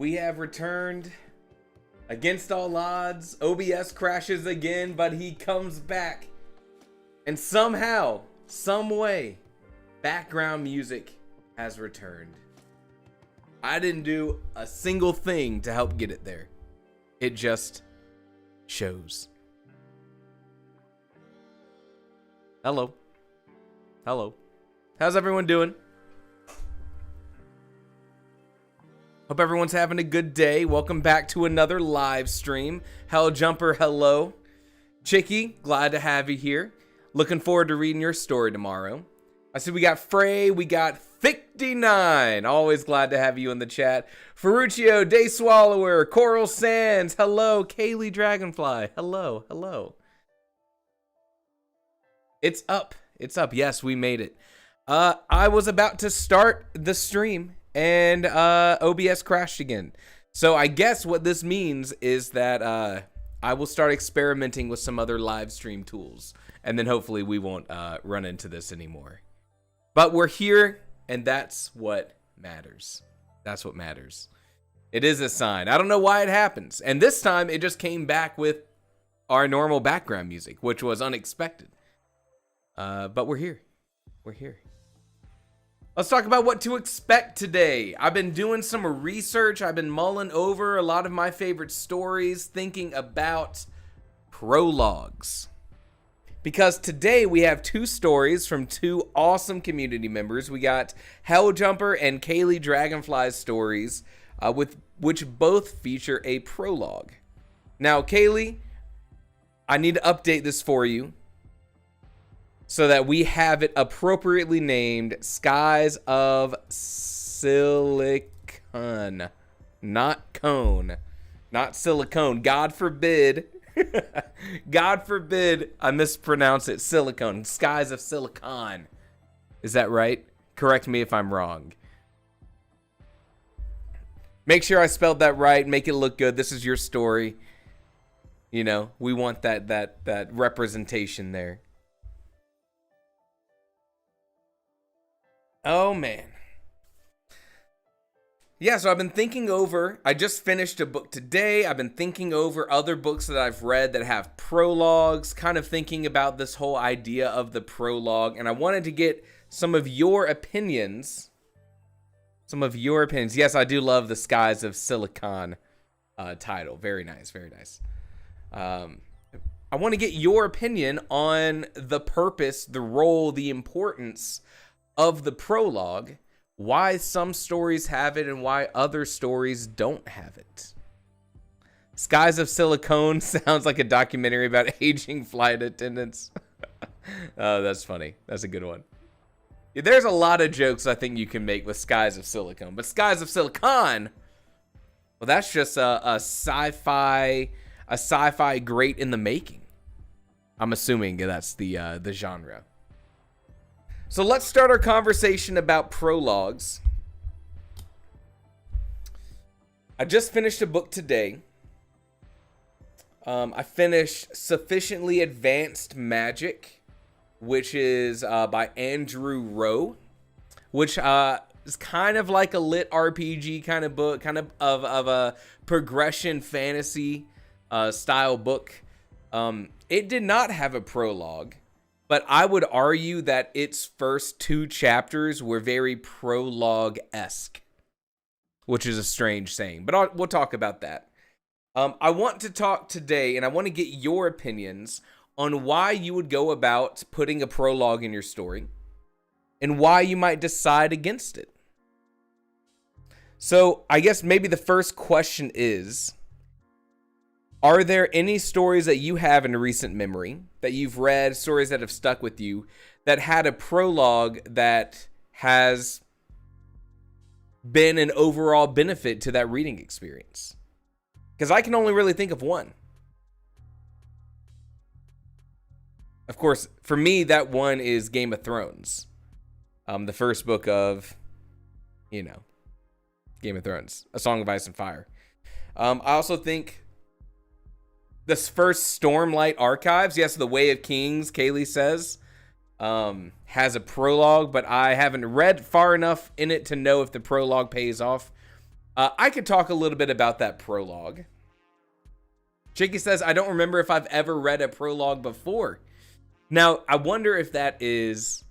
We have returned against all odds. OBS crashes again, but he comes back. And somehow, some way, background music has returned. I didn't do a single thing to help get it there. It just shows. Hello. Hello. How's everyone doing? Hope everyone's having a good day. Welcome back to another live stream. Helljumper, hello. Chicky, glad to have you here. Looking forward to reading your story tomorrow. I see we got Frey, we got 59. Always glad to have you in the chat. Ferruccio, Day Swallower, Coral Sands, hello. Kaylee Dragonfly, hello, hello. It's up. It's up. Yes, we made it. I was about to start the stream and OBS crashed again. So I guess what this means is that I will start experimenting with some other live stream tools. And then hopefully we won't run into this anymore. But we're here, and that's what matters. That's what matters. It is a sign. I don't know why it happens. And this time it just came back with our normal background music, which was unexpected. But we're here. We're here. Let's talk about what to expect today. I've been doing some research. I've been mulling over a lot of my favorite stories, thinking about prologues. Because today we have two stories from two awesome community members. We got Helljumper and Kaylee Dragonfly's stories, with which both feature a prologue. Now, Kaylee, I need to update this for you, so that we have it appropriately named Skies of Silicon. Not cone. Not silicone. God forbid. God forbid I mispronounce it. Silicone. Skies of Silicon. Is that right? Correct me if I'm wrong. Make sure I spelled that right. Make it look good. This is your story. You know, we want that representation there. Oh, man. Yeah, so I've been thinking over, I just finished a book today. I've been thinking over other books that I've read that have prologues, kind of thinking about this whole idea of the prologue. And I wanted to get some of your opinions. Yes, I do love the Skies of Silicon title. Very nice, very nice. I want to get your opinion on the purpose, the role, the importance of the prologue, why some stories have it and why other stories don't have it. Skies of Silicone sounds like a documentary about aging flight attendants. Oh, that's funny. That's a good one. Yeah, there's a lot of jokes I think you can make with Skies of Silicone, but Skies of Silicon, well, that's just a sci-fi great in the making. I'm assuming that's the genre. So let's start our conversation about prologues. I just finished a book today. I finished Sufficiently Advanced Magic, which is by Andrew Rowe, which is kind of like a lit RPG kind of book, kind of a progression fantasy style book. It did not have a prologue. But I would argue that its first two chapters were very prologue-esque, which is a strange saying, but we'll talk about that. I want to talk today, and I want to get your opinions on why you would go about putting a prologue in your story, and why you might decide against it. So I guess maybe the first question is, are there any stories that you have in recent memory that you've read, stories that have stuck with you, that had a prologue that has been an overall benefit to that reading experience? Because I can only really think of one. Of course, for me, that one is Game of Thrones. The first book of, Game of Thrones, A Song of Ice and Fire. I also think this first Stormlight Archives, yes, The Way of Kings, Kaylee says, has a prologue, but I haven't read far enough in it to know if the prologue pays off. I could talk a little bit about that prologue. Chicky says, I don't remember if I've ever read a prologue before. Now, I wonder if that is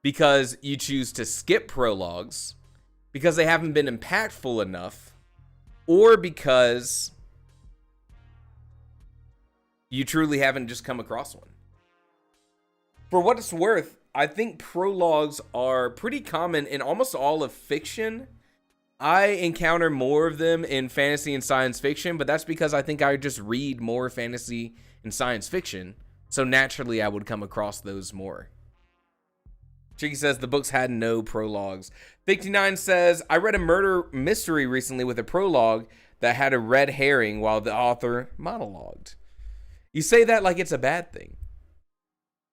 because you choose to skip prologues because they haven't been impactful enough, or because you truly haven't just come across one. For what it's worth, I think prologues are pretty common in almost all of fiction. I encounter more of them in fantasy and science fiction, but that's because I think I just read more fantasy and science fiction. So naturally, I would come across those more. Chicky says the books had no prologues. 59 says, I read a murder mystery recently with a prologue that had a red herring while the author monologued. You say that like it's a bad thing.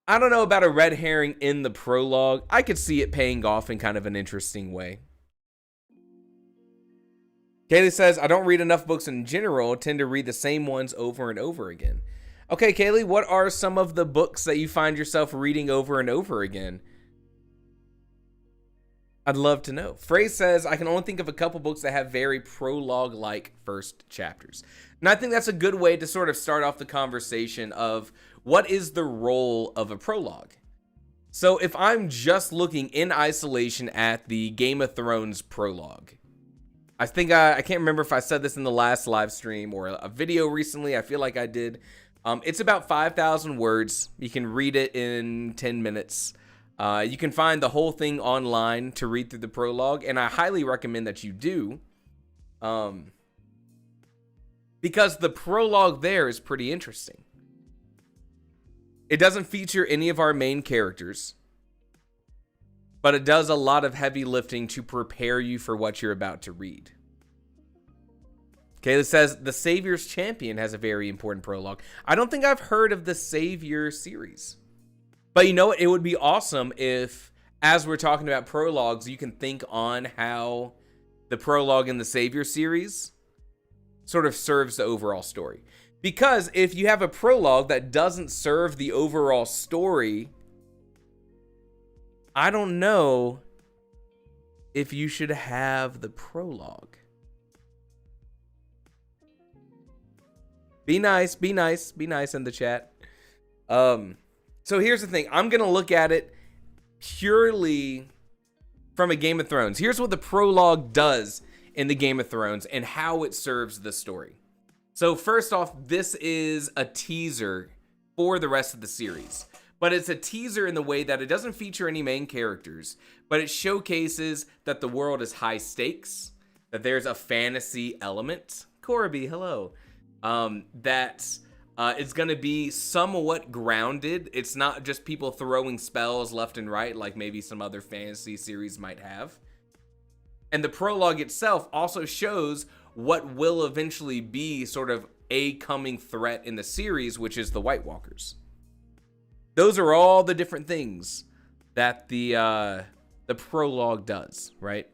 I don't know about a red herring in the prologue. I could see it paying off in kind of an interesting way. Kaylee says, I don't read enough books in general, tend to read the same ones over and over again. Okay, Kaylee, what are some of the books that you find yourself reading over and over again? I'd love to know. Phrase says, I can only think of a couple books that have very prologue-like first chapters. And I think that's a good way to sort of start off the conversation of what is the role of a prologue? So if I'm just looking in isolation at the Game of Thrones prologue, I think I can't remember if I said this in the last live stream or a video recently. I feel like I did. It's about 5,000 words. You can read it in 10 minutes. You can find the whole thing online to read through the prologue, and I highly recommend that you do. Because the prologue there is pretty interesting. It doesn't feature any of our main characters, but it does a lot of heavy lifting to prepare you for what you're about to read. Kayla says, The Savior's Champion has a very important prologue. I don't think I've heard of the Savior series. But you know what? It would be awesome if, as we're talking about prologues, you can think on how the prologue in the Savior series sort of serves the overall story. Because if you have a prologue that doesn't serve the overall story, I don't know if you should have the prologue. Be nice in the chat. So here's the thing. I'm going to look at it purely from a Game of Thrones. Here's what the prologue does in the Game of Thrones and how it serves the story. So first off, this is a teaser for the rest of the series. But it's a teaser in the way that it doesn't feature any main characters, but it showcases that the world is high stakes, that there's a fantasy element. Corby, hello. That it's going to be somewhat grounded. It's not just people throwing spells left and right like maybe some other fantasy series might have. And the prologue itself also shows what will eventually be sort of a coming threat in the series, which is the White Walkers. Those are all the different things that the prologue does, right?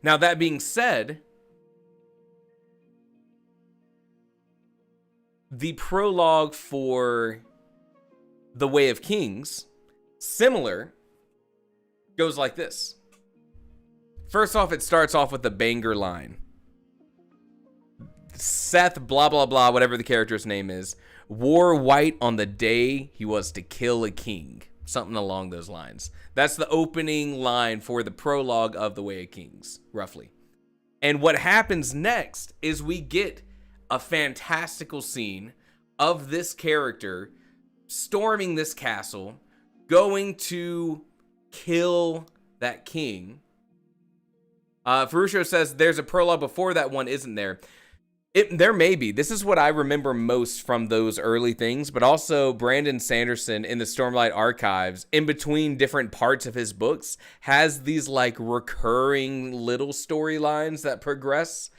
Now, that being said, the prologue for The Way of Kings, similar, goes like this. First off, it starts off with a banger line. Seth, blah, blah, blah, whatever the character's name is, wore white on the day he was to kill a king. Something along those lines. That's the opening line for the prologue of The Way of Kings, roughly. And what happens next is we get a fantastical scene of this character storming this castle, going to kill that king. Ferruccio says there's a prologue before that one, isn't there? There may be. This is what I remember most from those early things, but also Brandon Sanderson in the Stormlight Archives, in between different parts of his books, has these like recurring little storylines that progress.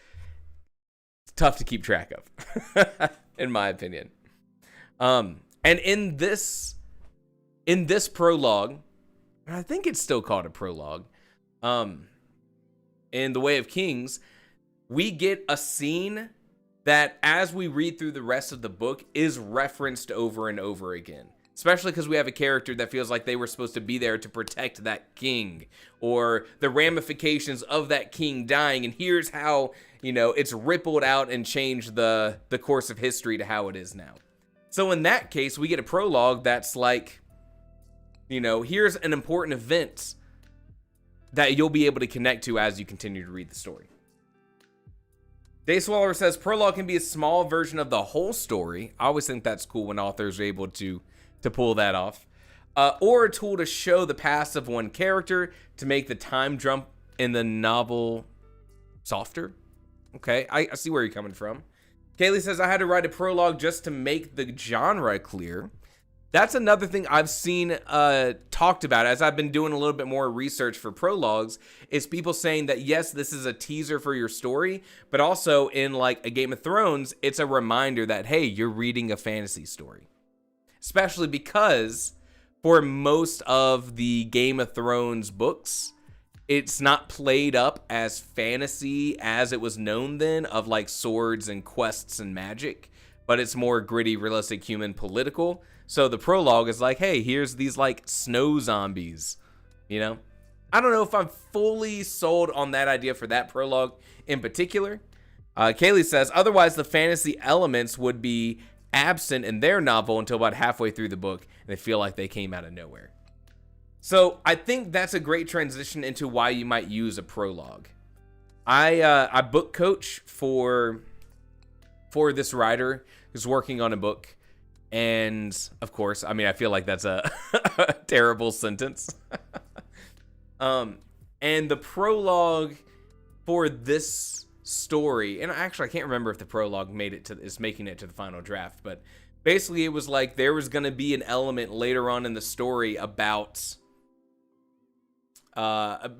It's tough to keep track of, in my opinion. And in this prologue, I think it's still called a prologue, in The Way of Kings, we get a scene that, as we read through the rest of the book, is referenced over and over again. especially because we have a character that feels like they were supposed to be there to protect that king, or the ramifications of that king dying, and here's how, you know, it's rippled out and changed the course of history to how it is now. So in that case, we get a prologue that's like, you know, here's an important event that you'll be able to connect to as you continue to read the story. Dayswaller says, prologue can be a small version of the whole story. I always think that's cool when authors are able to pull that off. Or a tool to show the past of one character to make the time jump in the novel softer. Okay, I see where you're coming from. Kaylee says, I had to write a prologue just to make the genre clear. That's another thing I've seen talked about as I've been doing a little bit more research for prologues, is people saying that, yes, this is a teaser for your story, but also in like a Game of Thrones, it's a reminder that, hey, you're reading a fantasy story. Especially because for most of the Game of Thrones books, it's not played up as fantasy as it was known then, of like swords and quests and magic, but it's more gritty, realistic, human, political. So the prologue is like, hey, here's these like snow zombies, you know? I don't know if I'm fully sold on that idea for that prologue in particular. Kaylee says, otherwise the fantasy elements would be absent in their novel until about halfway through the book, and they feel like they came out of nowhere. So I think that's a great transition into why you might use a prologue. I book coach for this writer who's working on a book. And of course, I mean, I feel like that's a terrible sentence. And the prologue for this story, and actually I can't remember if the prologue is making it to the final draft, but basically it was like there was going to be an element later on in the story about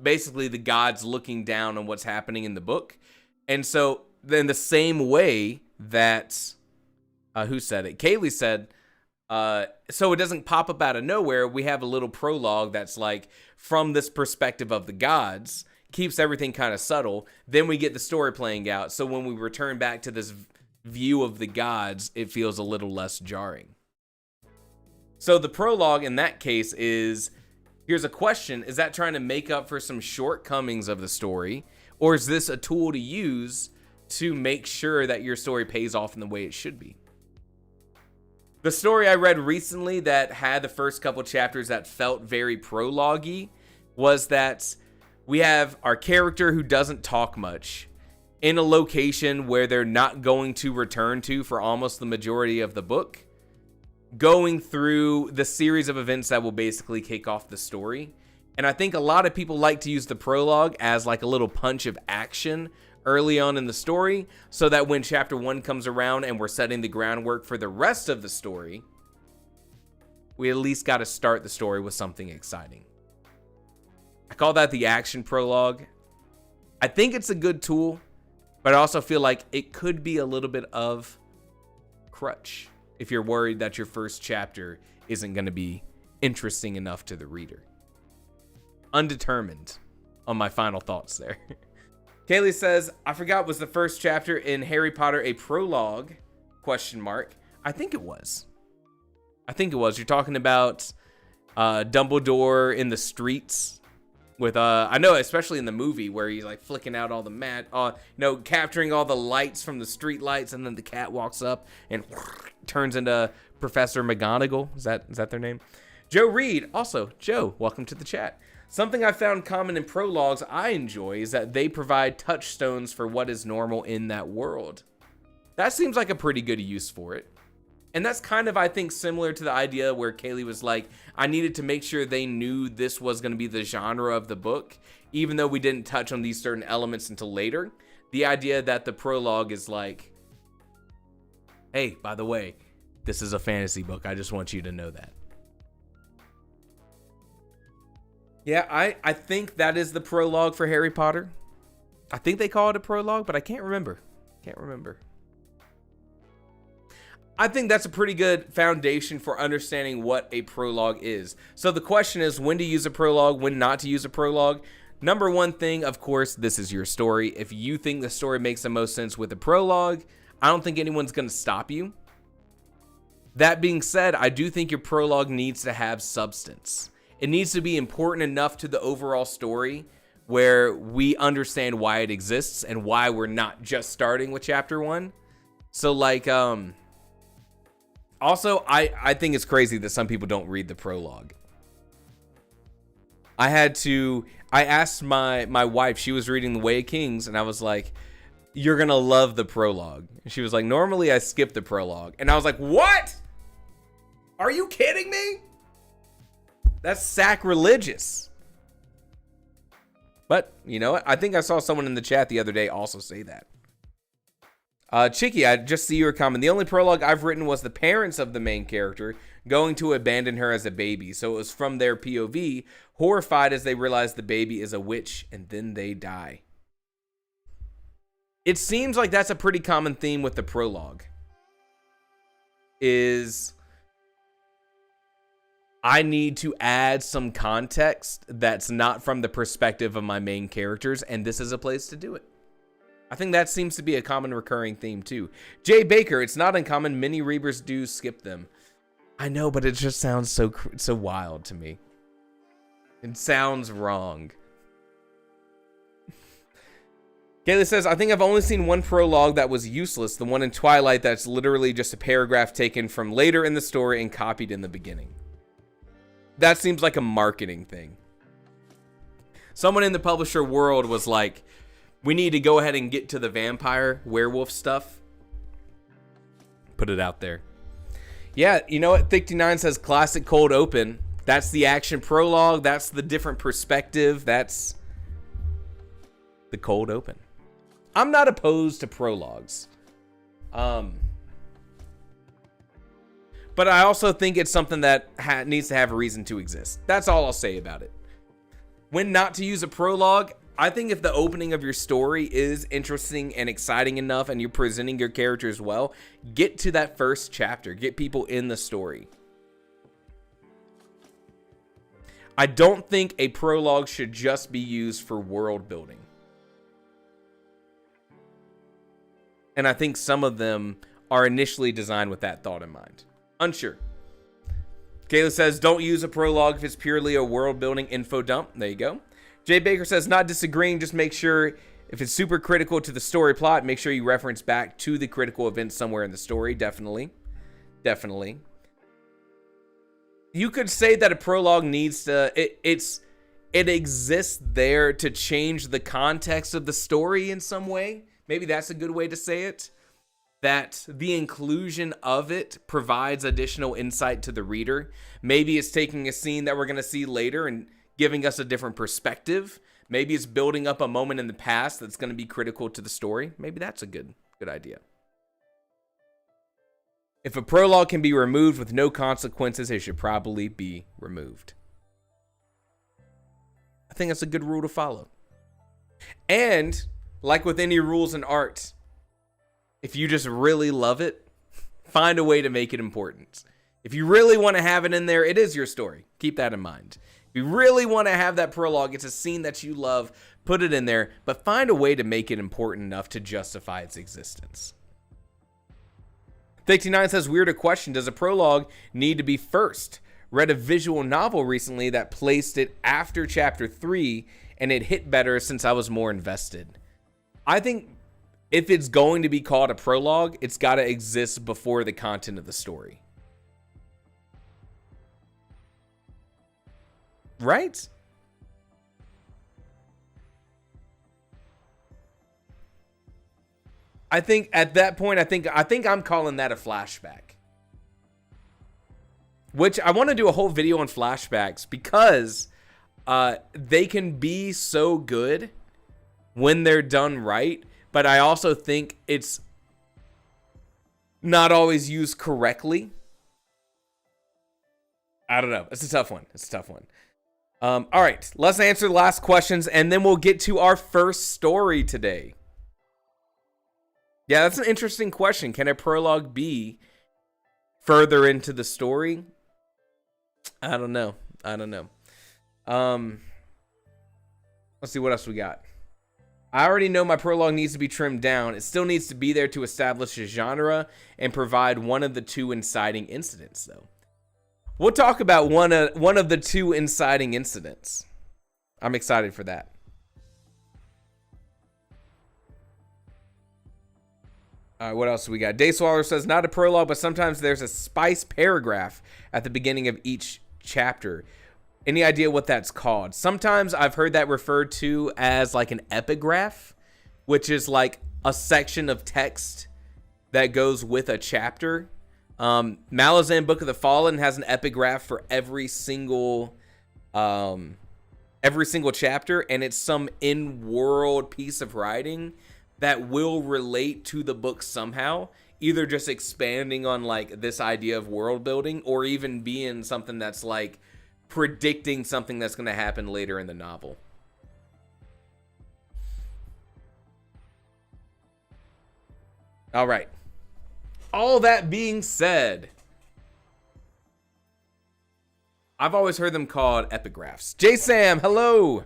basically the gods looking down on what's happening in the book. And so then the same way that who said it? Kaylee said, so it doesn't pop up out of nowhere. We have a little prologue that's like from this perspective of the gods, keeps everything kind of subtle. Then we get the story playing out. So when we return back to this view of the gods, it feels a little less jarring. So the prologue in that case is, here's a question. Is that trying to make up for some shortcomings of the story? Or is this a tool to use to make sure that your story pays off in the way it should be? The story I read recently that had the first couple chapters that felt very prologue-y was that we have our character who doesn't talk much in a location where they're not going to return to for almost the majority of the book, going through the series of events that will basically kick off the story. And I think a lot of people like to use the prologue as like a little punch of action early on in the story, so that when chapter 1 comes around and we're setting the groundwork for the rest of the story, we at least got to start the story with something exciting. I call that the action prologue. I think it's a good tool, but I also feel like it could be a little bit of crutch if you're worried that your first chapter isn't going to be interesting enough to the reader. Undetermined on my final thoughts there. Kaylee says, I forgot, was the first chapter in Harry Potter a prologue? ? I think it was. You're talking about Dumbledore in the streets with, I know, especially in the movie where he's like flicking out all the capturing all the lights from the street lights, and then the cat walks up and turns into Professor McGonagall. Is that their name? Joe Reed. Also, Joe, welcome to the chat. Something I found common in prologues I enjoy is that they provide touchstones for what is normal in that world. That seems like a pretty good use for it. And that's kind of, I think, similar to the idea where Kaylee was like, I needed to make sure they knew this was going to be the genre of the book, even though we didn't touch on these certain elements until later. The idea that the prologue is like, hey, by the way, this is a fantasy book. I just want you to know that. Yeah, I think that is the prologue for Harry Potter. I think they call it a prologue, but I can't remember. I think that's a pretty good foundation for understanding what a prologue is. So the question is when to use a prologue, when not to use a prologue. Number one thing, of course, this is your story. If you think the story makes the most sense with a prologue, I don't think anyone's going to stop you. That being said, I do think your prologue needs to have substance. It needs to be important enough to the overall story where we understand why it exists and why we're not just starting with chapter 1. So like, also, I think it's crazy that some people don't read the prologue. I asked my wife, she was reading The Way of Kings, and I was like, you're gonna love the prologue. And she was like, normally I skip the prologue. And I was like, what? Are you kidding me? That's sacrilegious. But you know what? I think I saw someone in the chat the other day also say that. Chicky, I just see your comment. The only prologue I've written was the parents of the main character going to abandon her as a baby. So it was from their POV, horrified as they realize the baby is a witch, and then they die. It seems like that's a pretty common theme with the prologue. Is I need to add some context that's not from the perspective of my main characters, and this is a place to do it. I think that seems to be a common recurring theme too. Jay Baker, it's not uncommon. Many Reavers do skip them. I know, but it just sounds so wild to me. It sounds wrong. Kaylee says, I think I've only seen one prologue that was useless, the one in Twilight that's literally just a paragraph taken from later in the story and copied in the beginning. That seems like a marketing thing. Someone in the publisher world was like, we need to go ahead and get to the vampire werewolf stuff. Put it out there. Yeah, you know what? Thick9 says classic cold open. That's the action prologue. That's the different perspective. That's the cold open. I'm not opposed to prologues. But I also think it's something that needs to have a reason to exist. That's all I'll say about it. When not to use a prologue, I think if the opening of your story is interesting and exciting enough and you're presenting your characters well, get to that first chapter. Get people in the story. I don't think a prologue should just be used for world building. And I think some of them are initially designed with that thought in mind. Unsure. Kayla says, don't use a prologue if it's purely a world building info dump. There you go. Jay Baker says, not disagreeing, just make sure if it's super critical to the story plot, make sure you reference back to the critical event somewhere in the story. Definitely. Definitely. You could say that a prologue needs to, it exists there to change the context of the story in some way. Maybe that's a good way to say it. That the inclusion of it provides additional insight to the reader. Maybe it's taking a scene that we're going to see later and giving us a different perspective. Maybe it's building up a moment in the past that's going to be critical to the story. Maybe that's a good idea. If a prologue can be removed with no consequences, it should probably be removed. I think that's a good rule to follow. And like with any rules in art, if you just really love it, find a way to make it important. If you really want to have it in there, it is your story. Keep that in mind. If you really want to have that prologue, it's a scene that you love, put it in there, but find a way to make it important enough to justify its existence. Thick9 says, weird a question. Does a prologue need to be first? Read a visual novel recently that placed it after chapter 3, and it hit better since I was more invested. I think if it's going to be called a prologue, it's got to exist before the content of the story. Right? I think at that point, I think I'm calling that a flashback. Which I want to do a whole video on flashbacks because they can be so good when they're done right. But I also think it's not always used correctly. I don't know. It's a tough one. All right, let's answer the last questions and then we'll get to our first story today. Yeah, that's an interesting question. Can a prologue be further into the story? I don't know. Let's see what else we got. I already know my prologue needs to be trimmed down. It still needs to be there to establish a genre and provide one of the two inciting incidents, though. We'll talk about one of the two inciting incidents. I'm excited for that. All right, what else do we got? Dayswaller says, not a prologue, but sometimes there's a spice paragraph at the beginning of each chapter. Any idea what that's called? Sometimes I've heard that referred to as like an epigraph, which is like a section of text that goes with a chapter. Malazan Book of the Fallen has an epigraph for every single chapter, and it's some in-world piece of writing that will relate to the book somehow, either just expanding on like this idea of world building, or even being something that's like predicting something that's going to happen later in the novel. All right. All that being said, I've always heard them called epigraphs. J Sam, hello.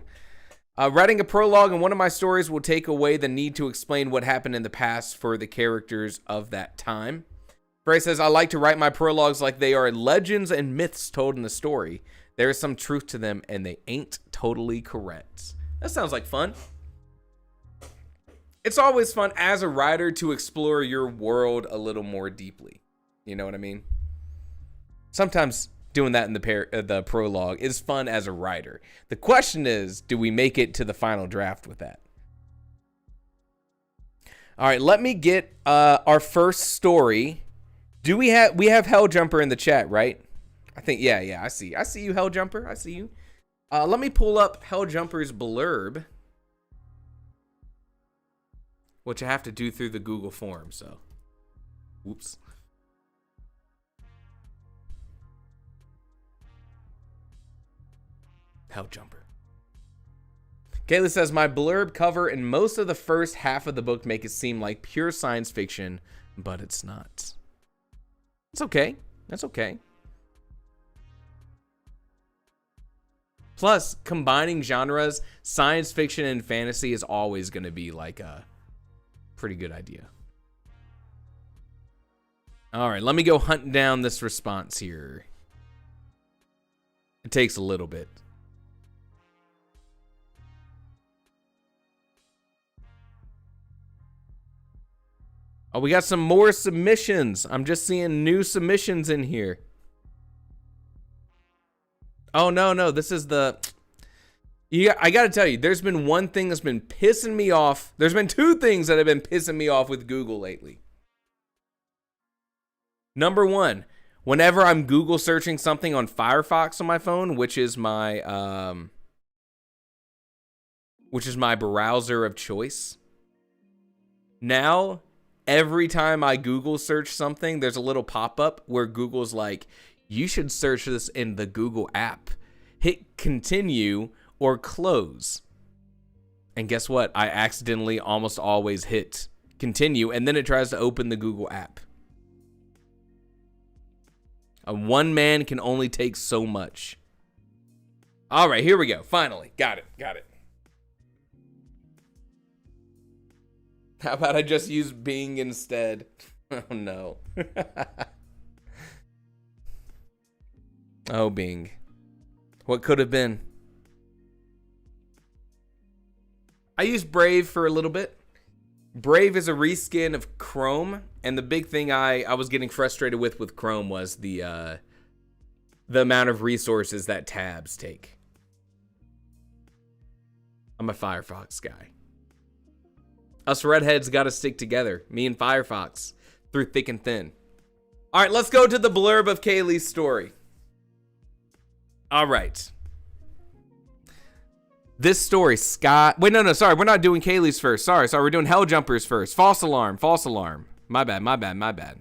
Writing a prologue in one of my stories will take away the need to explain what happened in the past for the characters of that time. Bray says, I like to write my prologues like they are legends and myths told in the story. There is some truth to them, and they ain't totally correct. That sounds like fun. It's always fun as a writer to explore your world a little more deeply. You know what I mean? Sometimes doing that in the prologue is fun as a writer. The question is, do we make it to the final draft with that? All right, let me get our first story. We have Helljumper in the chat, right? I think, yeah, I see you, Helljumper. I see you. Let me pull up Helljumper's blurb, which I have to do through the Google form, so. Oops. Helljumper. Kayla says, my blurb, cover, and most of the first half of the book make it seem like pure science fiction, but it's not. It's okay. That's okay. Plus, combining genres, science fiction and fantasy is always going to be like a pretty good idea. All right, let me go hunt down this response here. It takes a little bit. Oh, we got some more submissions. I'm just seeing new submissions in here. Oh, no. This is the... I got to tell you, there's been one thing that's been pissing me off. There's been two things that have been pissing me off with Google lately. Number one, whenever I'm Google searching something on Firefox on my phone, which is my browser of choice. Now, every time I Google search something, there's a little pop-up where Google's like, you should search this in the Google app. Hit continue or close. And guess what? I accidentally almost always hit continue, and then it tries to open the Google app. One man can only take so much. All right, here we go. Finally. Got it. How about I just use Bing instead? Oh, no. Oh, Bing. What could have been? I used Brave for a little bit. Brave is a reskin of Chrome, and the big thing I was getting frustrated with Chrome was the amount of resources that tabs take. I'm a Firefox guy. Us redheads got to stick together. Me and Firefox through thick and thin. All right, let's go to the blurb of Kaylee's story. All right. This story, Scott... Wait, no, sorry. We're not doing Kaylee's first. Sorry. We're doing Helljumper's first. False alarm. My bad.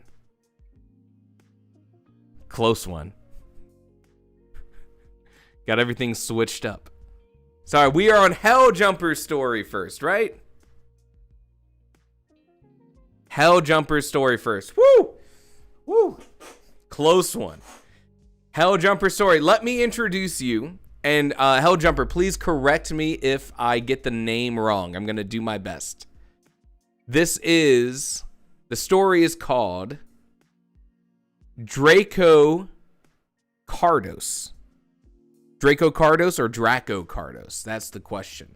Close one. Got everything switched up. Sorry, we are on Helljumper's story first, right? Helljumper's story first. Woo! Close one. Helljumper story. Let me introduce you And Helljumper, please correct me if I get the name wrong. I'm going to do my best. The story is called Draco Cardos. Draco Cardos or Draco Cardos? That's the question.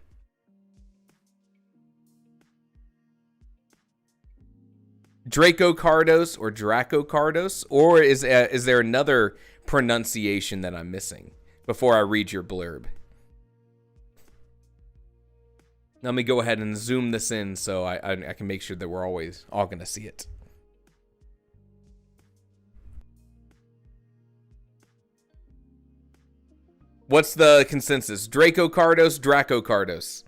Draco Cardos or Draco Cardos? Or is there another pronunciation that I'm missing before I read your blurb? Let me go ahead and zoom this in so I can make sure that we're always all going to see it. What's the consensus? Draco Cardos, Draco Cardos?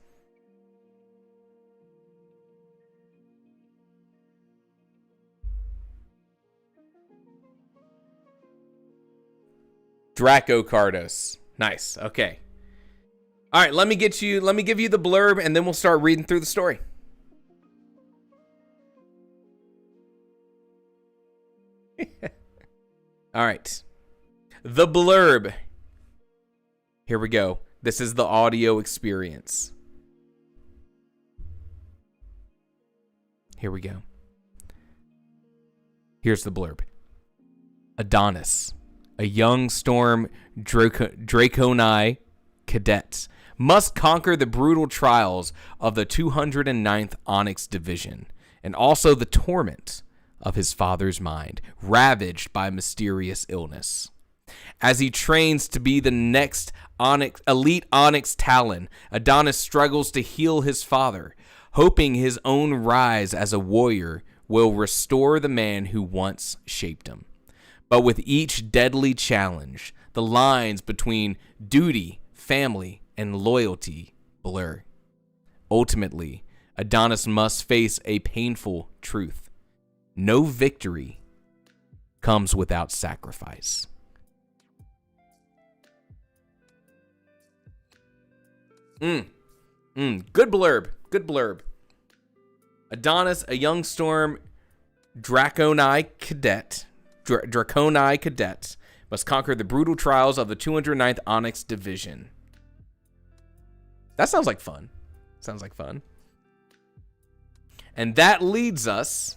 Draco Cardos. Nice. Okay. All right, let me give you the blurb and then we'll start reading through the story. All right. The blurb. Here we go. This is the audio experience. Here we go. Here's the blurb. Adonis, a young storm Draconi cadet, must conquer the brutal trials of the 209th Onyx Division, and also the torment of his father's mind, ravaged by mysterious illness. As he trains to be the next elite Onyx Talon, Adonis struggles to heal his father, hoping his own rise as a warrior will restore the man who once shaped him. But with each deadly challenge, the lines between duty, family, and loyalty blur. Ultimately, Adonis must face a painful truth. No victory comes without sacrifice. Good blurb. Good blurb. Adonis, a young storm Draconi cadet, must conquer the brutal trials of the 209th Onyx Division. That sounds like fun. Sounds like fun. And that leads us.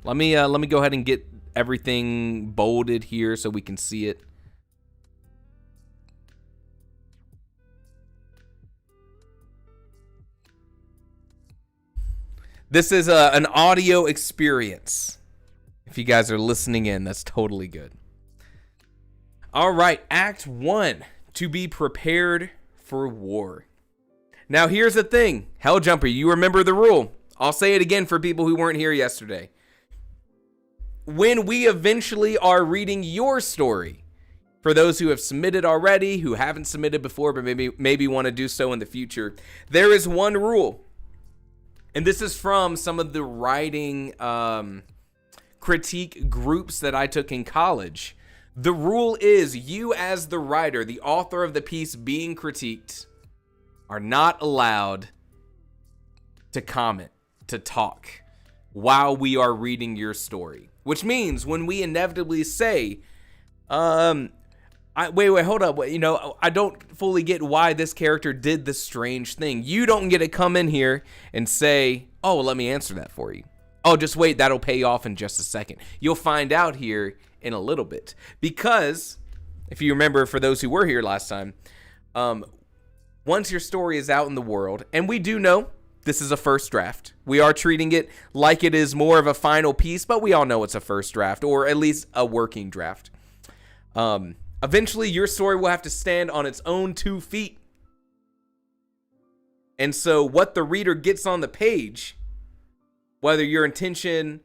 Let me go ahead and get everything bolded here so we can see it. This is an audio experience. If you guys are listening in, that's totally good. All right, Act 1, to be prepared for war. Now, here's the thing. Helljumper, you remember the rule. I'll say it again for people who weren't here yesterday. When we eventually are reading your story, for those who have submitted already, who haven't submitted before, but maybe want to do so in the future, there is one rule. And this is from some of the writing critique groups that I took in college. The rule is you as the writer, the author of the piece being critiqued, are not allowed to comment, to talk while we are reading your story. Which means when we inevitably say, wait, hold up. You know, I don't fully get why this character did this strange thing. You don't get to come in here and say, oh, well, let me answer that for you. Oh, just wait. That'll pay off in just a second. You'll find out here in a little bit. Because, if you remember, for those who were here last time, once your story is out in the world, and we do know this is a first draft. We are treating it like it is more of a final piece, but we all know it's a first draft, or at least a working draft. Eventually, your story will have to stand on its own 2 feet. And so what the reader gets on the page, whether your intention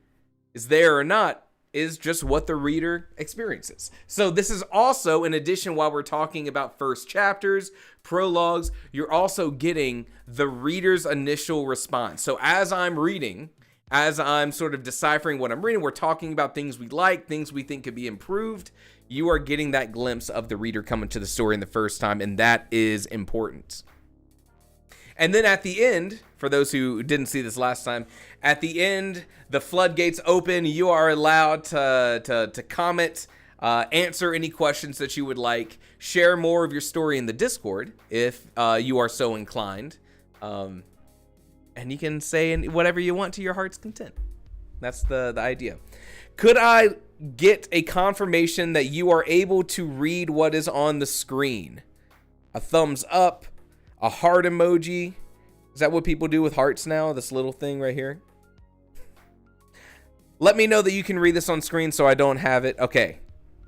is there or not, is just what the reader experiences. So this is also, in addition, while we're talking about first chapters, prologues, you're also getting the reader's initial response. So as I'm reading, as I'm sort of deciphering what I'm reading, we're talking about things we like, things we think could be improved. You are getting that glimpse of the reader coming to the story in the first time, and that is important. And then at the end, for those who didn't see this last time, at the end, the floodgates open. You are allowed to comment answer any questions that you would like, share more of your story in the Discord if you are so inclined. And you can say whatever you want to your heart's content. That's the idea. Could I get a confirmation that you are able to read what is on the screen? A thumbs up, a heart emoji. Is that what people do with hearts now? This little thing right here? Let me know that you can read this on screen so I don't have it. Okay.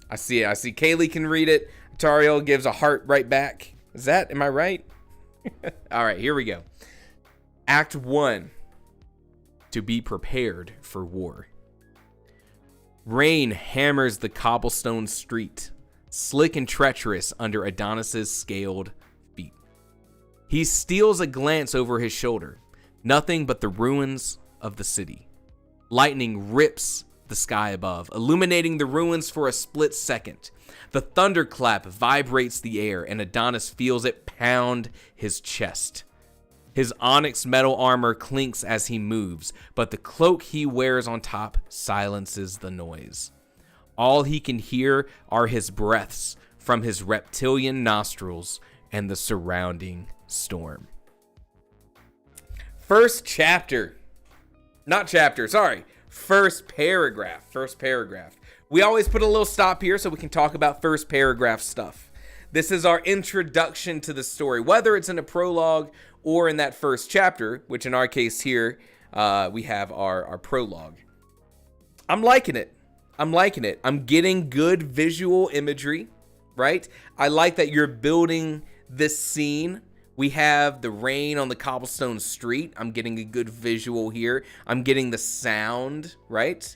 I see it. I see Kaylee can read it. Tario gives a heart right back. Am I right? All right, here we go. Act 1. To be prepared for war. Rain hammers the cobblestone street, slick and treacherous under Adonis's scaled feet. He steals a glance over his shoulder, nothing but the ruins of the city. Lightning rips the sky above, illuminating the ruins for a split second. The thunderclap vibrates the air, and Adonis feels it pound his chest. His onyx metal armor clinks as he moves, but the cloak he wears on top silences the noise. All he can hear are his breaths from his reptilian nostrils and the surrounding storm. First paragraph. We always put a little stop here so we can talk about first paragraph stuff. This is our introduction to the story, whether it's in a prologue or in that first chapter, which in our case here, we have our prologue. I'm liking it. I'm getting good visual imagery, right? I like that you're building this scene. We have the rain on the cobblestone street. I'm getting a good visual here. I'm getting the sound, right?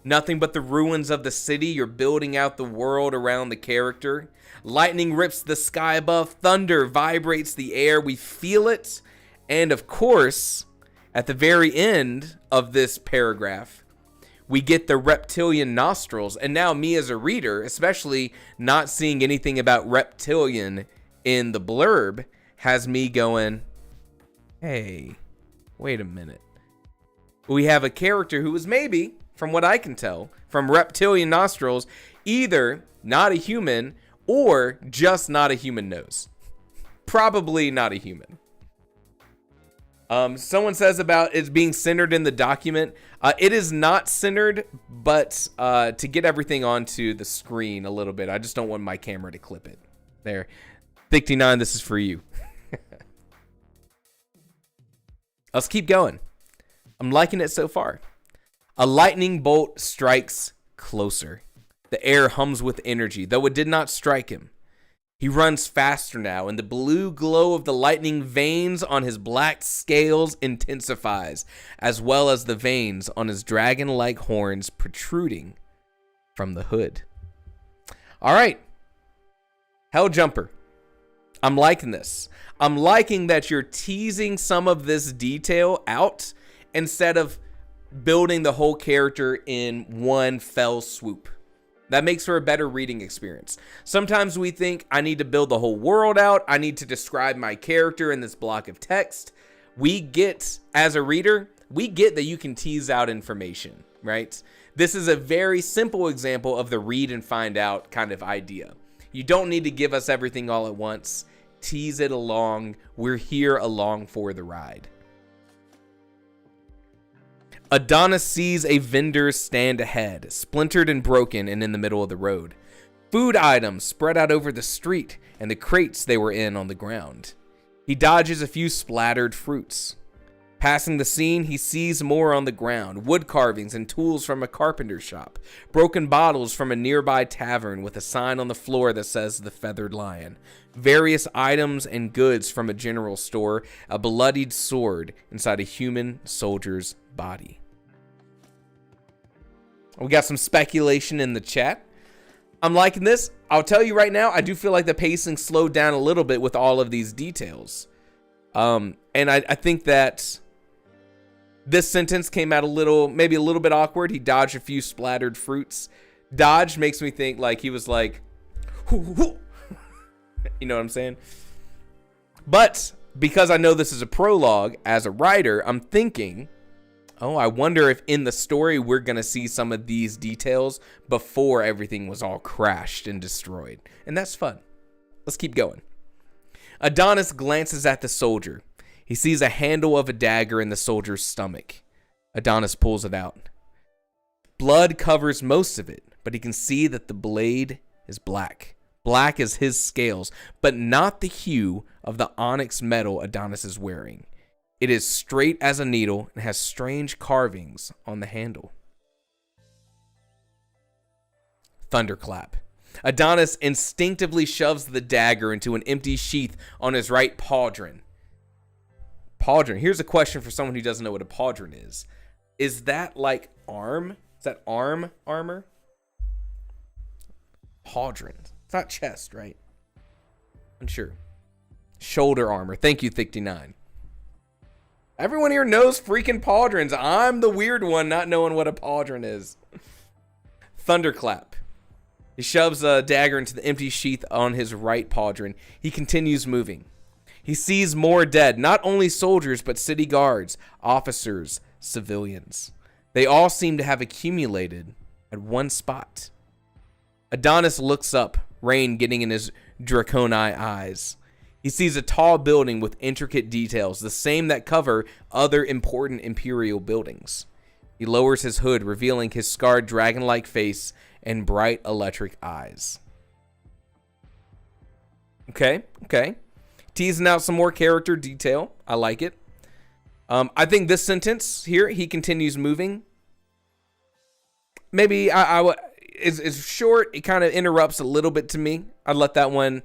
Nothing but the ruins of the city. You're building out the world around the character. Lightning rips the sky above. Thunder vibrates the air. We feel it. And of course, at the very end of this paragraph, we get the reptilian nostrils. And now me as a reader, especially not seeing anything about reptilian in the blurb, has me going, hey, wait a minute. We have a character who is maybe, from what I can tell, from reptilian nostrils, either not a human or just not a human nose. Probably not a human. Someone says about it being centered in the document. It is not centered, but to get everything onto the screen a little bit, I just don't want my camera to clip it. There. 59, this is for you. Let's keep going. I'm liking it so far. A lightning bolt strikes closer. The air hums with energy, though it did not strike him. He runs faster now, and the blue glow of the lightning veins on his black scales intensifies, as well as the veins on his dragon-like horns protruding from the hood. All right. Hell Jumper. I'm liking this. I'm liking that you're teasing some of this detail out instead of building the whole character in one fell swoop. That makes for a better reading experience. Sometimes we think I need to build the whole world out. I need to describe my character in this block of text. We get, as a reader, we get that you can tease out information, right? This is a very simple example of the read and find out kind of idea. You don't need to give us everything all at once. Tease it along. We're here along for the ride. Adonis sees a vendor stand ahead, splintered and broken and in the middle of the road. Food items spread out over the street and the crates they were in on the ground. He dodges a few splattered fruits. Passing the scene, he sees more on the ground, wood carvings and tools from a carpenter's shop, broken bottles from a nearby tavern with a sign on the floor that says The Feathered Lion, various items and goods from a general store, a bloodied sword inside a human soldier's body. We got some speculation in the chat. I'm liking this. I'll tell you right now, I do feel like the pacing slowed down a little bit with all of these details. And I think that this sentence came out maybe a little bit awkward. He dodged a few splattered fruits. Dodge makes me think like he was like, hoo, hoo, hoo. You know what I'm saying? But because I know this is a prologue, as a writer, I'm thinking Oh, I wonder if in the story we're going to see some of these details before everything was all crashed and destroyed. And that's fun. Let's keep going. Adonis glances at the soldier. He sees a handle of a dagger in the soldier's stomach. Adonis pulls it out. Blood covers most of it, but he can see that the blade is black. Black as his scales, but not the hue of the onyx metal Adonis is wearing. It is straight as a needle and has strange carvings on the handle. Thunderclap. Adonis instinctively shoves the dagger into an empty sheath on his right pauldron. Pauldron. Here's a question for someone who doesn't know what a pauldron is. Is that like arm? Is that armor? Pauldron. It's not chest, right? Unsure. Shoulder armor. Thank you, Thick9. Everyone here knows freaking pauldrons. I'm the weird one not knowing what a pauldron is. Thunderclap. He shoves a dagger into the empty sheath on his right pauldron. He continues moving. He sees more dead, not only soldiers, but city guards, officers, civilians. They all seem to have accumulated at one spot. Adonis looks up, rain getting in his draconi eyes. He sees a tall building with intricate details, the same that cover other important imperial buildings. He lowers his hood, revealing his scarred dragon-like face and bright electric eyes. Okay. Teasing out some more character detail. I like it. I think this sentence here, he continues moving. Maybe it's short. It kind of interrupts a little bit to me. I'd let that one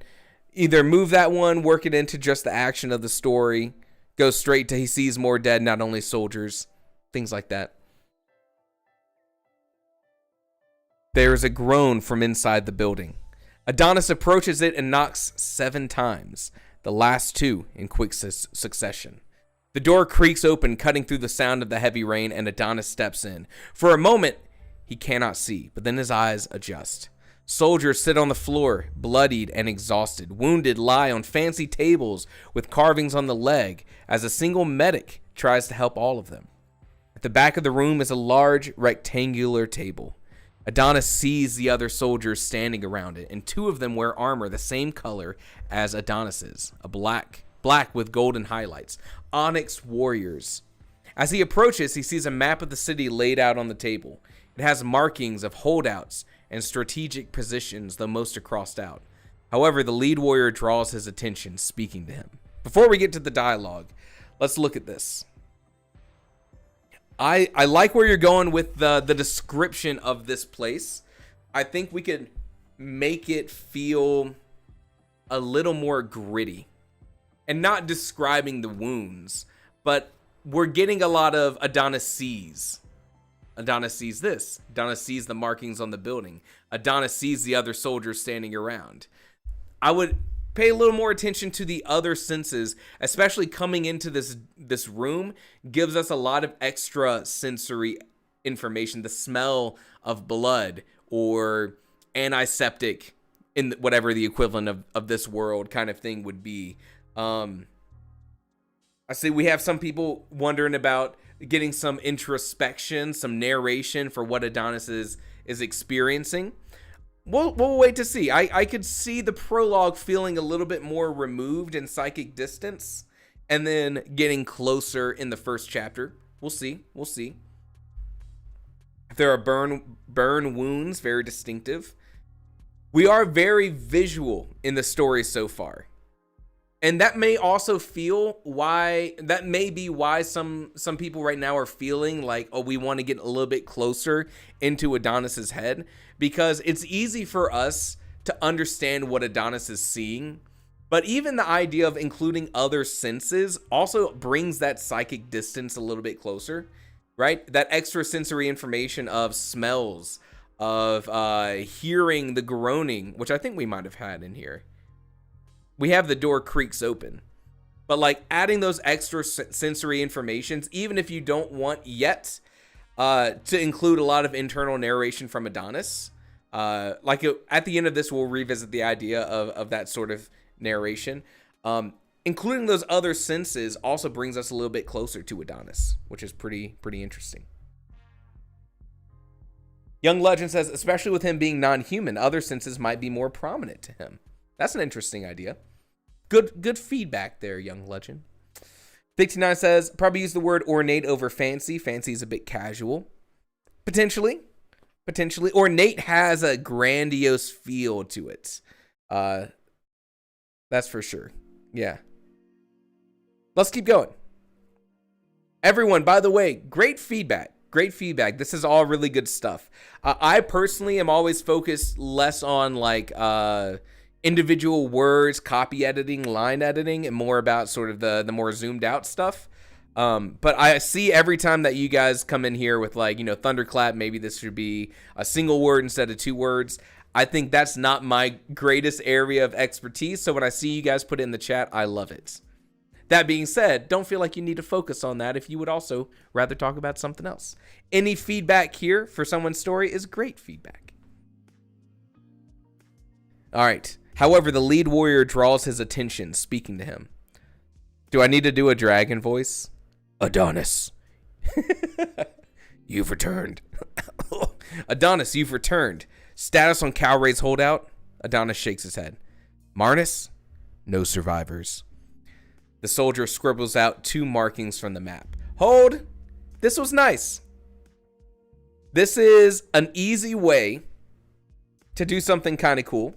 either move that one, work it into just the action of the story, go straight to he sees more dead, not only soldiers, things like that. There is a groan from inside the building. Adonis approaches it and knocks 7 times, the last 2 in quick succession. The door creaks open, cutting through the sound of the heavy rain, and Adonis steps in. For a moment, he cannot see, but then his eyes adjust. Soldiers sit on the floor, bloodied and exhausted. Wounded lie on fancy tables with carvings on the leg as a single medic tries to help all of them. At the back of the room is a large rectangular table. Adonis sees the other soldiers standing around it, and 2 of them wear armor the same color as Adonis's, a black with golden highlights. Onyx warriors. As he approaches, he sees a map of the city laid out on the table. It has markings of holdouts and strategic positions, though most are crossed out. However, the lead warrior draws his attention, speaking to him. Before we get to the dialogue, let's look at this. I like where you're going with the description of this place. I think we could make it feel a little more gritty. And not describing the wounds, but we're getting a lot of Adonis sees. Adonis sees this. Adonis sees the markings on the building. Adonis sees the other soldiers standing around. I would pay a little more attention to the other senses, especially coming into this room gives us a lot of extra sensory information. The smell of blood or antiseptic in whatever the equivalent of this world kind of thing would be. I see we have some people wondering about getting some introspection, some narration for what Adonis is experiencing. We'll wait to see. I could see the prologue feeling a little bit more removed in psychic distance and then getting closer in the first chapter. We'll see. There are burn wounds, very distinctive. We are very visual in the story so far. And that may also that may be why some people right now are feeling like, oh, we want to get a little bit closer into Adonis's head, because it's easy for us to understand what Adonis is seeing. But even the idea of including other senses also brings that psychic distance a little bit closer, right? That extra sensory information of smells, of hearing the groaning, which I think we might have had in here. We have the door creaks open, but like adding those extra sensory informations, even if you don't want yet to include a lot of internal narration from Adonis, at the end of this, we'll revisit the idea of that sort of narration. including those other senses also brings us a little bit closer to Adonis, which is pretty interesting. Young Legend says, especially with him being non-human, other senses might be more prominent to him. That's an interesting idea. Good feedback there, Young Legend. 69 says, probably use the word ornate over fancy. Fancy is a bit casual. Potentially. Ornate has a grandiose feel to it. That's for sure. Yeah. Let's keep going. Everyone, by the way, great feedback. This is all really good stuff. I personally am always focused less on like individual words, copy editing, line editing, and more about sort of the more zoomed out stuff. But I see every time that you guys come in here with like, thunderclap, maybe this should be a single word instead of 2 words. I think that's not my greatest area of expertise. So when I see you guys put it in the chat, I love it. That being said, don't feel like you need to focus on that if you would also rather talk about something else. Any feedback here for someone's story is great feedback. All right. However, the lead warrior draws his attention, speaking to him. Do I need to do a dragon voice? Adonis. You've returned. Adonis, you've returned. Status on Calray's holdout? Adonis shakes his head. Marnus? No survivors. The soldier scribbles out 2 markings from the map. Hold. This was nice. This is an easy way to do something kind of cool.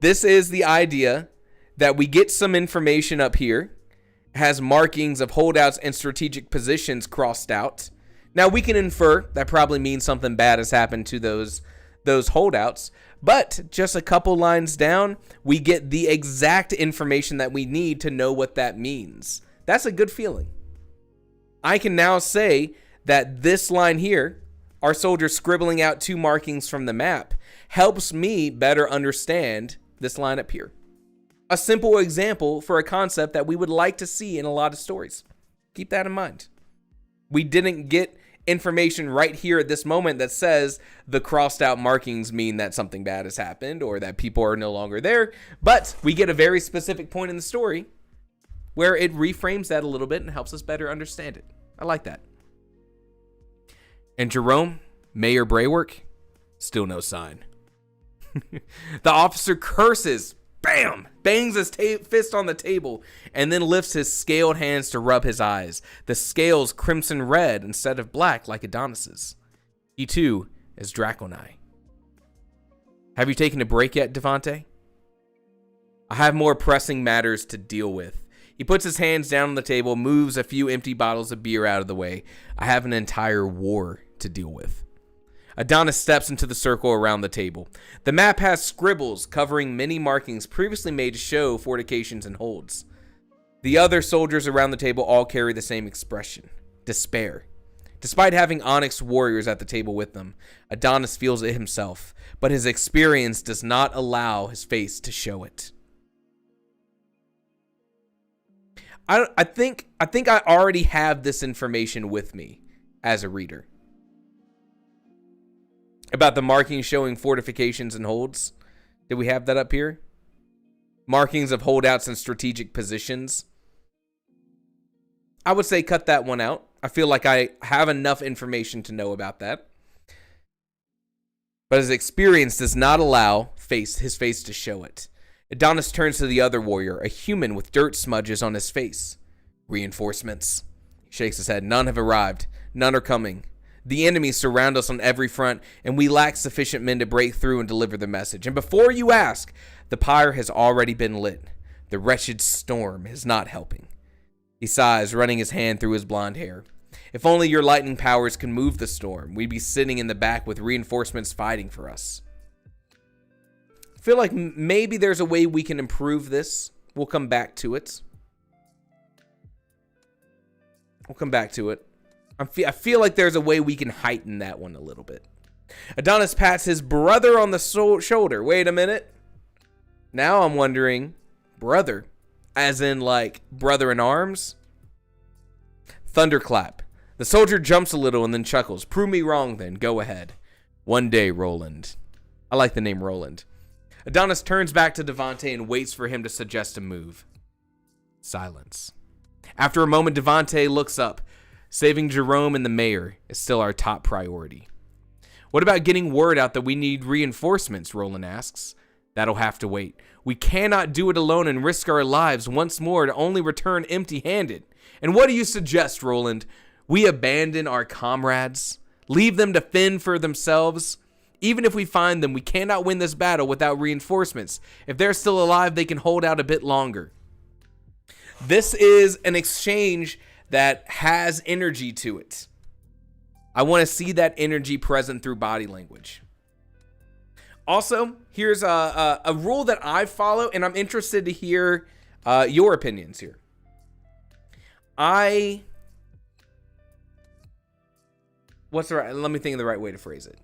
This is the idea that we get some information up here. It has markings of holdouts and strategic positions crossed out. Now we can infer that probably means something bad has happened to those holdouts. But just a couple lines down, we get the exact information that we need to know what that means. That's a good feeling. I can now say that this line here, our soldier scribbling out 2 markings from the map, helps me better understand this line up here. A simple example for a concept that we would like to see in a lot of stories. Keep that in mind. We didn't get information right here at this moment that says the crossed out markings mean that something bad has happened or that people are no longer there, but we get a very specific point in the story where it reframes that a little bit and helps us better understand it. I like that. And Jerome, Mayor Braywork, still no sign. The officer curses, bam, bangs his fist on the table, and then lifts his scaled hands to rub his eyes. The scales crimson red instead of black like Adonis's. He too is Draconai. Have you taken a break yet, Devante? I have more pressing matters to deal with. He puts his hands down on the table, moves a few empty bottles of beer out of the way. I have an entire war to deal with. Adonis steps into the circle around the table. The map has scribbles covering many markings previously made to show fortifications and holds. The other soldiers around the table all carry the same expression: despair. Despite having Onyx warriors at the table with them, Adonis feels it himself, but his experience does not allow his face to show it. I think I already have this information with me as a reader. About the markings showing fortifications and holds. Did we have that up here? Markings of holdouts and strategic positions. I would say cut that one out. I feel like I have enough information to know about that. But his experience does not allow his face to show it. Adonis turns to the other warrior, a human with dirt smudges on his face. Reinforcements. He shakes his head. None have arrived. None are coming. The enemies surround us on every front, and we lack sufficient men to break through and deliver the message. And before you ask, the pyre has already been lit. The wretched storm is not helping. He sighs, running his hand through his blonde hair. If only your lightning powers can move the storm, we'd be sitting in the back with reinforcements fighting for us. I feel like maybe there's a way we can improve this. We'll come back to it. I feel like there's a way we can heighten that one a little bit. Adonis pats his brother on the shoulder. Wait a minute. Now I'm wondering, brother, as in like brother in arms? Thunderclap. The soldier jumps a little and then chuckles. Prove me wrong then. Go ahead. One day, Roland. I like the name Roland. Adonis turns back to Devante and waits for him to suggest a move. Silence. After a moment, Devante looks up. Saving Jerome and the mayor is still our top priority. What about getting word out that we need reinforcements, Roland asks. That'll have to wait. We cannot do it alone and risk our lives once more to only return empty-handed. And what do you suggest, Roland? We abandon our comrades? Leave them to fend for themselves? Even if we find them, we cannot win this battle without reinforcements. If they're still alive, they can hold out a bit longer. This is an exchange that has energy to it. I want to see that energy present through body language. Also, here's a rule that I follow, and I'm interested to hear your opinions here. Let me think of the right way to phrase it.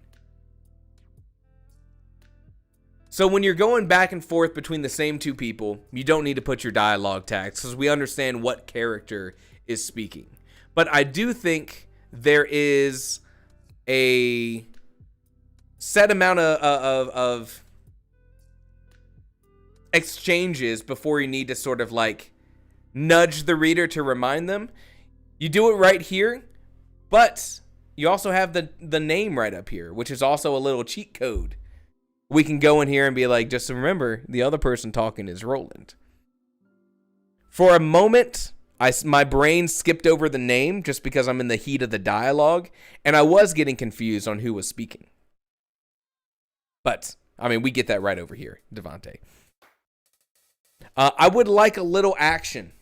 So when you're going back and forth between the same two people, you don't need to put your dialogue tags because we understand what character is speaking. But I do think there is a set amount of exchanges before you need to sort of like nudge the reader to remind them. You do it right here, but you also have the name right up here, which is also a little cheat code. We can go in here and be like, just remember, the other person talking is Roland. For a moment, my brain skipped over the name just because I'm in the heat of the dialogue, and I was getting confused on who was speaking. But, I mean, we get that right over here, Devante. I would like a little action.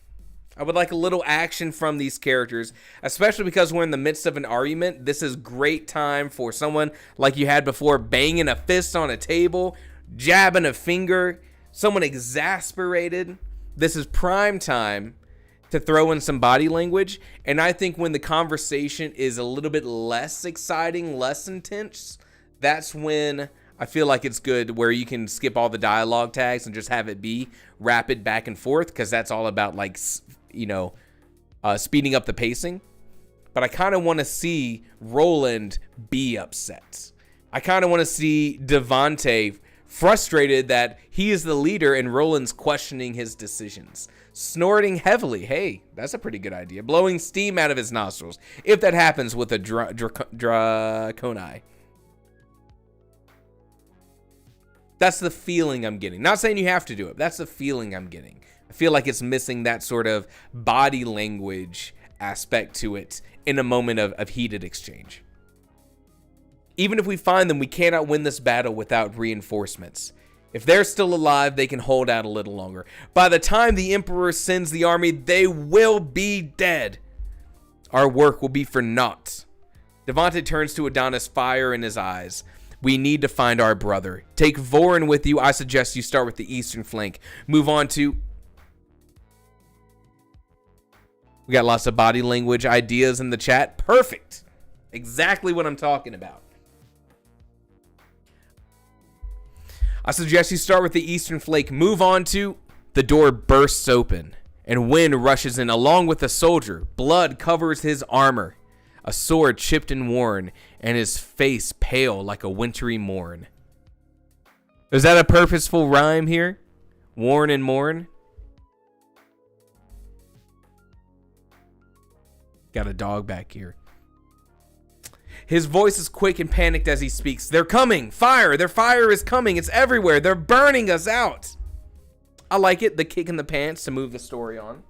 I would like a little action from these characters, especially because we're in the midst of an argument. This is great time for someone like you had before, banging a fist on a table, jabbing a finger, someone exasperated. This is prime time to throw in some body language. And I think when the conversation is a little bit less exciting, less intense, that's when I feel like it's good where you can skip all the dialogue tags and just have it be rapid back and forth, because that's all about like, speeding up the pacing. But I kind of want to see Roland be upset. I kind of want to see Devante frustrated that he is the leader and Roland's questioning his decisions. Snorting heavily. Hey, that's a pretty good idea. Blowing steam out of his nostrils. If that happens with a Draconi. That's the feeling I'm getting. Not saying you have to do it. That's the feeling I'm getting. I feel like it's missing that sort of body language aspect to it in a moment of heated exchange. Even if we find them, we cannot win this battle without reinforcements. If they're still alive, they can hold out a little longer. By the time the Emperor sends the army, they will be dead. Our work will be for naught. Devante turns to Adonis, fire in his eyes. We need to find our brother. Take Vorin with you. I suggest you start with the eastern flank. Move on to... We got lots of body language ideas in the chat. Perfect. Exactly what I'm talking about. I suggest you start with the eastern flank. Move on to... The door bursts open, and wind rushes in along with a soldier. Blood covers his armor. A sword chipped and worn, and his face pale like a wintry morn. Is that a purposeful rhyme here? Worn and morn? Got a dog back here. His voice is quick and panicked as he speaks. They're coming! Fire! Their fire is coming! It's everywhere! They're burning us out! I like it, the kick in the pants to move the story on.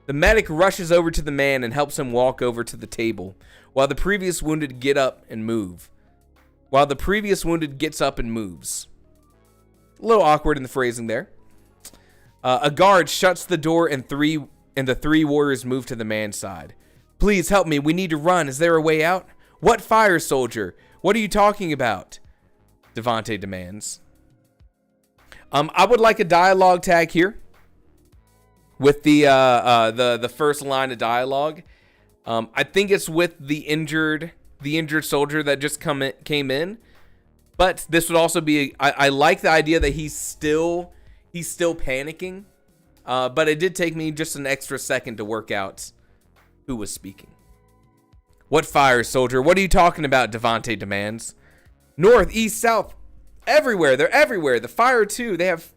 The medic rushes over to the man and helps him walk over to the table, while the previous wounded gets up and moves. A little awkward in the phrasing there. A guard shuts the door and the three warriors move to the man's side. Please help me. We need to run. Is there a way out? What fire, soldier? What are you talking about? Devante demands. I would like a dialogue tag here with the first line of dialogue. I think it's with the injured soldier that just came in. But this would also be I like the idea that he's still panicking. But it did take me just an extra second to work out who was speaking. What fire, soldier? What are you talking about? Devante demands. North, east, south, Everywhere. They're everywhere. The fire, too. They have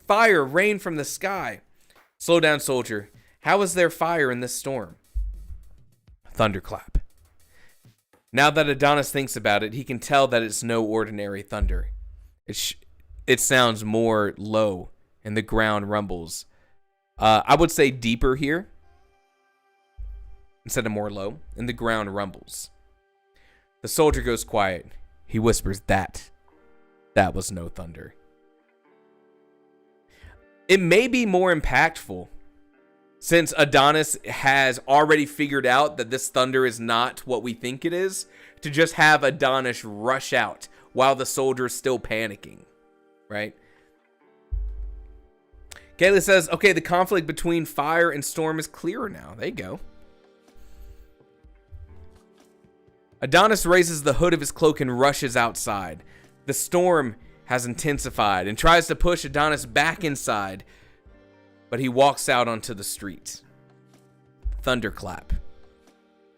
fire rain from the sky. Slow down, soldier. How is there fire in this storm? Thunderclap. Now that Adonis thinks about it, he can tell that it's no ordinary thunder. It sounds more low, and the ground rumbles. I would say deeper here instead of more low, and the ground rumbles. The soldier goes quiet. He whispers, that was no thunder. It may be more impactful since Adonis has already figured out that this thunder is not what we think it is, to just have Adonis rush out while the soldier is still panicking, right? Kayla says, okay, the conflict between fire and storm is clearer now. There you go. Adonis raises the hood of his cloak and rushes outside. The storm has intensified and tries to push Adonis back inside, but he walks out onto the street. Thunderclap.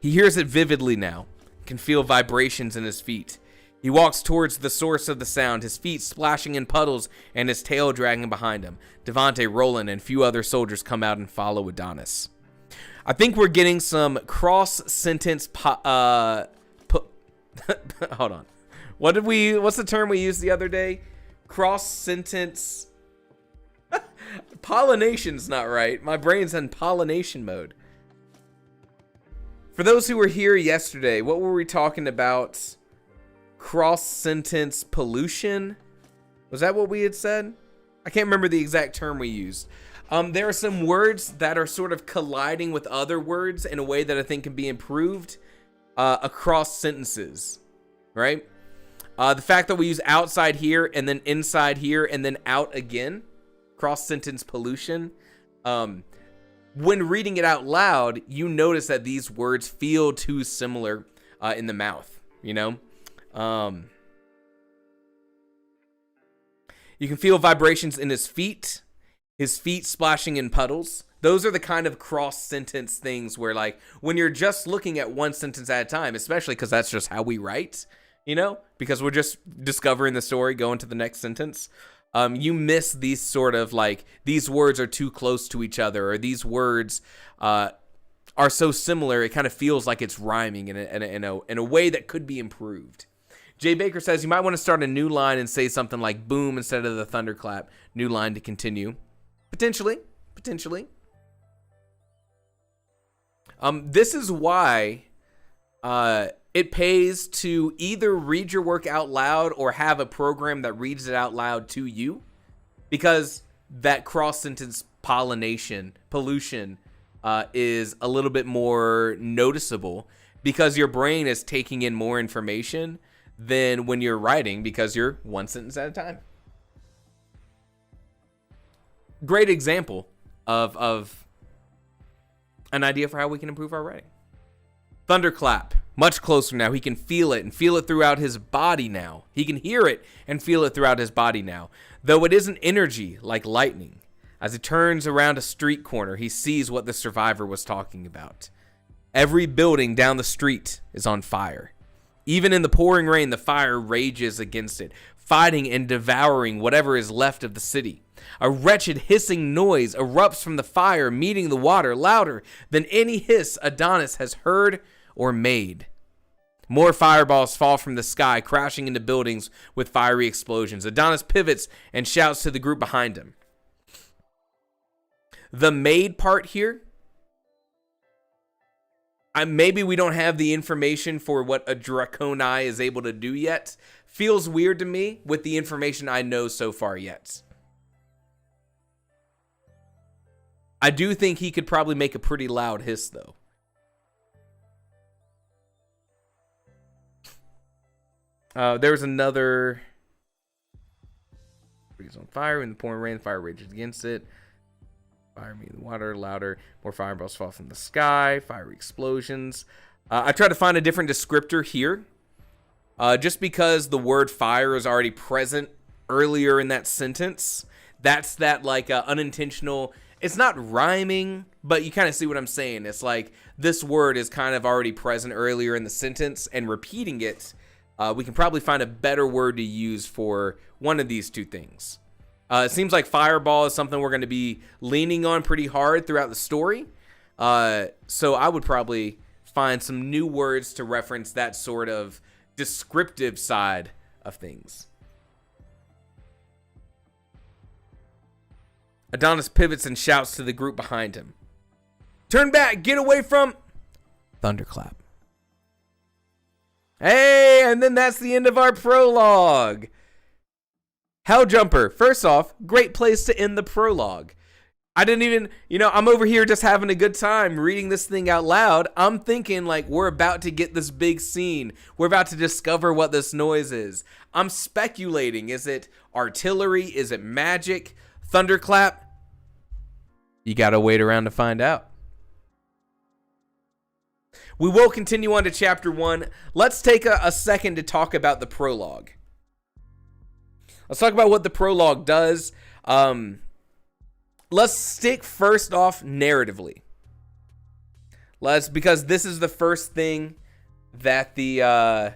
He hears it vividly now, can feel vibrations in his feet. He walks towards the source of the sound, his feet splashing in puddles and his tail dragging behind him. Devontae, Roland, and a few other soldiers come out and follow Adonis. I think we're getting some cross-sentence... hold on. What's the term we used the other day? Cross-sentence... Pollination's not right. My brain's in pollination mode. For those who were here yesterday, what were we talking about? Cross-sentence pollution? Was that what we had said? I can't remember the exact term we used. There are some words that are sort of colliding with other words in a way that I think can be improved across sentences, right? The fact that we use outside here and then inside here and then out again, cross-sentence pollution. When reading it out loud, you notice that these words feel too similar in the mouth, you know? You can feel vibrations in his feet splashing in puddles. Those are the kind of cross-sentence things where, like, when you're just looking at one sentence at a time, especially because that's just how we write, you know? Because we're just discovering the story, going to the next sentence. You miss these sort of, like, these words are too close to each other, or these words are so similar, it kind of feels like it's rhyming in a way that could be improved. Jay Baker says, you might want to start a new line and say something like boom instead of the thunderclap. New line to continue. Potentially. This is why it pays to either read your work out loud or have a program that reads it out loud to you, because that cross-sentence pollution is a little bit more noticeable because your brain is taking in more information than when you're writing, because you're one sentence at a time. Great example of an idea for how we can improve our writing. Thunderclap. Much closer now. He can feel it and feel it throughout his body now. He can hear it and feel it throughout his body now. Though it isn't energy like lightning. As he turns around a street corner, he sees what the survivor was talking about. Every building down the street is on fire. Even in the pouring rain, the fire rages against it, fighting and devouring whatever is left of the city. A wretched hissing noise erupts from the fire, meeting the water louder than any hiss Adonis has heard or made. More fireballs fall from the sky, crashing into buildings with fiery explosions. Adonis pivots and shouts to the group behind him. The made part here, maybe we don't have the information for what a Draconi is able to do yet. Feels weird to me with the information I know so far yet. I do think he could probably make a pretty loud hiss, though. There's another. He's on fire in the pouring rain. Fire rages against it. Fire meeting the water louder. More fireballs fall from the sky. Fiery explosions. I tried to find a different descriptor here. Just because the word fire is already present earlier in that sentence. That's that like unintentional. It's not rhyming, but you kind of see what I'm saying. It's like this word is kind of already present earlier in the sentence, and repeating it, we can probably find a better word to use for one of these two things. It seems like fireball is something we're going to be leaning on pretty hard throughout the story. So I would probably find some new words to reference that sort of descriptive side of things. Adonis pivots and shouts to the group behind him. Turn back, get away from... Thunderclap. Hey, and then that's the end of our prologue. Helljumper, first off, great place to end the prologue. I didn't even, I'm over here just having a good time reading this thing out loud. I'm thinking like we're about to get this big scene. We're about to discover what this noise is. I'm speculating. Is it artillery? Is it magic? Thunderclap? You gotta wait around to find out. We will continue on to chapter 1. Let's take a second to talk about the prologue. Let's talk about what the prologue does. Let's stick first off narratively. Because this is the first thing that the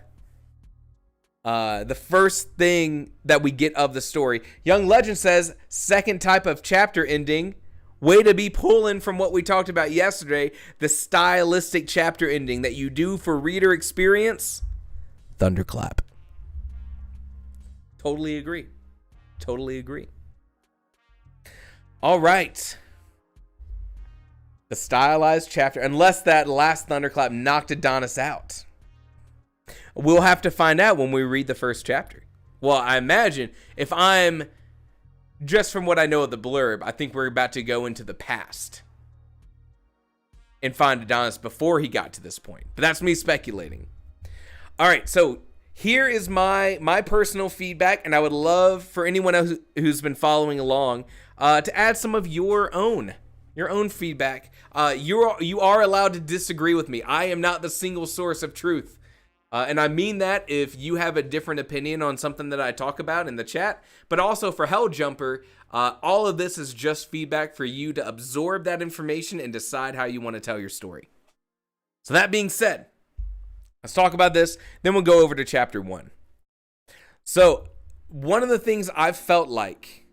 first thing that we get of the story. Young Legend says, second type of chapter ending. Way to be pulling from what we talked about yesterday, the stylistic chapter ending that you do for reader experience. Thunderclap. Totally agree. Totally agree. All right. The stylized chapter, unless that last thunderclap knocked Adonis out. We'll have to find out when we read the first chapter. Well, I imagine if I'm... Just from what I know of the blurb, I think we're about to go into the past and find Adonis before he got to this point. But that's me speculating. All right, so here is my personal feedback, and I would love for anyone else who's been following along to add some of your own feedback. You are allowed to disagree with me. I am not the single source of truth. And I mean that if you have a different opinion on something that I talk about in the chat, but also for Helljumper, all of this is just feedback for you to absorb that information and decide how you want to tell your story. So that being said, let's talk about this, then we'll go over to chapter 1. So one of the things I felt like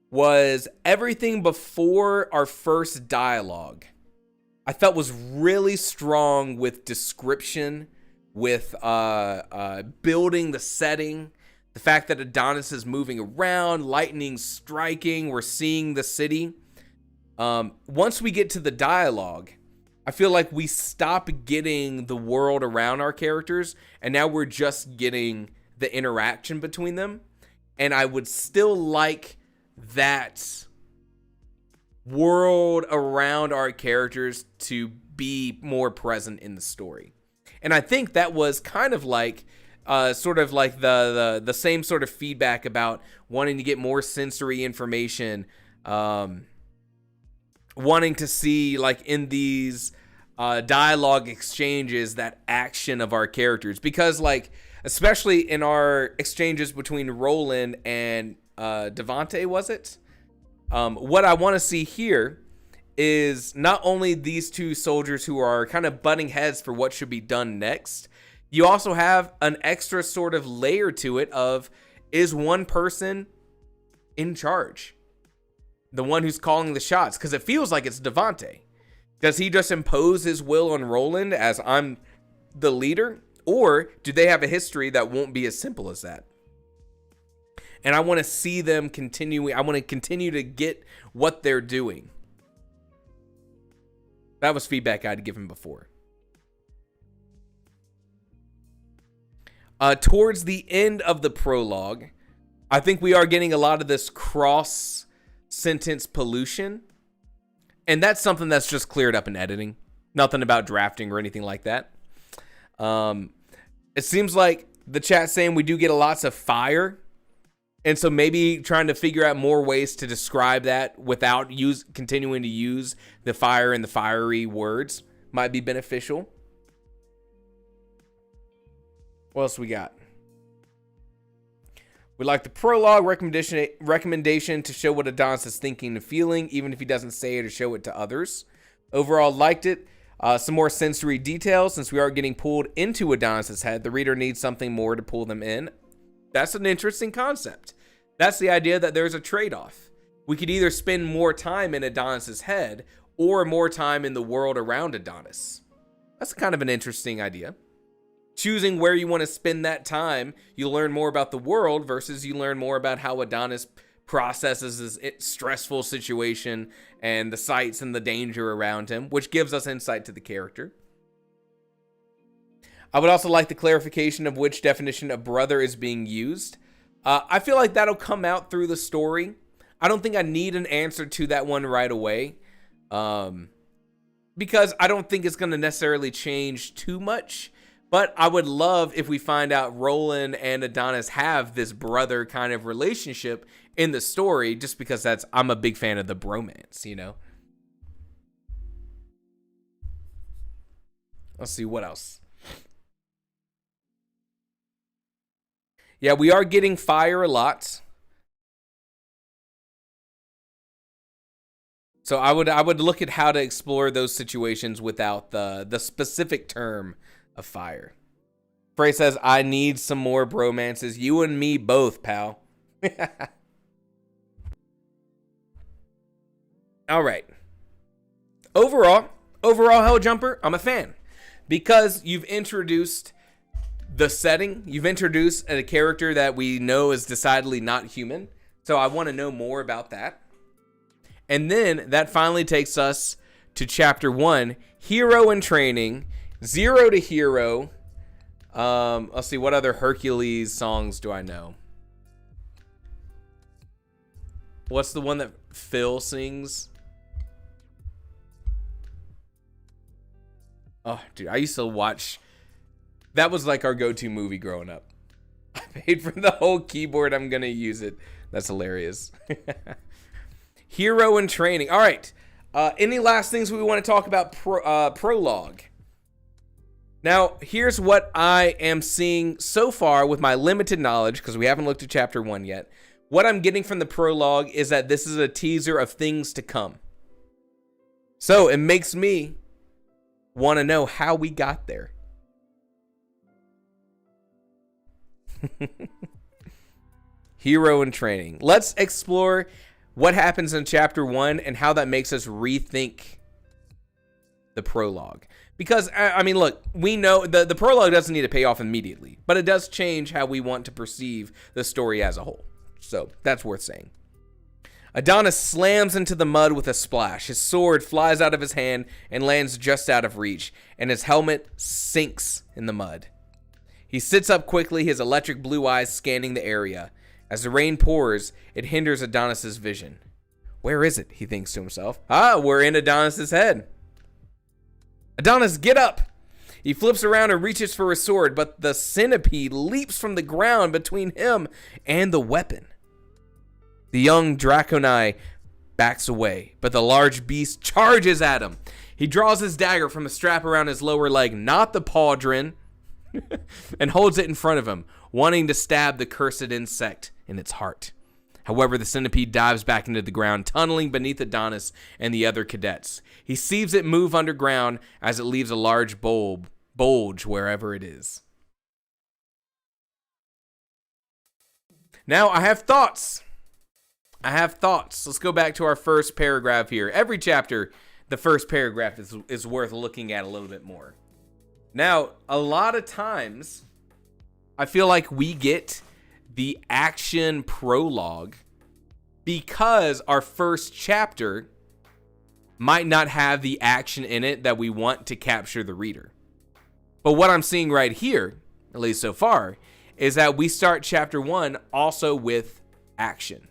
was everything before our first dialogue, I felt was really strong with description, with building the setting, the fact that Adonis is moving around, lightning striking, we're seeing the city. Once we get to the dialogue, I feel like we stop getting the world around our characters, and now we're just getting the interaction between them. And I would still like that world around our characters to be more present in the story. And I think that was kind of like sort of like the same sort of feedback about wanting to get more sensory information, wanting to see like in these dialogue exchanges that action of our characters, because like especially in our exchanges between Roland and Devante, was it? What I want to see here is not only these two soldiers who are kind of butting heads for what should be done next, you also have an extra sort of layer to it of, is one person in charge? The one who's calling the shots? Because it feels like it's Devante. Does he just impose his will on Roland as I'm the leader? Or do they have a history that won't be as simple as that? And I want to see them continuing. I want to continue to get what they're doing. That was feedback I'd given before. Towards the end of the prologue, I think we are getting a lot of this cross-sentence pollution. And that's something that's just cleared up in editing. Nothing about drafting or anything like that. It seems like the chat's saying we do get lots of fire. And so maybe trying to figure out more ways to describe that without continuing to use the fire and the fiery words might be beneficial. What else we got? We like the prologue recommendation to show what Adonis is thinking and feeling, even if he doesn't say it or show it to others. Overall, liked it. Some more sensory details. Since we are getting pulled into Adonis's head, the reader needs something more to pull them in. That's an interesting concept. That's the idea, that there's a trade-off. We could either spend more time in Adonis's head or more time in the world around Adonis. That's kind of an interesting idea. Choosing where you want to spend that time, you learn more about the world versus you learn more about how Adonis processes his stressful situation and the sights and the danger around him, which gives us insight to the character. I would also like the clarification of which definition of brother is being used. I feel like that'll come out through the story. I don't think I need an answer to that one right away, because I don't think it's going to necessarily change too much. But I would love if we find out Roland and Adonis have this brother kind of relationship in the story, just because I'm a big fan of the bromance, you know? Let's see what else. Yeah, we are getting fire a lot. So I would look at how to explore those situations without the specific term of fire. Frey says, I need some more bromances. You and me both, pal. All right. Overall, Helljumper, I'm a fan. Because you've introduced the setting. You've introduced a character that we know is decidedly not human. So I want to know more about that. And then that finally takes us to chapter 1, Hero in Training, 0 to Hero. Let's see, what other Hercules songs do I know? What's the one that Phil sings? Oh, dude, I used to watch. That was like our go-to movie growing up. I paid for the whole keyboard. I'm going to use it. That's hilarious. Hero in Training. All right. Any last things we want to talk about? Prologue. Now, here's what I am seeing so far with my limited knowledge, because we haven't looked at chapter 1 yet. What I'm getting from the prologue is that this is a teaser of things to come. So it makes me want to know how we got there. Hero in Training. Let's explore what happens in chapter 1 and how that makes us rethink the prologue. Because, I mean, look, we know the prologue doesn't need to pay off immediately, but it does change how we want to perceive the story as a whole. So that's worth saying. Adonis slams into the mud with a splash. His sword flies out of his hand and lands just out of reach, and his helmet sinks in the mud. He sits up quickly, his electric blue eyes scanning the area. As the rain pours, it hinders Adonis's vision. Where is it? He thinks to himself. Ah, we're in Adonis's head. Adonis, get up! He flips around and reaches for his sword, but the centipede leaps from the ground between him and the weapon. The young Draconi backs away, but the large beast charges at him. He draws his dagger from a strap around his lower leg, not the pauldron, and holds it in front of him, wanting to stab the cursed insect in its heart. However, the centipede dives back into the ground, tunneling beneath Adonis and the other cadets. He sees it move underground as it leaves a large bulge wherever it is. Now, I have thoughts. Let's go back to our first paragraph here. Every chapter, the first paragraph is worth looking at a little bit more. Now, a lot of times, I feel like we get the action prologue because our first chapter might not have the action in it that we want to capture the reader. But what I'm seeing right here, at least so far, is that we start chapter 1 also with action.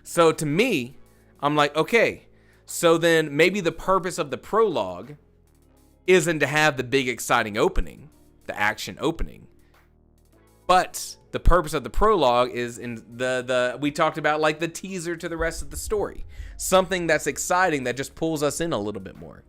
So to me, I'm like, okay, so then maybe the purpose of the prologue isn't to have the big exciting opening, the action opening, but the purpose of the prologue is in we talked about, like, the teaser to the rest of the story, something that's exciting that just pulls us in a little bit more.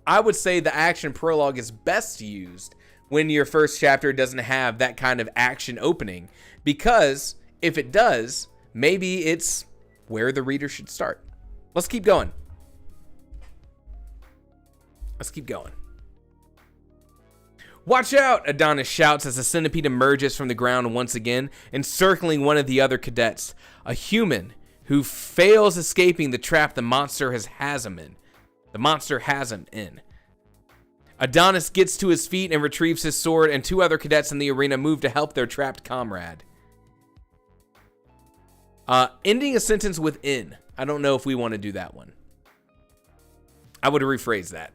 I would say the action prologue is best used when your first chapter doesn't have that kind of action opening, because if it does, maybe it's where the reader should start. Let's keep going. Watch out, Adonis shouts as the centipede emerges from the ground once again, encircling one of the other cadets, a human who fails escaping the trap the monster has him in. The monster has him in. Adonis gets to his feet and retrieves his sword, and two other cadets in the arena move to help their trapped comrade. Ending a sentence with "in." I don't know if we want to do that one. I would rephrase that.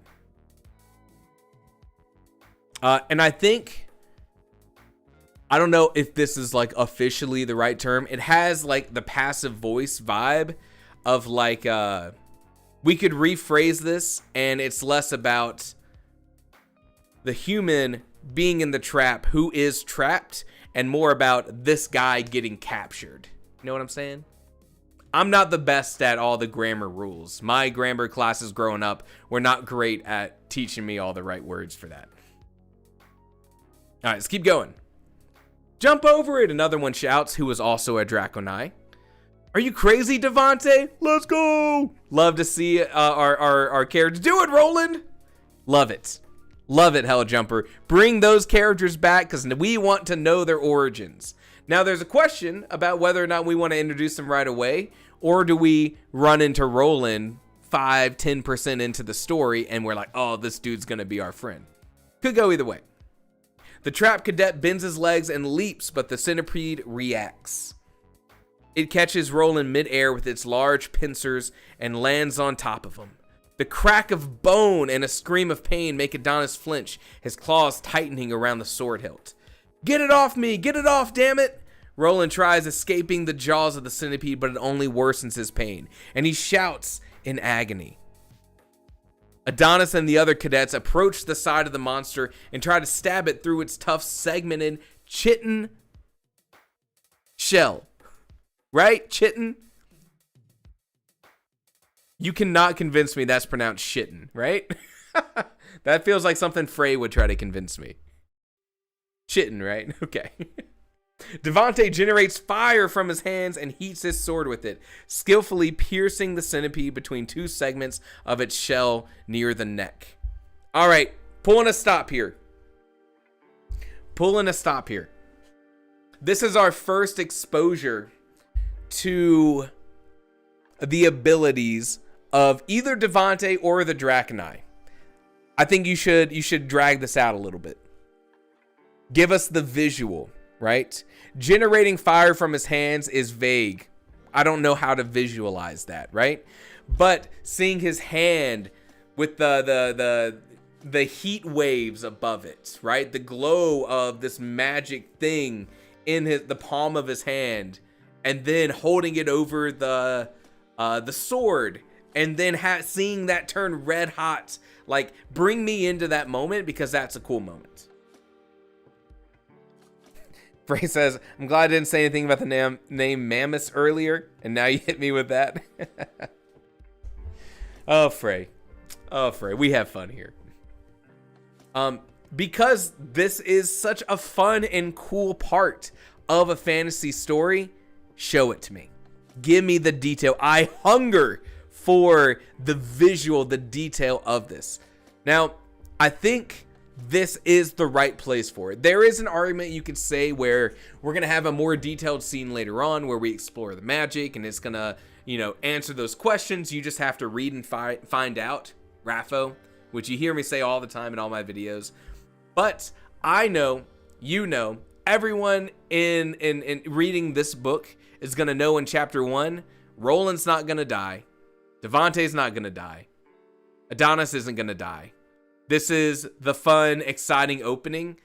And I think, I don't know if this is like officially the right term. It has like the passive voice vibe of like, we could rephrase this and it's less about the human being in the trap who is trapped and more about this guy getting captured. You know what I'm saying? I'm not the best at all the grammar rules. My grammar classes growing up were not great at teaching me all the right words for that. All right, let's keep going. Jump over it, another one shouts, who was also a Draconai. Are you crazy, Devante? Let's go. Love to see our characters. Do it, Roland. Love it. Love it, Helljumper. Bring those characters back because we want to know their origins. Now, there's a question about whether or not we want to introduce them right away, or do we run into Roland 5-10% into the story and we're like, oh, this dude's going to be our friend. Could go either way. The trap cadet bends his legs and leaps, but the centipede reacts. It catches Roland midair with its large pincers and lands on top of him. The crack of bone and a scream of pain make Adonis flinch, his claws tightening around the sword hilt. Get it off me! Get it off, damn it! Roland tries escaping the jaws of the centipede, but it only worsens his pain, and he shouts in agony. Adonis and the other cadets approach the side of the monster and try to stab it through its tough segmented chitin shell. Right? Chitin? You cannot convince me that's pronounced shitten, right? That feels like something Frey would try to convince me. Chitin, right? Okay. Devante generates fire from his hands and heats his sword with it, skillfully piercing the centipede between two segments of its shell near the neck. All right, pulling a stop here. This is our first exposure to the abilities of either Devante or the Draconai. I think you should drag this out a little bit. Give us the visual, right? Generating fire from his hands is vague. I don't know how to visualize that, right? But seeing his hand with the heat waves above it, right? The glow of this magic thing in the palm of his hand, and then holding it over the sword, and then seeing that turn red hot. Like, bring me into that moment, because that's a cool moment. Frey says, I'm glad I didn't say anything about the name Mammoth earlier, and now you hit me with that. Oh, Frey. We have fun here. Because this is such a fun and cool part of a fantasy story, show it to me. Give me the detail. I hunger for the visual, the detail of this. Now, I think this is the right place for it. There is an argument you could say where we're going to have a more detailed scene later on where we explore the magic and it's going to, answer those questions. You just have to read and find out, Raffo, which you hear me say all the time in all my videos. But I know, everyone in reading this book is going to know in chapter 1, Roland's not going to die. Devante's not going to die. Adonis isn't going to die. This is the fun, exciting opening.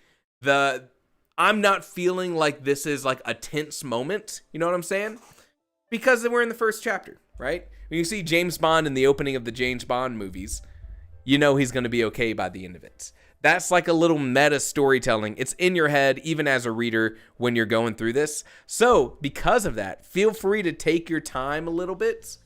I'm not feeling like this is like a tense moment. You know what I'm saying? Because we're in the first chapter, right? When you see James Bond in the opening of the James Bond movies, you know he's going to be okay by the end of it. That's like a little meta storytelling. It's in your head, even as a reader, when you're going through this. So, because of that, feel free to take your time a little bit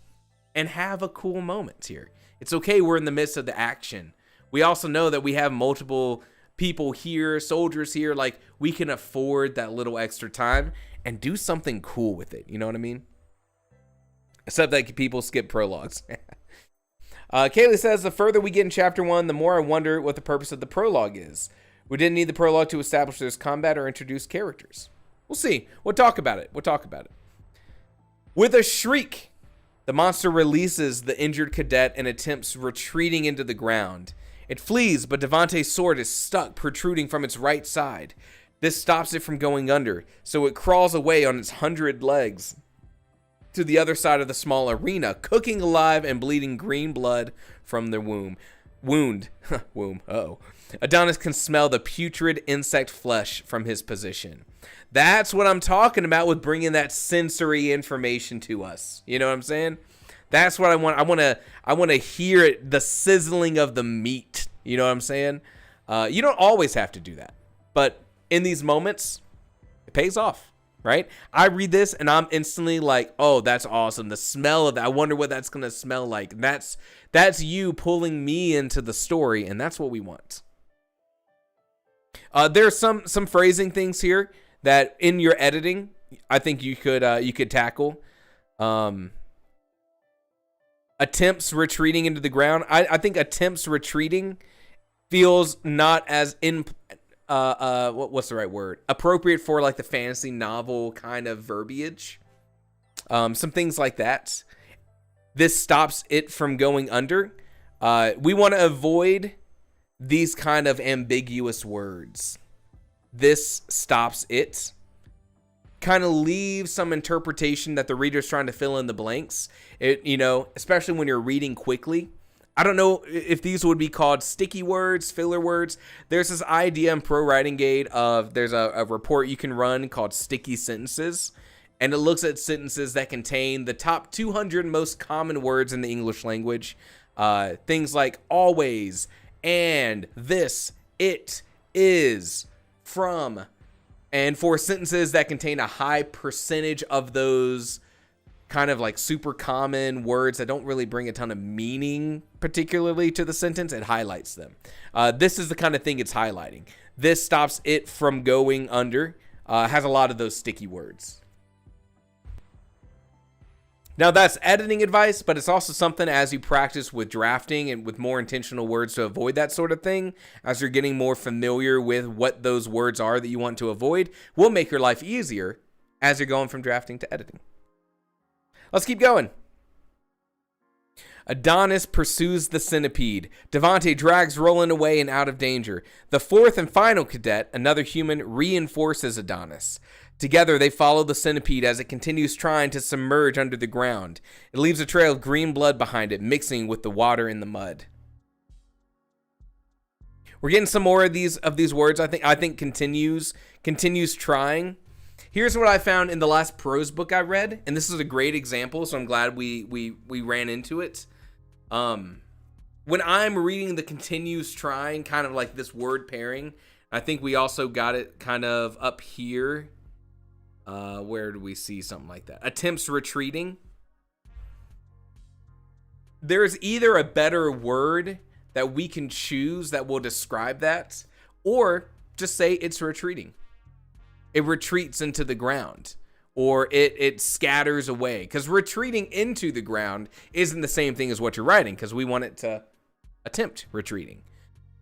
and have a cool moment here. It's okay, we're in the midst of the action. We also know that we have multiple people here, soldiers here, like we can afford that little extra time and do something cool with it. You know what I mean? Except that people skip prologues. Kaylee says, the further we get in chapter 1, the more I wonder what the purpose of the prologue is. We didn't need the prologue to establish there's combat or introduce characters. We'll see. We'll talk about it. With a shriek, the monster releases the injured cadet and attempts retreating into the ground. It flees, but Devante's sword is stuck, protruding from its right side. This stops it from going under, so it crawls away on its 100 legs to the other side of the small arena, cooking alive and bleeding green blood from the wound. Uh-oh. Adonis can smell the putrid insect flesh from his position. That's what I'm talking about with bringing that sensory information to us. You know what I'm saying? That's what I want. I want to hear it, the sizzling of the meat. You know what I'm saying? You don't always have to do that, but in these moments, it pays off, right? I read this and I'm instantly like, oh, that's awesome. The smell of that. I wonder what that's going to smell like. That's you pulling me into the story, and that's what we want. There's some phrasing things here that in your editing, I think you could tackle. Attempts retreating into the ground. I think attempts retreating feels not as what's the right word? Appropriate for like the fantasy novel kind of verbiage. Some things like that. This stops it from going under. We want to avoid these kind of ambiguous words. This stops it. Kind of leaves some interpretation that the reader's trying to fill in the blanks. It, especially when you're reading quickly. I don't know if these would be called sticky words, filler words. There's this idea in Pro Writing Guide of there's a report you can run called sticky sentences. And it looks at sentences that contain the top 200 most common words in the English language. Things like always, and, this, it, is, from. And for sentences that contain a high percentage of those kind of like super common words that don't really bring a ton of meaning particularly to the sentence, it highlights them. This is the kind of thing it's highlighting. This stops it from going under. Has a lot of those sticky words. Now that's editing advice, but it's also something as you practice with drafting and with more intentional words to avoid that sort of thing, as you're getting more familiar with what those words are that you want to avoid, will make your life easier as you're going from drafting to editing. Let's keep going. Adonis pursues the centipede. Devante drags Roland away and out of danger. The fourth and final cadet, another human, reinforces Adonis. Together, they follow the centipede as it continues trying to submerge under the ground. It leaves a trail of green blood behind it, mixing with the water in the mud. We're getting some more of these words. I think continues trying. Here's what I found in the last prose book I read, and this is a great example, so I'm glad we ran into it. When I'm reading the continues trying, kind of like this word pairing, I think we also got it kind of up here. Where do we see something like that? Attempts retreating. There's either a better word that we can choose that will describe that, or just say it's retreating. It retreats into the ground, or it scatters away. Because retreating into the ground isn't the same thing as what you're writing, because we want it to attempt retreating.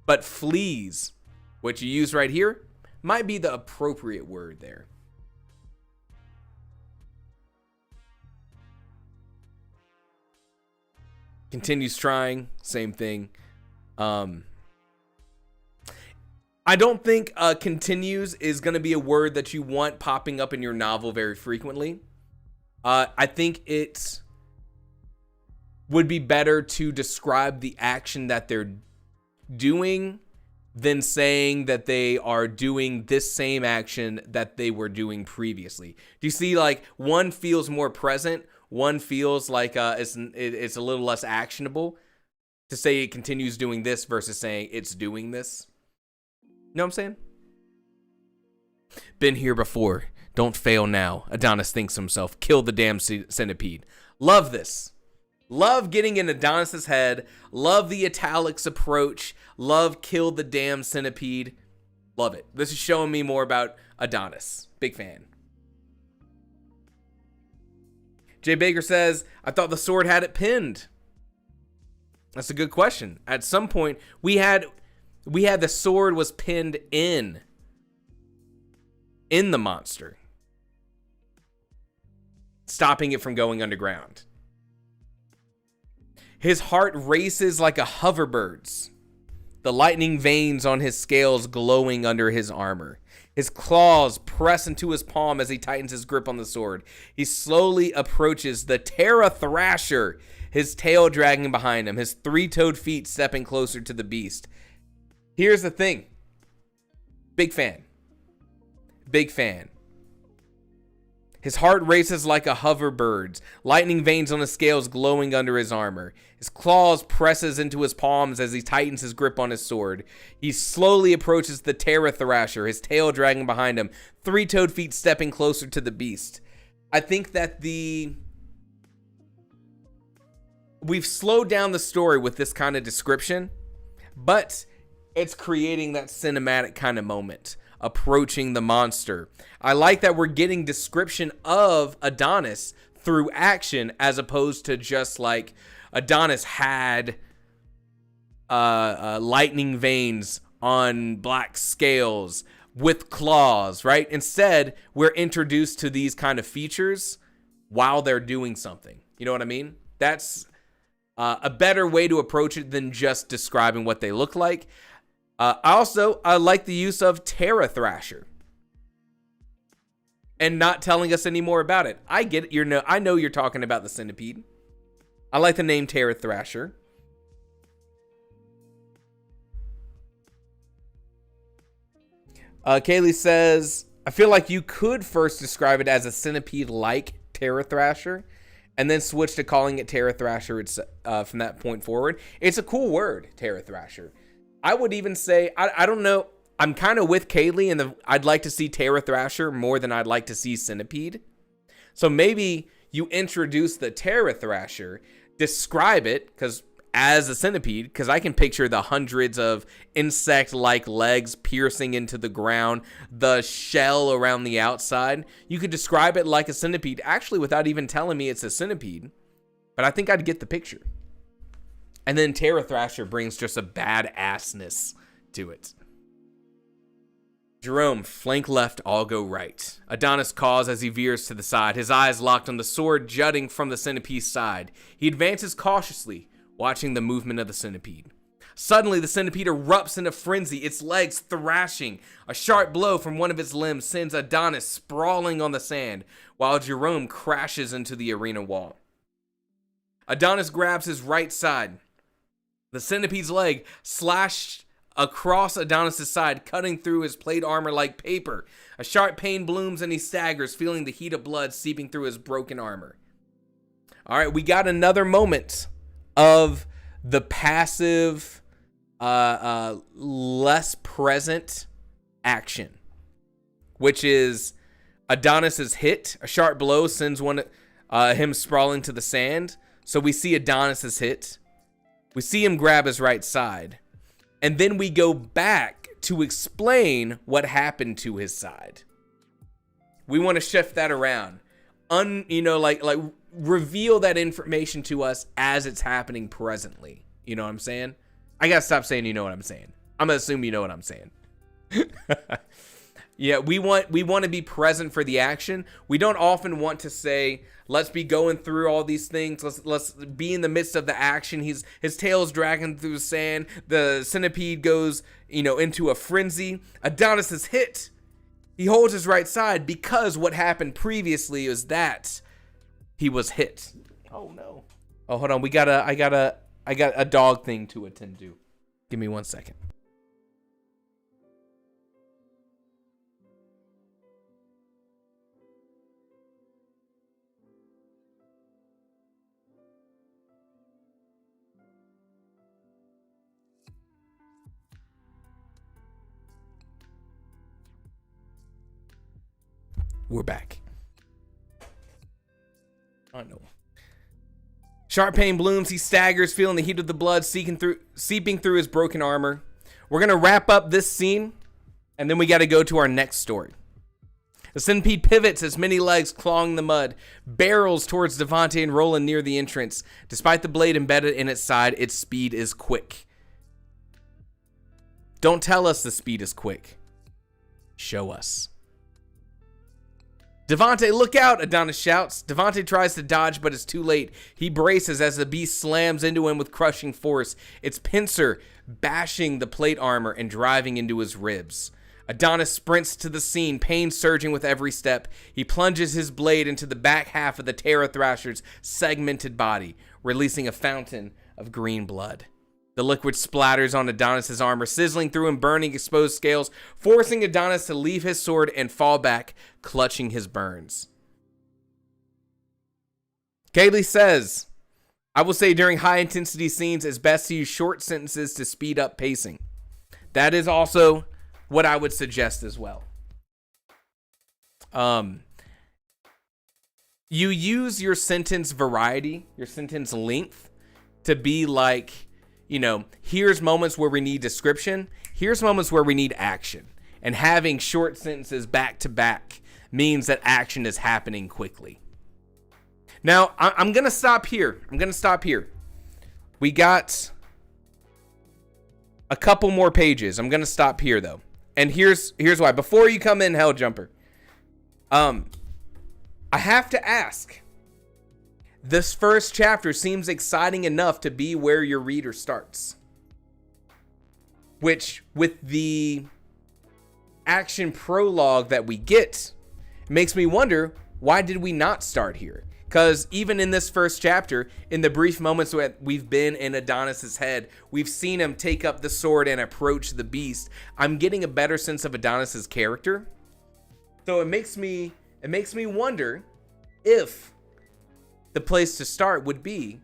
But flees, what you use right here, might be the appropriate word there. Continues trying, same thing. I don't think continues is going to be a word that you want popping up in your novel very frequently. I think it would be better to describe the action that they're doing than saying that they are doing this same action that they were doing previously. Do you see, like, one feels more present, one feels like it's a little less actionable to say it continues doing this versus saying it's doing this? You know what I'm saying? Been here before. Don't fail now. Adonis thinks to himself. Kill the damn centipede. Love this. Love getting in Adonis's head. Love the italics approach. Love kill the damn centipede. Love it. This is showing me more about Adonis. Big fan. Jay Baker says, I thought the sword had it pinned. That's a good question. At some point, we had We had the sword was pinned in the monster, stopping it from going underground. His heart races like a hoverbird's, the lightning veins on his scales glowing under his armor. His claws press into his palm as he tightens his grip on the sword. He slowly approaches the Terra Thrasher, his tail dragging behind him, his three-toed feet stepping closer to the beast. Here's the thing. Big fan. Big fan. His heart races like a hoverbird's, lightning veins on his scales glowing under his armor. His claws presses into his palms as he tightens his grip on his sword. He slowly approaches the Terra Thrasher, his tail dragging behind him, three-toed feet stepping closer to the beast. I think that we've slowed down the story with this kind of description, but it's creating that cinematic kind of moment, approaching the monster. I like that we're getting description of Adonis through action, as opposed to just like Adonis had lightning veins on black scales with claws, right? Instead, we're introduced to these kind of features while they're doing something. You know what I mean? That's a better way to approach it than just describing what they look like. I like the use of Terra Thrasher and not telling us any more about it. I get it. I know you're talking about the centipede. I like the name Terra Thrasher. Kaylee says, I feel like you could first describe it as a centipede-like Terra Thrasher and then switch to calling it Terra Thrasher from that point forward. It's a cool word, Terra Thrasher. I would even say, I don't know, I'm kind of with Kaylee, and I'd like to see Terra Thrasher more than I'd like to see Centipede. So maybe you introduce the Terra Thrasher, describe it as a centipede, because I can picture the hundreds of insect-like legs piercing into the ground, the shell around the outside. You could describe it like a centipede, actually without even telling me it's a centipede, but I think I'd get the picture. And then Terra Thrasher brings just a badassness to it. Jerome, flank left, all go right. Adonis caws as he veers to the side, his eyes locked on the sword jutting from the centipede's side. He advances cautiously, watching the movement of the centipede. Suddenly, the centipede erupts in a frenzy, its legs thrashing. A sharp blow from one of its limbs sends Adonis sprawling on the sand, while Jerome crashes into the arena wall. Adonis grabs his right side. The centipede's leg slashed across Adonis' side, cutting through his plate armor like paper. A sharp pain blooms and he staggers, feeling the heat of blood seeping through his broken armor. All right, we got another moment of the passive, less present action, which is Adonis is hit. A sharp blow sends him sprawling to the sand. So we see Adonis is hit. We see him grab his right side. And then we go back to explain what happened to his side. We want to shift that around. Reveal that information to us as it's happening presently. You know what I'm saying? I gotta stop saying you know what I'm saying. I'm gonna assume you know what I'm saying. Yeah, we want to be present for the action. We don't often want to say, let's be going through all these things. Let's be in the midst of the action. His tail's dragging through the sand. The centipede goes, into a frenzy. Adonis is hit. He holds his right side because what happened previously is that he was hit. Oh no. Oh, hold on. I got a dog thing to attend to. Give me 1 second. We're back. Oh no. Sharp pain blooms. He staggers, feeling the heat of the blood seeping through his broken armor. We're going to wrap up this scene, and then we got to go to our next story. The centipede pivots, its many legs clawing the mud, barrels towards Devante and Roland near the entrance. Despite the blade embedded in its side, its speed is quick. Don't tell us the speed is quick. Show us. Devante, look out, Adonis shouts. Devante tries to dodge, but it's too late. He braces as the beast slams into him with crushing force, its pincer bashing the plate armor and driving into his ribs. Adonis sprints to the scene, pain surging with every step. He plunges his blade into the back half of the Terra Thrasher's segmented body, releasing a fountain of green blood. The liquid splatters on Adonis' armor, sizzling through and burning exposed scales, forcing Adonis to leave his sword and fall back, clutching his burns. Kaylee says, I will say during high-intensity scenes, it's best to use short sentences to speed up pacing. That is also what I would suggest as well. You use your sentence variety, your sentence length, to be like, you know, here's moments where we need description. Here's moments where we need action. And having short sentences back to back means that action is happening quickly. Now, I'm going to stop here. We got a couple more pages. I'm going to stop here, though. And here's why. Before you come in, Helljumper, I have to ask. This first chapter seems exciting enough to be where your reader starts. Which, with the action prologue that we get, makes me wonder, why did we not start here? Because even in this first chapter, in the brief moments that we've been in Adonis's head, we've seen him take up the sword and approach the beast. I'm getting a better sense of Adonis's character. So it makes me wonder if the place to start would be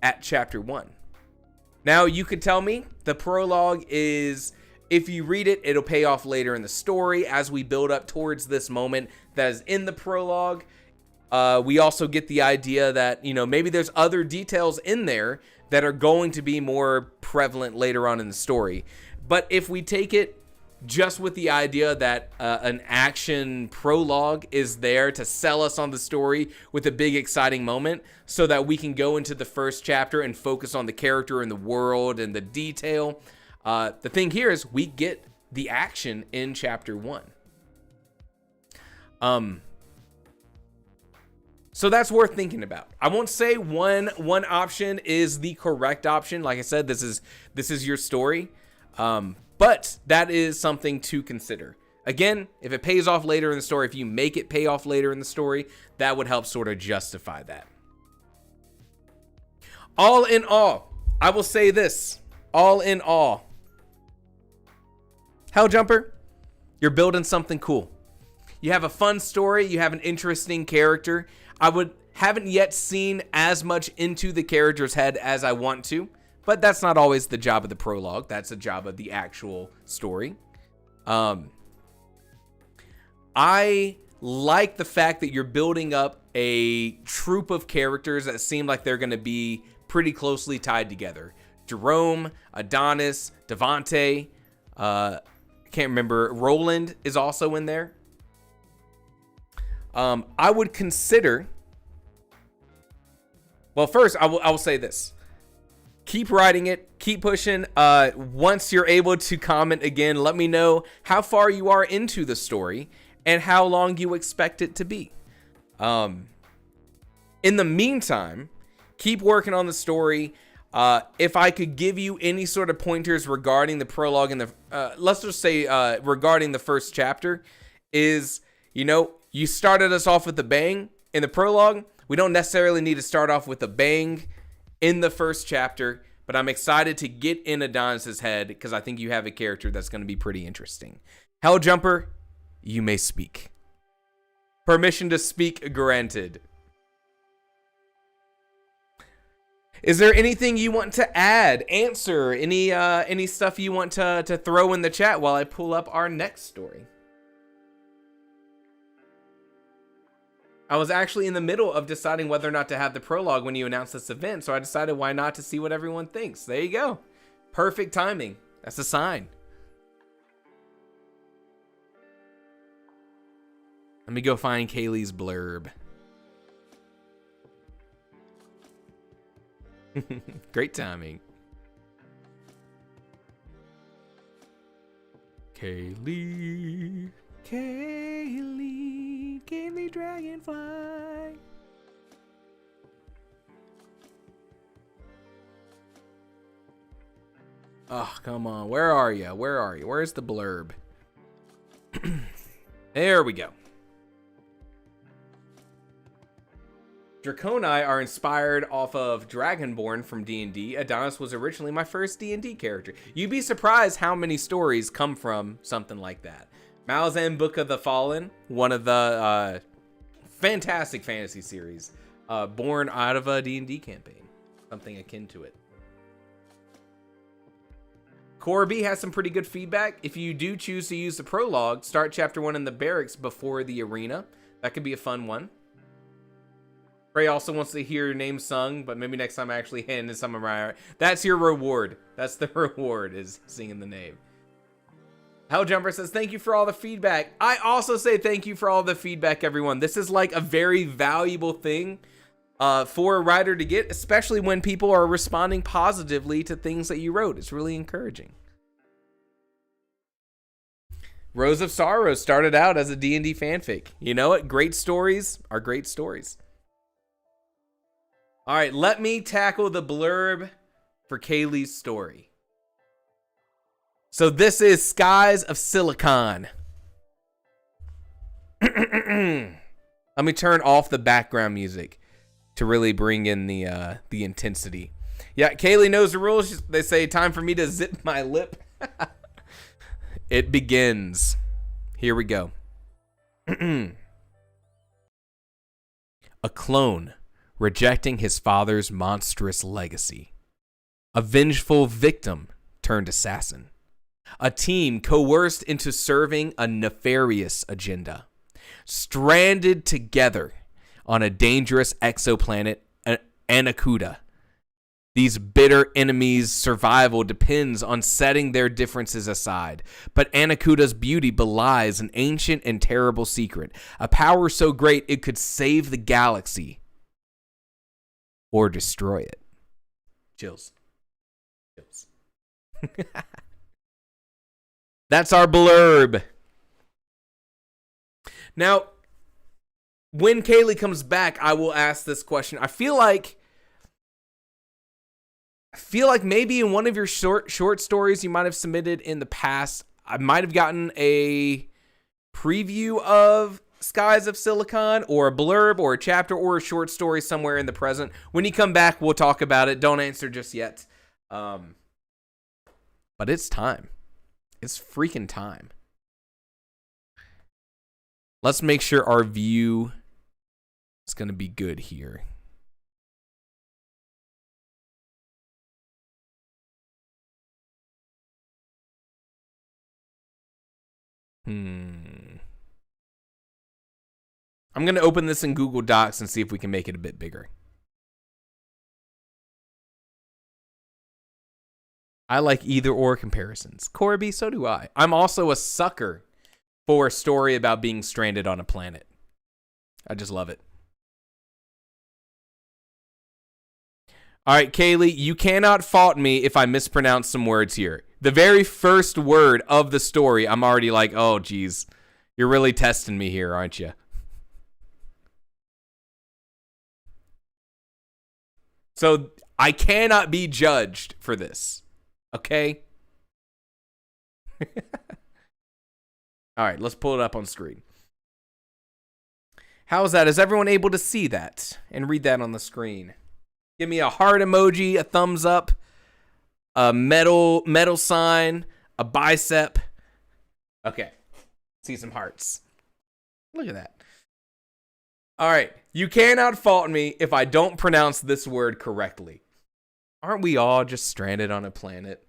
at chapter 1. Now, you could tell me the prologue is, if you read it, it'll pay off later in the story as we build up towards this moment that is in the prologue. We also get the idea that, you know, maybe there's other details in there that are going to be more prevalent later on in the story. But if we take it just with the idea that an action prologue is there to sell us on the story with a big exciting moment so that we can go into the first chapter and focus on the character and the world and the detail. The thing here is we get the action in chapter 1. So that's worth thinking about. I won't say one option is the correct option. Like I said, this is your story. But that is something to consider. Again, if it pays off later in the story, if you make it pay off later in the story, that would help sort of justify that. All in all, I will say this. All in all, Helljumper, you're building something cool. You have a fun story. You have an interesting character. Haven't yet seen as much into the character's head as I want to. But that's not always the job of the prologue. That's the job of the actual story. I like the fact that you're building up a troop of characters that seem like they're going to be pretty closely tied together. Jerome, Adonis, Devante, I can't remember. Roland is also in there. I would consider... Well, first, I will say this. Keep writing it. Keep pushing. Once you're able to comment again, let me know how far you are into the story and how long you expect it to be. In the meantime, keep working on the story. If I could give you any sort of pointers regarding the prologue and the, let's just say regarding the first chapter, is, you know, you started us off with a bang in the prologue. We don't necessarily need to start off with a bang in the first chapter, but I'm excited to get in Adonis's head because I think you have a character that's going to be pretty interesting. Helljumper, you may speak. Permission to speak granted. Is there anything you want to add, answer, any stuff you want to throw in the chat while I pull up our next story? I was actually in the middle of deciding whether or not to have the prologue when you announced this event, so I decided why not to see what everyone thinks. There you go. Perfect timing. That's a sign. Let me go find Kaylee's blurb. Great timing. Kaylee. Kaylee. Kaylee Dragonfly. Oh, come on. Where are you? Where are you? Where's the blurb? There we go. Draconi are inspired off of Dragonborn from D&D. Adonis was originally my first D&D character. You'd be surprised how many stories come from something like that. Malazan Book of the Fallen, one of the fantastic fantasy series, born out of a D&D campaign. Something akin to it. Corby has some pretty good feedback. If you do choose to use the prologue, start chapter 1 in the barracks before the arena. That could be a fun one. Ray also wants to hear your name sung, but maybe next time I actually hand in some of my... That's your reward. That's the reward, is singing the name. Helljumper says, thank you for all the feedback. I also say thank you for all the feedback, everyone. This is like a very valuable thing for a writer to get, especially when people are responding positively to things that you wrote. It's really encouraging. Rose of Sorrow started out as a D&D fanfic. You know what? Great stories are great stories. All right, let me tackle the blurb for Kaylee's story. So this is Skies of Silicon. Let me turn off the background music to really bring in the intensity. Yeah, Kaylee knows the rules. They say time for me to zip my lip. It begins. Here we go. A clone rejecting his father's monstrous legacy. A vengeful victim turned assassin. A team coerced into serving a nefarious agenda. Stranded together on a dangerous exoplanet, Anakuda. These bitter enemies' survival depends on setting their differences aside. But Anakuda's beauty belies an ancient and terrible secret. A power so great it could save the galaxy. Or destroy it. Chills. Chills. That's our blurb. Now, when Kaylee comes back, I will ask this question. I feel like maybe in one of your short stories you might have submitted in the past, I might have gotten a preview of Skies of Silicon, or a blurb, or a chapter, or a short story somewhere in the present. When you come back, we'll talk about it. Don't answer just yet. But it's time. It's freaking time. Let's make sure our view is going to be good here. I'm going to open this in Google Docs and see if we can make it a bit bigger. I like either or comparisons. Corby, so do I. I'm also a sucker for a story about being stranded on a planet. I just love it. All right, Kaylee, you cannot fault me if I mispronounce some words here. The very first word of the story, I'm already like, oh, geez, you're really testing me here, aren't you? So I cannot be judged for this, okay? All right, let's pull it up on screen. How's that? Is everyone able to see that and read that on the screen? Give me a heart emoji, a thumbs up, a metal sign, a bicep. Okay, see some hearts. Look at that. All right, you cannot fault me if I don't pronounce this word correctly. Aren't we all just stranded on a planet?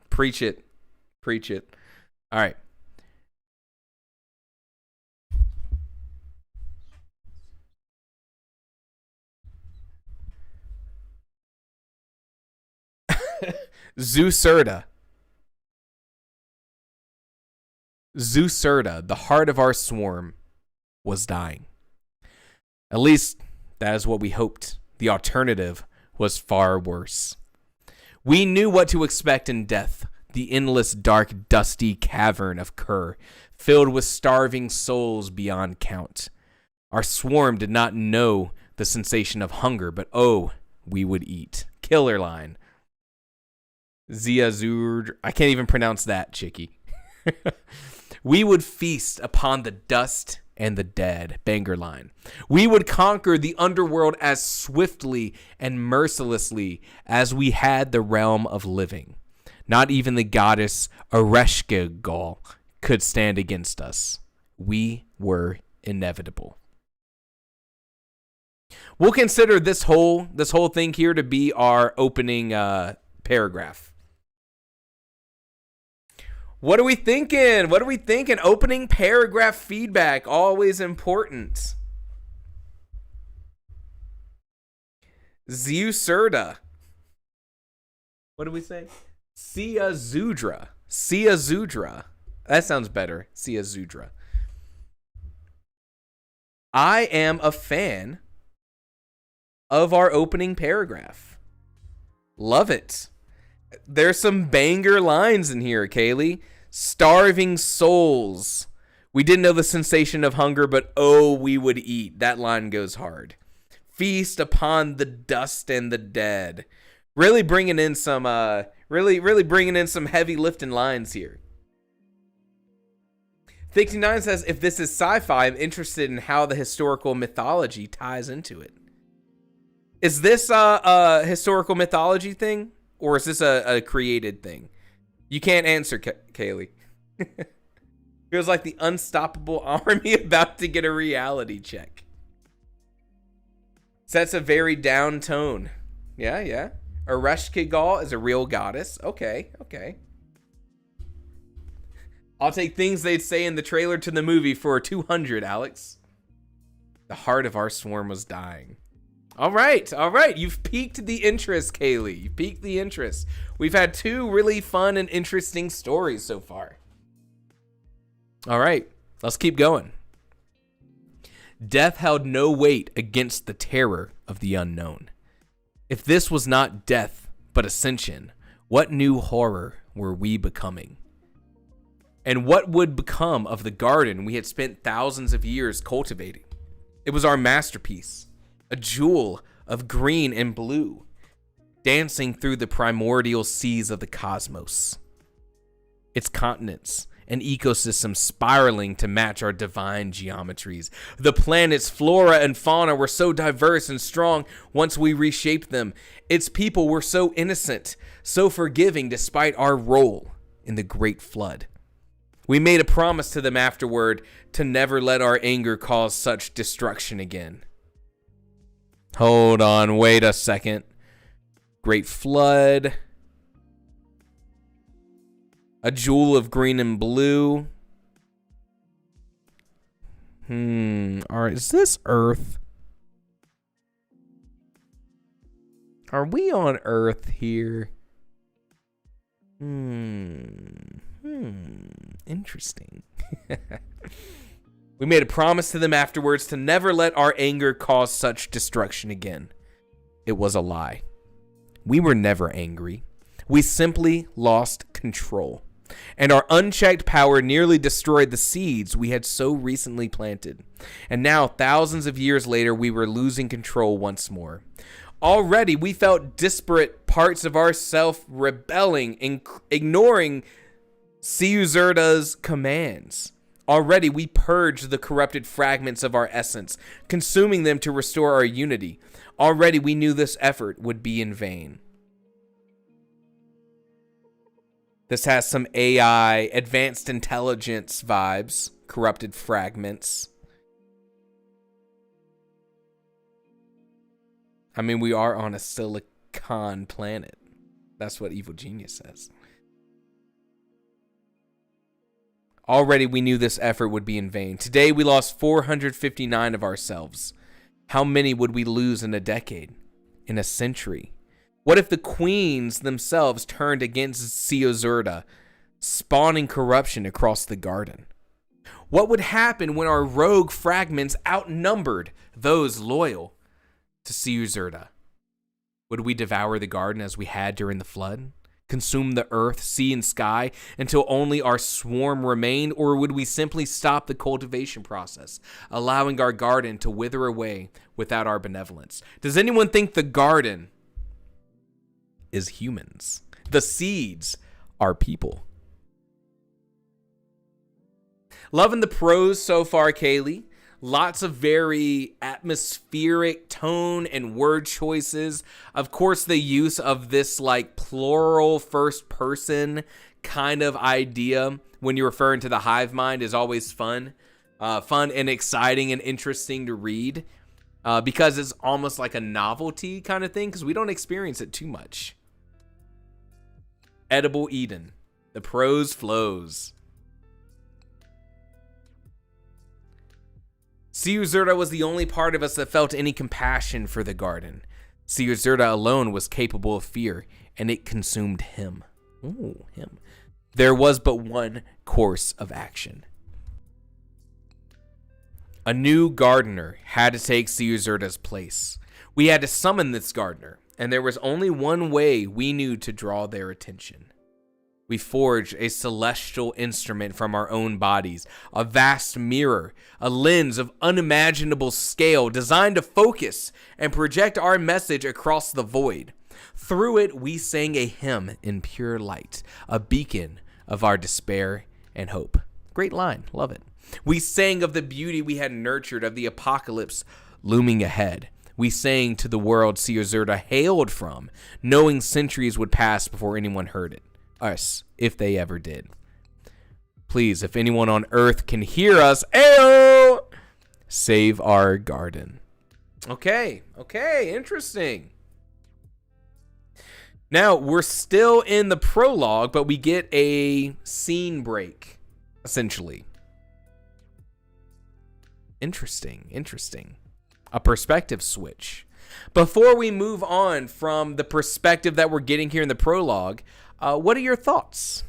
Preach it. Preach it. All right. Zucerda. Zucerda, the heart of our swarm, was dying. At least that is what we hoped. The alternative was far worse. We knew what to expect in death. the endless, dark, dusty cavern of Kur, filled with starving souls beyond count. Our swarm did not know the sensation of hunger, but oh, we would eat. Killer line. Ziazur, I can't even pronounce that, Chicky. We would feast upon the dust and the dead. Banger line. We would conquer the underworld as swiftly and mercilessly as we had the realm of living. Not even the goddess Ereshkigal could stand against us. We were inevitable. We'll consider this whole thing here to be our opening paragraph. What are we thinking? What are we thinking? Opening paragraph feedback, always important. Zeusurda. What do we say? Siazudra. Siazudra. That sounds better. Siazudra. I am a fan of our opening paragraph. Love it. There's some banger lines in here, Kaylee. Starving souls. We didn't know the sensation of hunger, but oh, we would eat. That line goes hard. Feast upon the dust and the dead. Really bringing in some, really bringing in some heavy lifting lines here. 59 says, if this is sci-fi, I'm interested in how the historical mythology ties into it. Is this a historical mythology thing? Or is this a created thing? You can't answer, Kaylee. Feels like the unstoppable army about to get a reality check. Sets a very down tone. Yeah. Ereshkigal is a real goddess. Okay. I'll take things they'd say in the trailer to the movie for 200, Alex. The heart of our swarm was dying. All right. You've piqued the interest, Kaylee. You've piqued the interest. We've had two really fun and interesting stories so far. All right, let's keep going. Death held no weight against the terror of the unknown. If this was not death, but ascension, what new horror were we becoming? And what would become of the garden we had spent thousands of years cultivating? It was our masterpiece. A jewel of green and blue, dancing through the primordial seas of the cosmos. Its continents and ecosystems spiraling to match our divine geometries. The planet's flora and fauna were so diverse and strong once we reshaped them. Its people were so innocent, so forgiving despite our role in the Great Flood. We made a promise to them afterward to never let our anger cause such destruction again. Hold on, wait a second. Great Flood. A jewel of green and blue. Alright, is this Earth? Are we on Earth here? Interesting. We made a promise to them afterwards to never let our anger cause such destruction again. It was a lie. We were never angry. We simply lost control. And our unchecked power nearly destroyed the seeds we had so recently planted. And now, thousands of years later, we were losing control once more. Already, we felt disparate parts of ourself rebelling, ignoring Siuzurda's commands. Already we purged the corrupted fragments of our essence, consuming them to restore our unity. Already we knew this effort would be in vain. This has some AI, advanced intelligence vibes, corrupted fragments. I mean, we are on a silicon planet. That's what Evil Genius says. Already we knew this effort would be in vain. Today we lost 459 of ourselves. How many would we lose in a decade? In a century? What if the queens themselves turned against Siozurda, spawning corruption across the garden? What would happen when our rogue fragments outnumbered those loyal to Siozurda? Would we devour the garden as we had during the flood? consume the earth, sea, and sky until only our swarm remained? Or would we simply stop the cultivation process, allowing our garden to wither away without our benevolence? Does anyone think the garden is humans? The seeds are people. Loving the prose so far, Kaylee. Lots of very atmospheric tone and word choices. Of course, the use of this like plural first person kind of idea when you're referring to the hive mind is always fun. Fun and exciting and interesting to read because it's almost like a novelty kind of thing because we don't experience it too much. Edible Eden. The prose flows. Siuzerta was the only part of us that felt any compassion for the garden. Siuzerta alone was capable of fear, and it consumed him. Ooh, him. There was but one course of action. A new gardener had to take Siuzerta's place. We had to summon this gardener, and there was only one way we knew to draw their attention. We forged a celestial instrument from our own bodies, a vast mirror, a lens of unimaginable scale designed to focus and project our message across the void. Through it, we sang a hymn in pure light, a beacon of our despair and hope. Great line, love it. We sang of the beauty we had nurtured, of the apocalypse looming ahead. We sang to the world Siuzerta hailed from, knowing centuries would pass before anyone heard it. Us, if they ever did. Please, if anyone on earth can hear us, ayo, save our garden. Okay, interesting. Now, we're still in the prologue, but we get a scene break, essentially. Interesting. A perspective switch. Before we move on from the perspective that we're getting here in the prologue, what are your thoughts?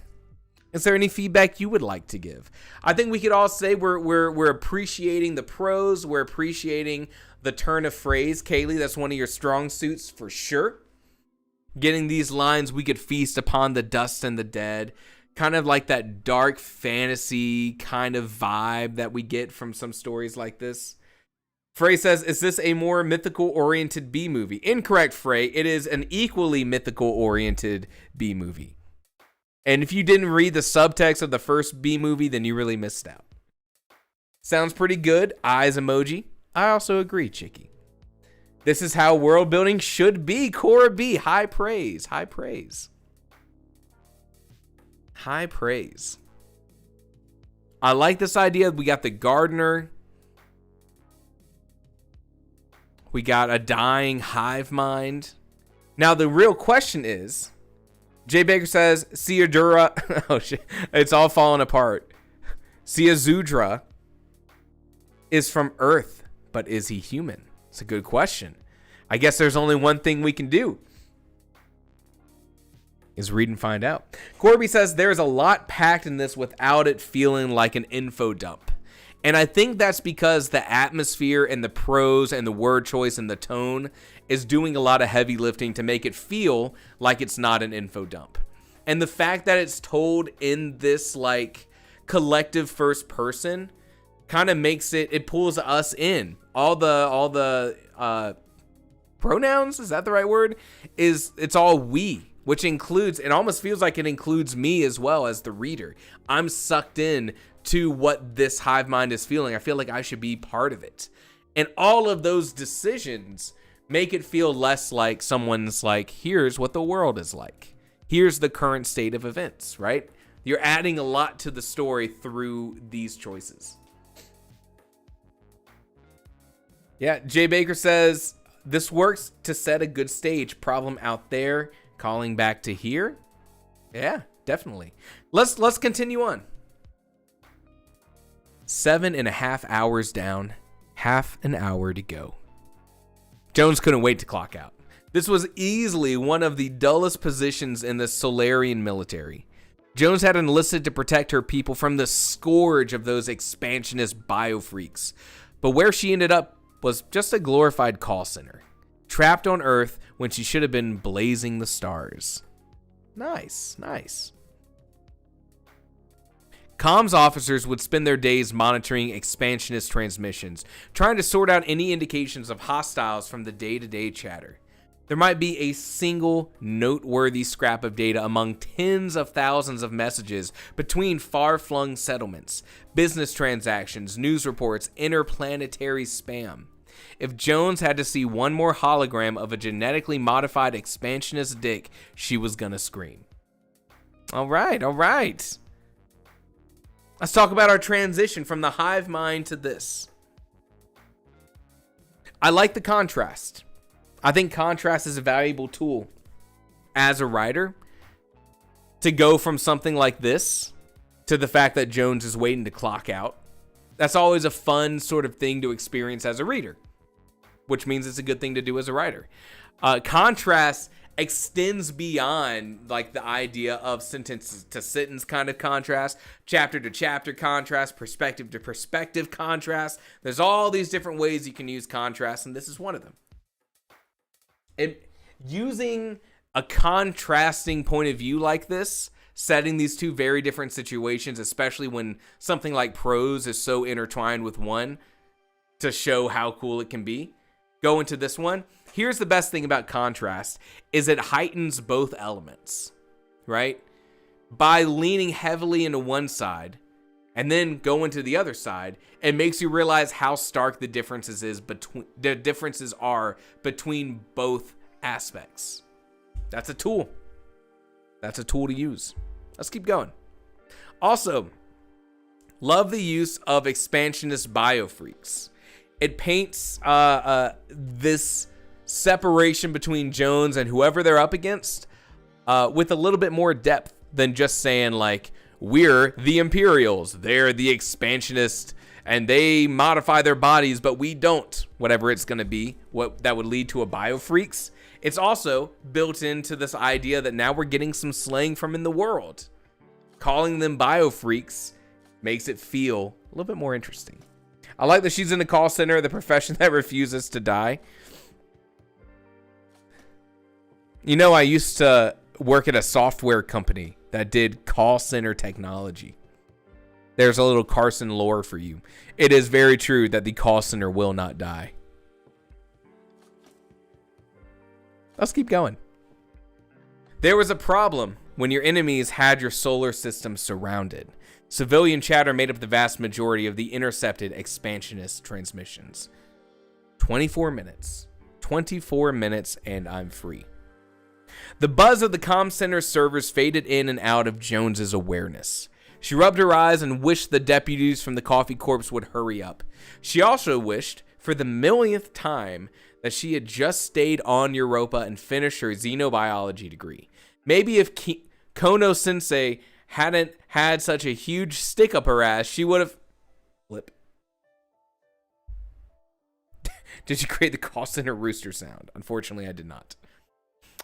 Is there any feedback you would like to give? I think we could all say we're appreciating the prose. We're appreciating the turn of phrase. Kaylee, that's one of your strong suits for sure. Getting these lines, we could feast upon the dust and the dead. Kind of like that dark fantasy kind of vibe that we get from some stories like this. Frey says, is this a more mythical-oriented B-movie? Incorrect, Frey. It is an equally mythical-oriented B-movie. And if you didn't read the subtext of the first B-movie, then you really missed out. Sounds pretty good. Eyes emoji. I also agree, Chicky. This is how world building should be. Cora B. High praise. High praise. High praise. I like this idea. We got the gardener. We got a dying hive mind. Now, the real question is, Jay Baker says, Siudura, oh shit, it's all falling apart. Siuzudra is from Earth, but is he human? It's a good question. I guess there's only one thing we can do, is read and find out. Corby says, there's a lot packed in this without it feeling like an info dump. And I think that's because the atmosphere and the prose and the word choice and the tone is doing a lot of heavy lifting to make it feel like it's not an info dump. And the fact that it's told in this like collective first person kind of makes it pulls us in. All the pronouns, is that the right word? It's all we, which includes, it almost feels like it includes me as well as the reader. I'm sucked in to what this hive mind is feeling. I feel like I should be part of it. And all of those decisions make it feel less like someone's like, here's what the world is like. Here's the current state of events, right? You're adding a lot to the story through these choices. Yeah, Jay Baker says, this works to set a good stage. Problem out there, calling back to here. Yeah, definitely. Let's continue on. 7.5 hours down, half an hour to go. Jones couldn't wait to clock out. This was easily one of the dullest positions in the Solarian military. Jones had enlisted to protect her people from the scourge of those expansionist biofreaks, but where she ended up was just a glorified call center, trapped on Earth when she should have been blazing the stars. Nice, nice. Comms officers would spend their days monitoring expansionist transmissions, trying to sort out any indications of hostiles from the day-to-day chatter. There might be a single noteworthy scrap of data among tens of thousands of messages between far-flung settlements, business transactions, news reports, interplanetary spam. If Jones had to see one more hologram of a genetically modified expansionist dick, she was gonna scream. All right, all right. Let's talk about our transition from the hive mind to this. I like the contrast. I think contrast is a valuable tool as a writer to go from something like this to the fact that Jones is waiting to clock out. That's always a fun sort of thing to experience as a reader, which means it's a good thing to do as a writer. Contrast extends beyond like the idea of sentence to sentence kind of contrast, chapter to chapter contrast, perspective to perspective contrast. There's all these different ways you can use contrast, and this is one of them. Using a contrasting point of view like this, setting these two very different situations, especially when something like prose is so intertwined with one, to show how cool it can be. Go into this one. Here's the best thing about contrast is it heightens both elements, right? By leaning heavily into one side and then going to the other side, it makes you realize how stark the differences are between both aspects. That's a tool. That's a tool to use. Let's keep going. Also, love the use of expansionist biofreaks. It paints this separation between Jones and whoever they're up against with a little bit more depth than just saying like, we're the Imperials, they're the expansionists, and they modify their bodies, but we don't, whatever it's going to be, what that would lead to a biofreaks. It's also built into this idea that now we're getting some slang from in the world. Calling them biofreaks makes it feel a little bit more interesting. I like that she's in the call center, the profession that refuses to die. You know, I used to work at a software company that did call center technology. There's a little Carson lore for you. It is very true that the call center will not die. Let's keep going. There was a problem when your enemies had your solar system surrounded. Civilian chatter made up the vast majority of the intercepted expansionist transmissions. 24 minutes. 24 minutes and I'm free. The buzz of the comm center servers faded in and out of Jones's awareness. She rubbed her eyes and wished the deputies from the Coffee Corps would hurry up. She also wished, for the millionth time, that she had just stayed on Europa and finished her xenobiology degree. Maybe if Kono Sensei hadn't had such a huge stick up her ass, she would have... Flip. Did you create the call center rooster sound? Unfortunately, I did not.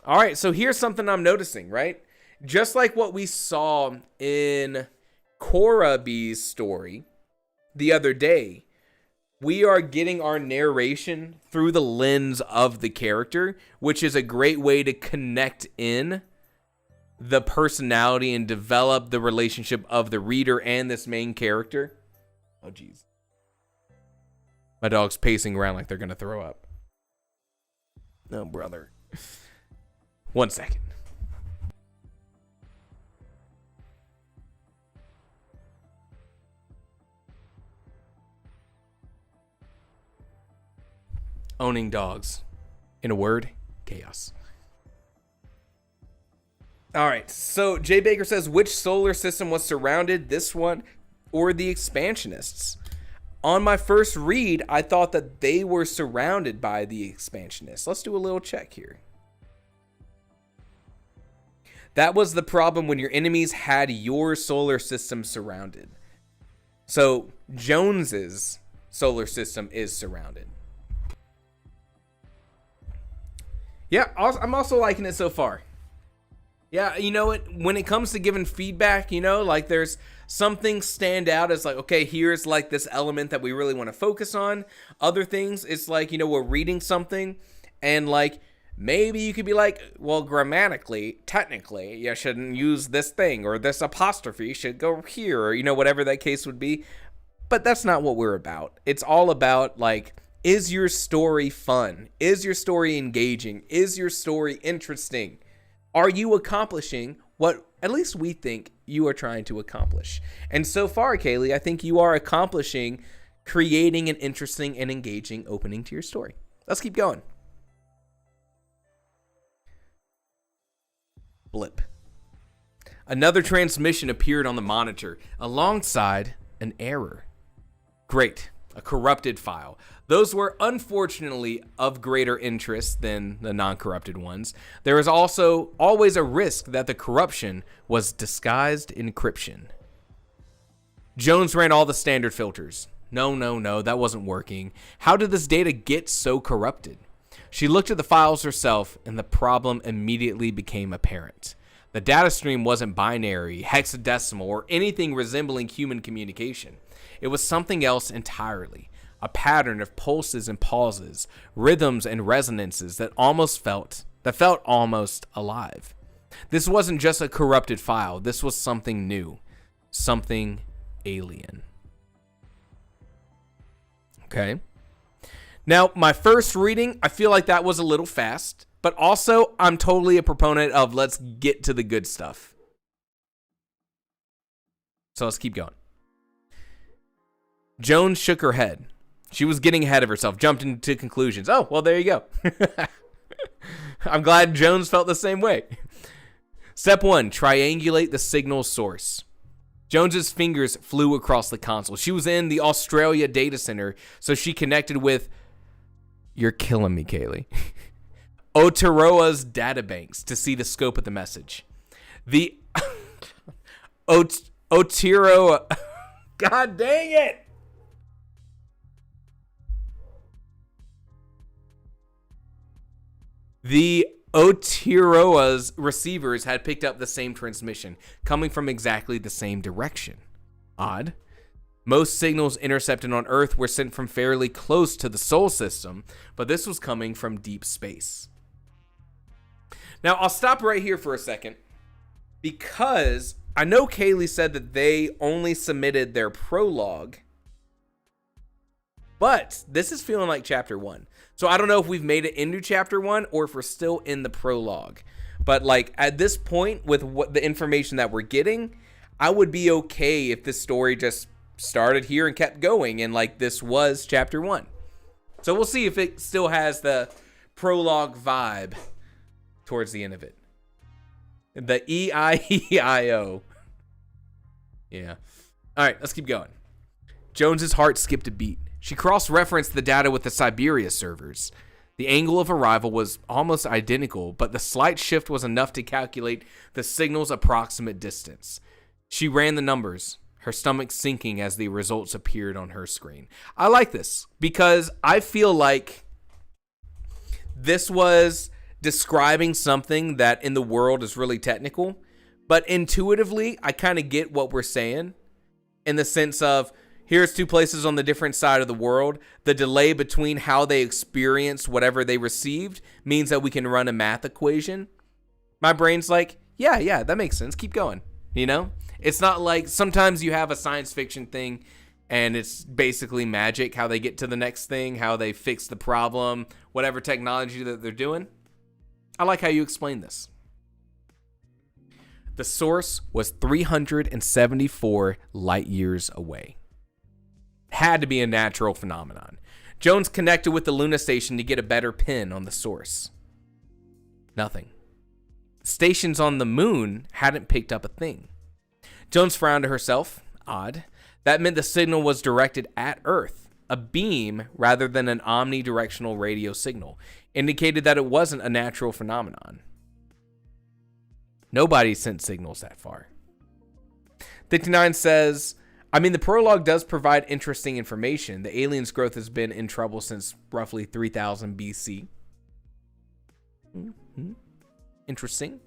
All right, so here's something I'm noticing, right? Just like what we saw in Korabi's story the other day, we are getting our narration through the lens of the character, which is a great way to connect in the personality and develop the relationship of the reader and this main character. Oh, geez. My dog's pacing around like they're going to throw up. Oh, brother. 1 second. Owning dogs. In a word, chaos. All right, so Jay Baker says, which solar system was surrounded, this one or the expansionists? On my first read, I thought that they were surrounded by the expansionists. Let's do a little check here. That was the problem when your enemies had your solar system surrounded. So Jones's solar system is surrounded. Yeah, I'm also liking it so far. Yeah, you know what? When it comes to giving feedback, you know, like there's some things stand out as like, okay, here's like this element that we really want to focus on. Other things, it's like, you know, we're reading something and like maybe you could be like, well, grammatically, technically, you shouldn't use this thing, or this apostrophe should go here, or, whatever that case would be. But that's not what we're about. It's all about, like, is your story fun? Is your story engaging? Is your story interesting? Are you accomplishing what at least we think you are trying to accomplish? And so far, Kaylee, I think you are accomplishing creating an interesting and engaging opening to your story. Let's keep going. Blip. Another transmission appeared on the monitor alongside an error. Great. A corrupted file. Those were unfortunately of greater interest than the non-corrupted ones. There is also always a risk that the corruption was disguised encryption. Jones ran all the standard filters. No, that wasn't working. How did this data get so corrupted? She looked at the files herself, and the problem immediately became apparent. The data stream wasn't binary, hexadecimal, or anything resembling human communication. It was something else entirely. A pattern of pulses and pauses, rhythms and resonances that felt almost alive. This wasn't just a corrupted file. This was something new, something alien. Okay. Now, my first reading, I feel like that was a little fast, but also I'm totally a proponent of let's get to the good stuff. So let's keep going. Jones shook her head. She was getting ahead of herself, jumped into conclusions. Oh, well, there you go. I'm glad Jones felt the same way. Step 1, triangulate the signal source. Jones's fingers flew across the console. She was in the Australia data center, so she connected with, you're killing me, Kaylee, Aotearoa's databanks to see the scope of the message. The Aotearoa, God dang it! The Aotearoa's receivers had picked up the same transmission, coming from exactly the same direction. Odd. Most signals intercepted on Earth were sent from fairly close to the Sol system, but this was coming from deep space. Now, I'll stop right here for a second, because I know Kaylee said that they only submitted their prologue, but this is feeling like chapter 1. So I don't know if we've made it into chapter 1 or if we're still in the prologue. But like at this point, with what the information that we're getting, I would be okay if this story just started here and kept going and like this was chapter 1. So we'll see if it still has the prologue vibe towards the end of it. The E-I-E-I-O. Yeah. All right, let's keep going. Jones's heart skipped a beat. She cross-referenced the data with the Siberia servers. The angle of arrival was almost identical, but the slight shift was enough to calculate the signal's approximate distance. She ran the numbers, her stomach sinking as the results appeared on her screen. I like this because I feel like this was describing something that in the world is really technical, but intuitively, I kind of get what we're saying in the sense of, here's two places on the different side of the world. The delay between how they experienced whatever they received means that we can run a math equation. My brain's like, yeah, that makes sense. Keep going. You know, it's not like sometimes you have a science fiction thing and it's basically magic, how they get to the next thing, how they fix the problem, whatever technology that they're doing. I like how you explain this. The source was 374 light years away. Had to be a natural phenomenon. Jones connected with the Luna station to get a better pin on the source. Nothing. Stations on the moon hadn't picked up a thing. Jones frowned to herself. Odd. That meant the signal was directed at Earth. A beam rather than an omnidirectional radio signal indicated that it wasn't a natural phenomenon. Nobody sent signals that far. 59 says, the prologue does provide interesting information. The aliens' growth has been in trouble since roughly 3000 BC. Mm-hmm. Interesting.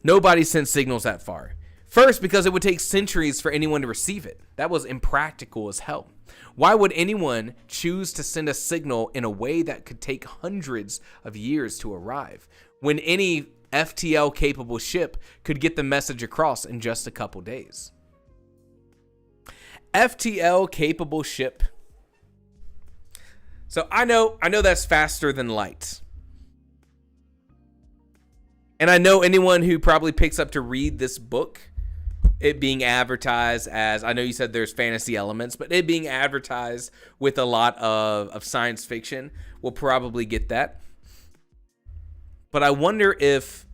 Nobody sent signals that far. First, because it would take centuries for anyone to receive it. That was impractical as hell. Why would anyone choose to send a signal in a way that could take hundreds of years to arrive, when any FTL-capable ship could get the message across in just a couple days? FTL-capable ship. So I know that's faster than light. And I know anyone who probably picks up to read this book, it being advertised as, I know you said there's fantasy elements, but it being advertised with a lot of science fiction will probably get that. But I wonder if,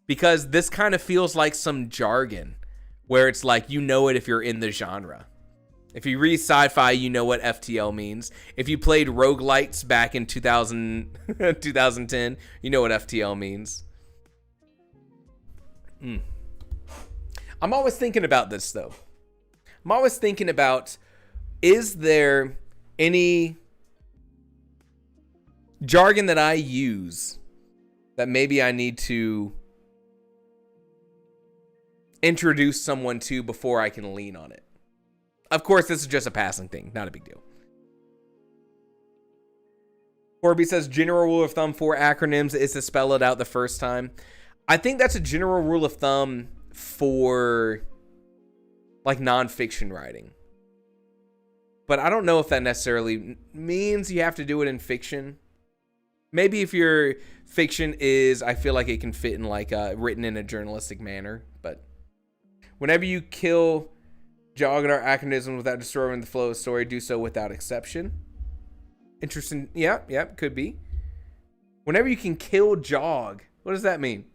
because this kind of feels like some jargon, where it's like, you know it if you're in the genre. If you read sci-fi, you know what FTL means. If you played roguelites back in 2010, you know what FTL means. I'm always thinking about this, though. I'm always thinking about, is there any jargon that I use that maybe I need to introduce someone to before I can lean on it? Of course, this is just a passing thing, not a big deal. Corby says, general rule of thumb for acronyms is to spell it out the first time. I think that's a general rule of thumb for like nonfiction writing. But I don't know if that necessarily means you have to do it in fiction. Maybe if your fiction is, I feel like it can fit in like written in a journalistic manner. But whenever you kill Jog and our acronyms without destroying the flow of the story, do so without exception. Interesting. Yeah, could be. Whenever you can kill Jog, what does that mean?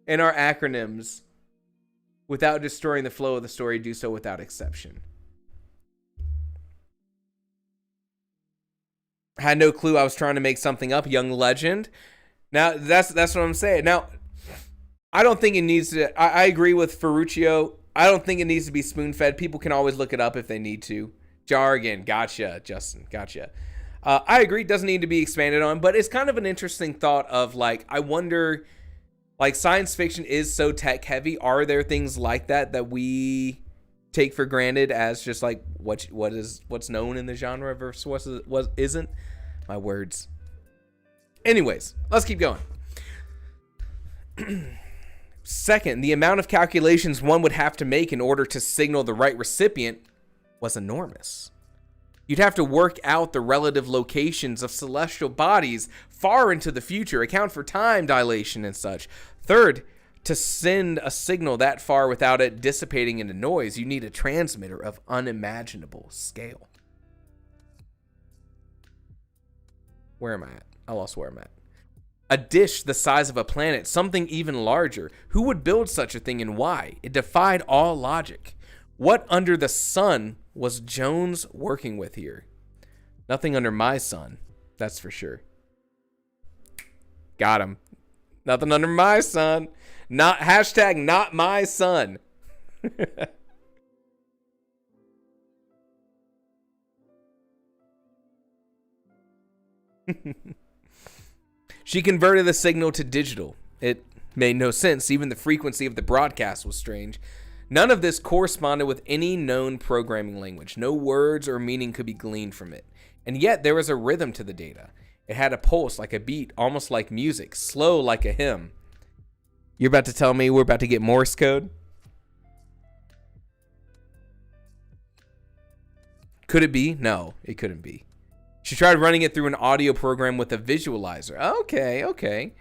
In our acronyms, without destroying the flow of the story, do so without exception. Had no clue I was trying to make something up, young legend. Now, that's what I'm saying. Now, I don't think it needs to... I agree with Ferruccio. I don't think it needs to be spoon-fed. People can always look it up if they need to. Jargon. Gotcha, Justin. Gotcha. I agree. It doesn't need to be expanded on, but it's kind of an interesting thought of, like, I wonder... Like, science fiction is so tech-heavy. Are there things like that we take for granted as just, like, what's known in the genre versus what isn't? My words. Anyways, let's keep going. Second, the amount of calculations one would have to make in order to signal the right recipient was enormous. You'd have to work out the relative locations of celestial bodies far into the future, account for time dilation and such. Third, to send a signal that far without it dissipating into noise, you need a transmitter of unimaginable scale. Where am I at? I lost where I'm at. A dish the size of a planet, something even larger. Who would build such a thing and why? It defied all logic. What under the sun was Jones working with here? Nothing under my sun, that's for sure. Got him. Nothing under my sun. Not hashtag not my son. She converted the signal to digital. It made no sense. Even the frequency of the broadcast was strange. None of this corresponded with any known programming language. No words or meaning could be gleaned from it. And yet there was a rhythm to the data. It had a pulse like a beat, almost like music, slow like a hymn. You're about to tell me we're about to get Morse code? Could it be? No, it couldn't be. She tried running it through an audio program with a visualizer. Okay.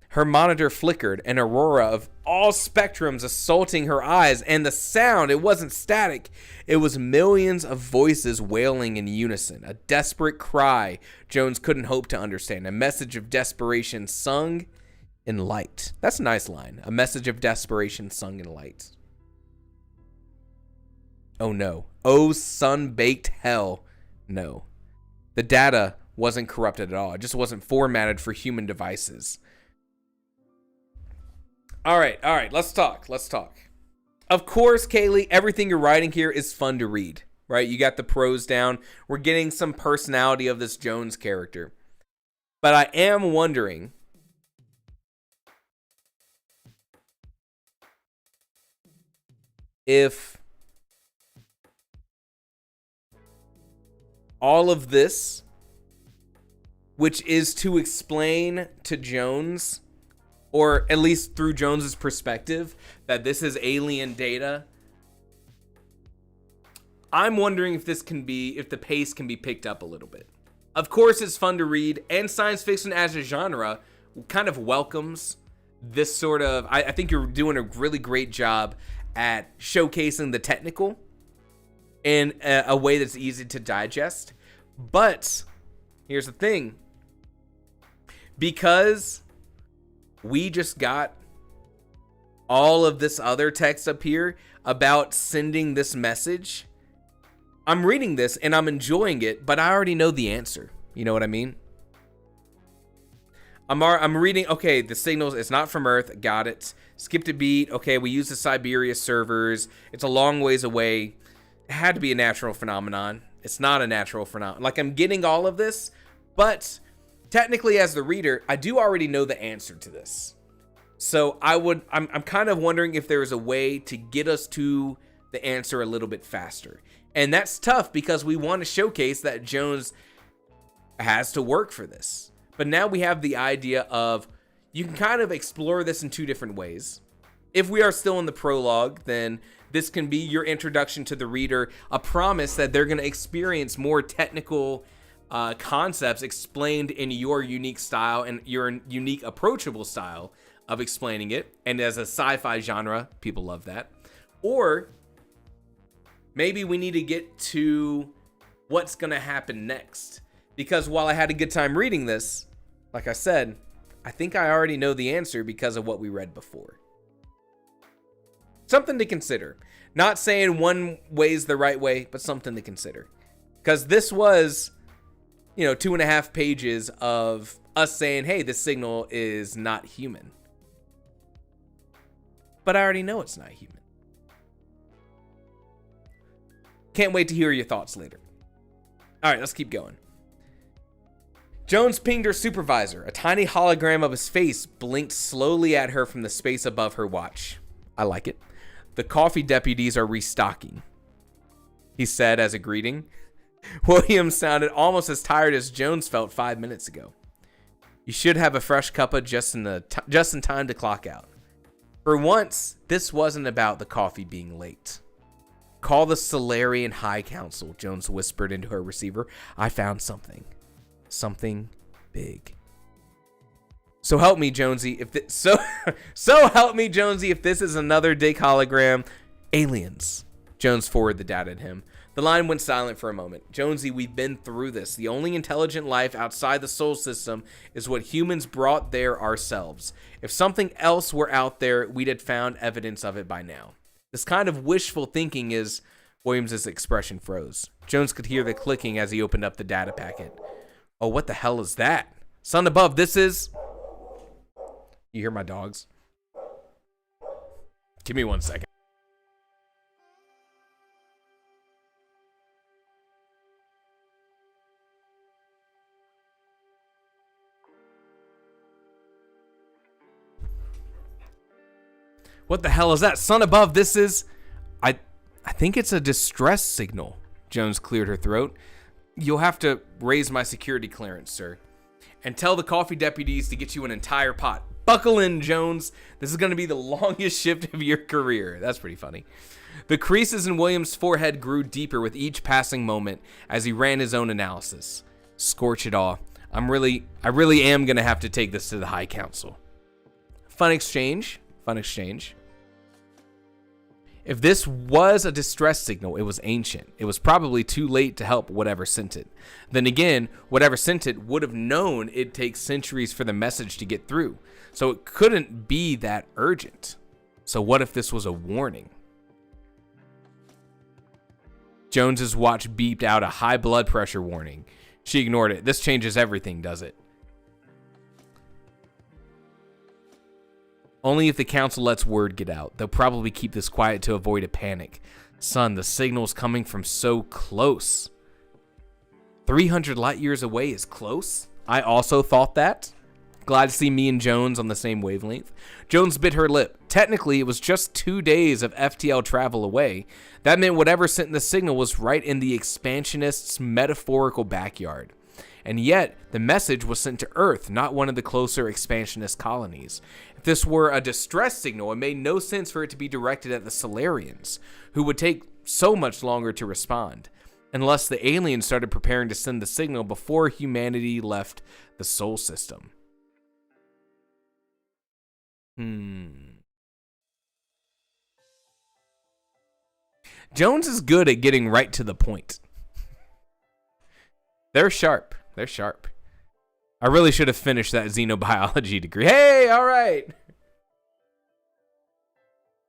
Her monitor flickered, an aurora of all spectrums assaulting her eyes, and the sound, it wasn't static. It was millions of voices wailing in unison, a desperate cry Jones couldn't hope to understand, a message of desperation sung in light. That's a nice line. A message of desperation sung in light. Oh no. Oh, sun-baked hell. No. The data wasn't corrupted at all. It just wasn't formatted for human devices. All right, let's talk. Of course, Kaylee, everything you're writing here is fun to read, right? You got the prose down. We're getting some personality of this Jones character. But I am wondering, if all of this, which is to explain to Jones, or at least through Jones's perspective, that this is alien data, I'm wondering if the pace can be picked up a little bit. Of course, it's fun to read, and science fiction as a genre kind of welcomes this sort of, I think you're doing a really great job at showcasing the technical in a way that's easy to digest. But here's the thing. Because we just got all of this other text up here about sending this message, I'm reading this and I'm enjoying it, but I already know the answer. You know what I mean? I'm reading, okay, the signals, it's not from Earth, got it. Skipped a beat, okay, we use the Siberia servers. It's a long ways away. It had to be a natural phenomenon. It's not a natural phenomenon. Like, I'm getting all of this, but technically as the reader, I do already know the answer to this. So I'm kind of wondering if there's a way to get us to the answer a little bit faster. And that's tough because we want to showcase that Jones has to work for this. But now we have the idea of, you can kind of explore this in two different ways. If we are still in the prologue, then this can be your introduction to the reader, a promise that they're going to experience more technical concepts explained in your unique style and your unique approachable style of explaining it. And as a sci-fi genre, people love that. Or maybe we need to get to what's going to happen next. Because while I had a good time reading this, like I said, I think I already know the answer because of what we read before. Something to consider. Not saying one way's the right way, but something to consider. Because this was, 2.5 pages of us saying, hey, this signal is not human. But I already know it's not human. Can't wait to hear your thoughts later. All right, let's keep going. Jones pinged her supervisor. A tiny hologram of his face blinked slowly at her from the space above her watch. I like it. The coffee deputies are restocking, he said as a greeting. Williams sounded almost as tired as Jones felt 5 minutes ago. You should have a fresh cuppa just in time to clock out. For once, this wasn't about the coffee being late. Call the Solarian High Council, Jones whispered into her receiver. I found something. Something big. So help me, Jonesy. So help me, Jonesy. If this is another Dick hologram, aliens. Jones forwarded the data to him. The line went silent for a moment. Jonesy, we've been through this. The only intelligent life outside the Sol system is what humans brought there ourselves. If something else were out there, we'd have found evidence of it by now. This kind of wishful thinking is... Williams's expression froze. Jones could hear the clicking as he opened up the data packet. Oh, what the hell is that? Sun above, this is... You hear my dogs? Give me 1 second. What the hell is that? Sun above, this is... I think it's a distress signal. Jones cleared her throat. You'll have to raise my security clearance, sir. And tell the coffee deputies to get you an entire pot. Buckle in, Jones. This is going to be the longest shift of your career. That's pretty funny. The creases in Williams' forehead grew deeper with each passing moment as he ran his own analysis. Scorch it all. I really am going to have to take this to the High Council. Fun exchange. If this was a distress signal, it was ancient. It was probably too late to help whatever sent it. Then again, whatever sent it would have known it'd take centuries for the message to get through. So it couldn't be that urgent. So what if this was a warning? Jones's watch beeped out a high blood pressure warning. She ignored it. This changes everything, does it? Only if the council lets word get out. They'll probably keep this quiet to avoid a panic. Son, the signal's coming from so close. 300 light years away is close? I also thought that. Glad to see me and Jones on the same wavelength. Jones bit her lip. Technically, it was just 2 days of FTL travel away. That meant whatever sent the signal was right in the expansionists' metaphorical backyard. And yet, the message was sent to Earth, not one of the closer expansionist colonies. If this were a distress signal, it made no sense for it to be directed at the Solarians, who would take so much longer to respond, unless the aliens started preparing to send the signal before humanity left the Sol system. Jones is good at getting right to the point. They're sharp. They're sharp. I really should have finished that xenobiology degree. Hey, all right.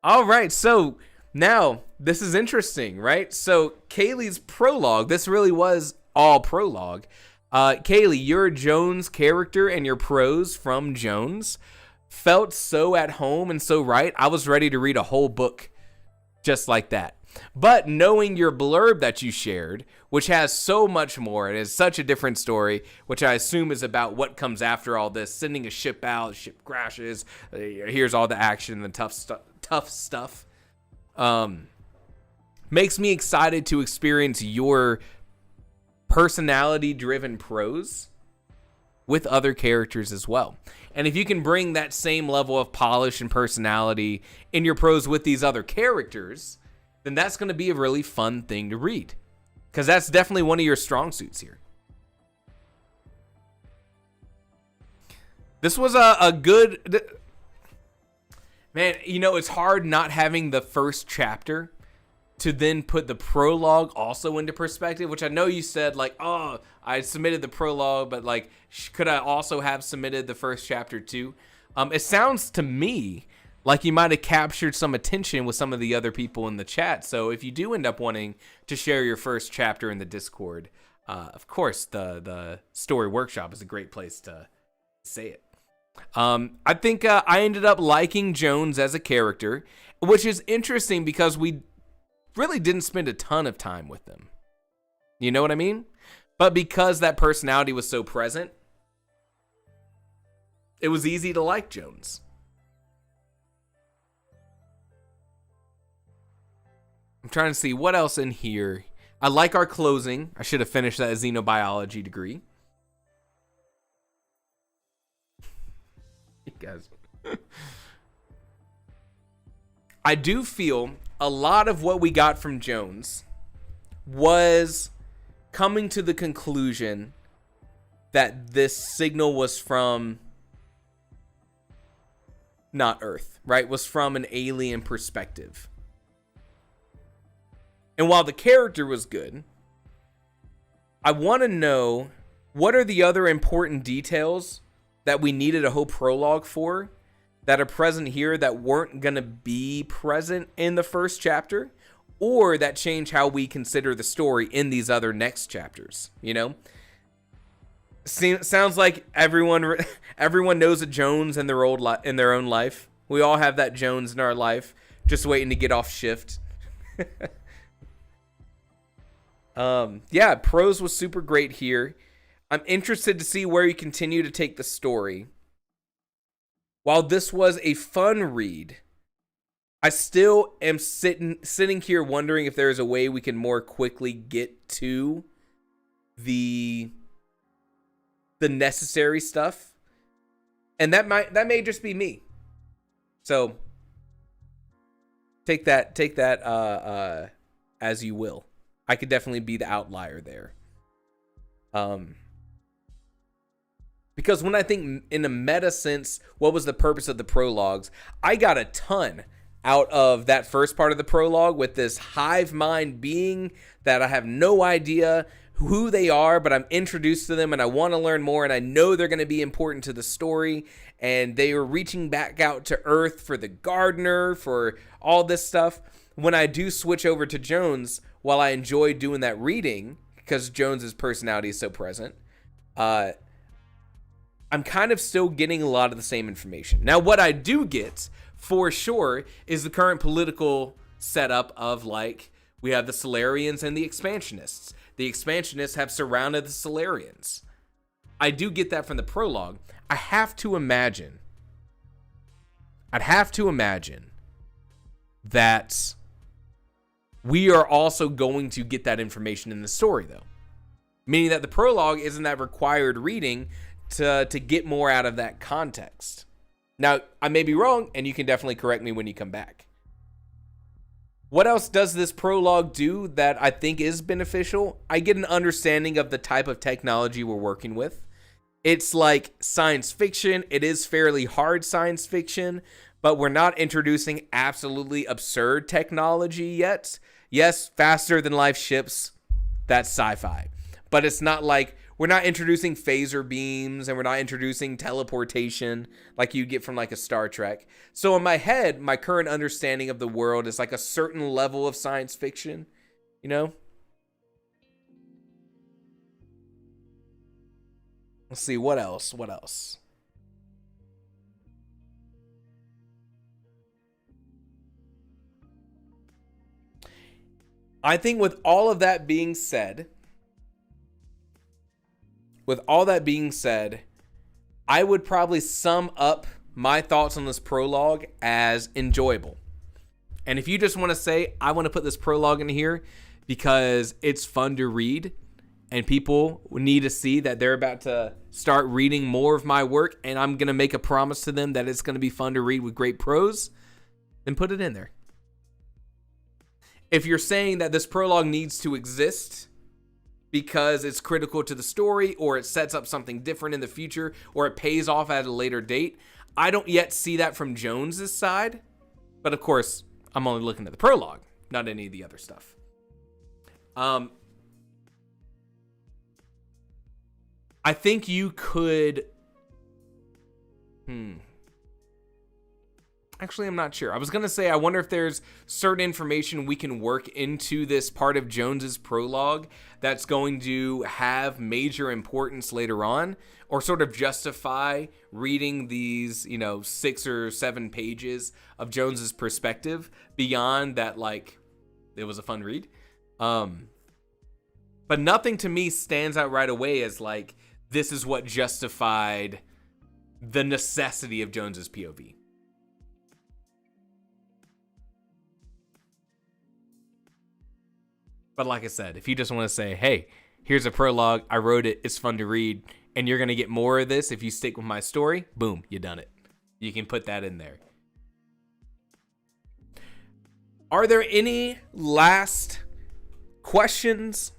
All right, so now this is interesting, right? So Kaylee's prologue, this really was all prologue. Kaylee, your Jones character and your prose from Jones felt so at home and so right. I was ready to read a whole book just like that. But knowing your blurb that you shared, which has so much more, and is such a different story, which I assume is about what comes after all this, sending a ship out, ship crashes, here's all the action and the tough stuff, makes me excited to experience your personality-driven prose with other characters as well. And if you can bring that same level of polish and personality in your prose with these other characters, then that's going to be a really fun thing to read. Because that's definitely one of your strong suits here. This was a good... Man, you know, it's hard not having the first chapter to then put the prologue also into perspective, which I know you said, like, oh, I submitted the prologue, but, like, could I also have submitted the first chapter too? It sounds to me like you might have captured some attention with some of the other people in the chat. So if you do end up wanting to share your first chapter in the Discord, of course, the story workshop is a great place to say it. I think I ended up liking Jones as a character, which is interesting because we really didn't spend a ton of time with them. You know what I mean? But because that personality was so present, it was easy to like Jones. I'm trying to see what else in here. I like our closing. I should have finished that xenobiology degree. You guys. I do feel a lot of what we got from Jones was coming to the conclusion that this signal was from not Earth, right? Was from an alien perspective. And while the character was good, I want to know what are the other important details that we needed a whole prologue for that are present here that weren't going to be present in the first chapter, or that change how we consider the story in these other next chapters, you know? Sounds like everyone knows a Jones in their own life. We all have that Jones in our life, just waiting to get off shift. Yeah, prose was super great here. I'm interested to see where you continue to take the story. While this was a fun read, I still am sitting here wondering if there is a way we can more quickly get to the necessary stuff. And that may just be me. So take that as you will. I could definitely be the outlier there. Because when I think in a meta sense, what was the purpose of the prologues? I got a ton out of that first part of the prologue with this hive mind being that I have no idea who they are, but I'm introduced to them and I want to learn more, and I know they're going to be important to the story, and they were reaching back out to Earth for the gardener, for all this stuff. When I do switch over to Jones, while I enjoy doing that reading, because Jones's personality is so present, I'm kind of still getting a lot of the same information. Now, what I do get, for sure, is the current political setup of, like, we have the Solarians and the Expansionists. The Expansionists have surrounded the Solarians. I do get that from the prologue. I'd have to imagine that we are also going to get that information in the story, though. Meaning that the prologue isn't that required reading to get more out of that context. Now, I may be wrong, and you can definitely correct me when you come back. What else does this prologue do that I think is beneficial? I get an understanding of the type of technology we're working with. It's like science fiction. It is fairly hard science fiction, but we're not introducing absolutely absurd technology yet. Yes, faster than light ships, that's sci-fi. But it's not like we're not introducing phaser beams and we're not introducing teleportation like you get from like a Star Trek. So in my head, my current understanding of the world is like a certain level of science fiction, you know? Let's see, what else? What else? I think with all of that being said, I would probably sum up my thoughts on this prologue as enjoyable. And if you just want to say, I want to put this prologue in here because it's fun to read and people need to see that they're about to start reading more of my work and I'm going to make a promise to them that it's going to be fun to read with great prose, then put it in there. If you're saying that this prologue needs to exist because it's critical to the story or it sets up something different in the future or it pays off at a later date, I don't yet see that from Jones's side. But of course, I'm only looking at the prologue, not any of the other stuff. I think you could... Actually, I'm not sure. I was going to say, I wonder if there's certain information we can work into this part of Jones's prologue that's going to have major importance later on, or sort of justify reading these, 6 or 7 pages of Jones's perspective beyond that, like, it was a fun read. But nothing to me stands out right away as like, this is what justified the necessity of Jones's POV. But like I said, if you just want to say, hey, here's a prologue, I wrote it, it's fun to read, and you're going to get more of this if you stick with my story, boom, you done it. You can put that in there. Are there any last questions,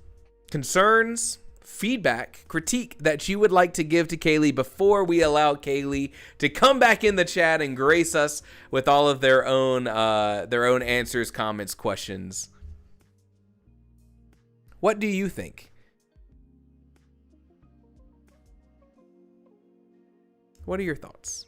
concerns, feedback, critique that you would like to give to Kaylee before we allow Kaylee to come back in the chat and grace us with all of their own answers, comments, questions? What do you think? What are your thoughts?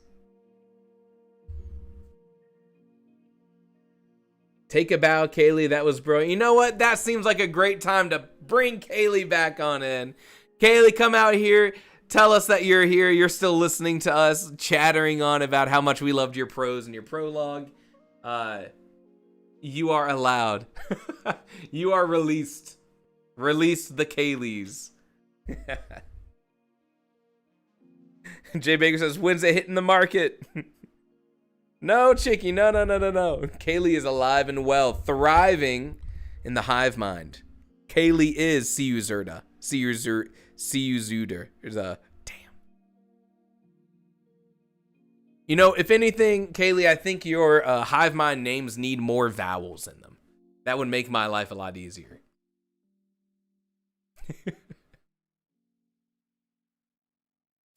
Take a bow, Kaylee. That was brilliant. You know what? That seems like a great time to bring Kaylee back on in. Kaylee, come out here. Tell us that you're here. You're still listening to us chattering on about how much we loved your prose and your prologue. You are allowed. You are released. Release the Kayleys. Jay Baker says, Wednesday hitting the market. No, Chicky, no. Kaylee is alive and well, thriving in the hive mind. Kaylee is Zerda. Zuder. There's a damn. If anything, Kaylee, I think your hive mind names need more vowels in them. That would make my life a lot easier.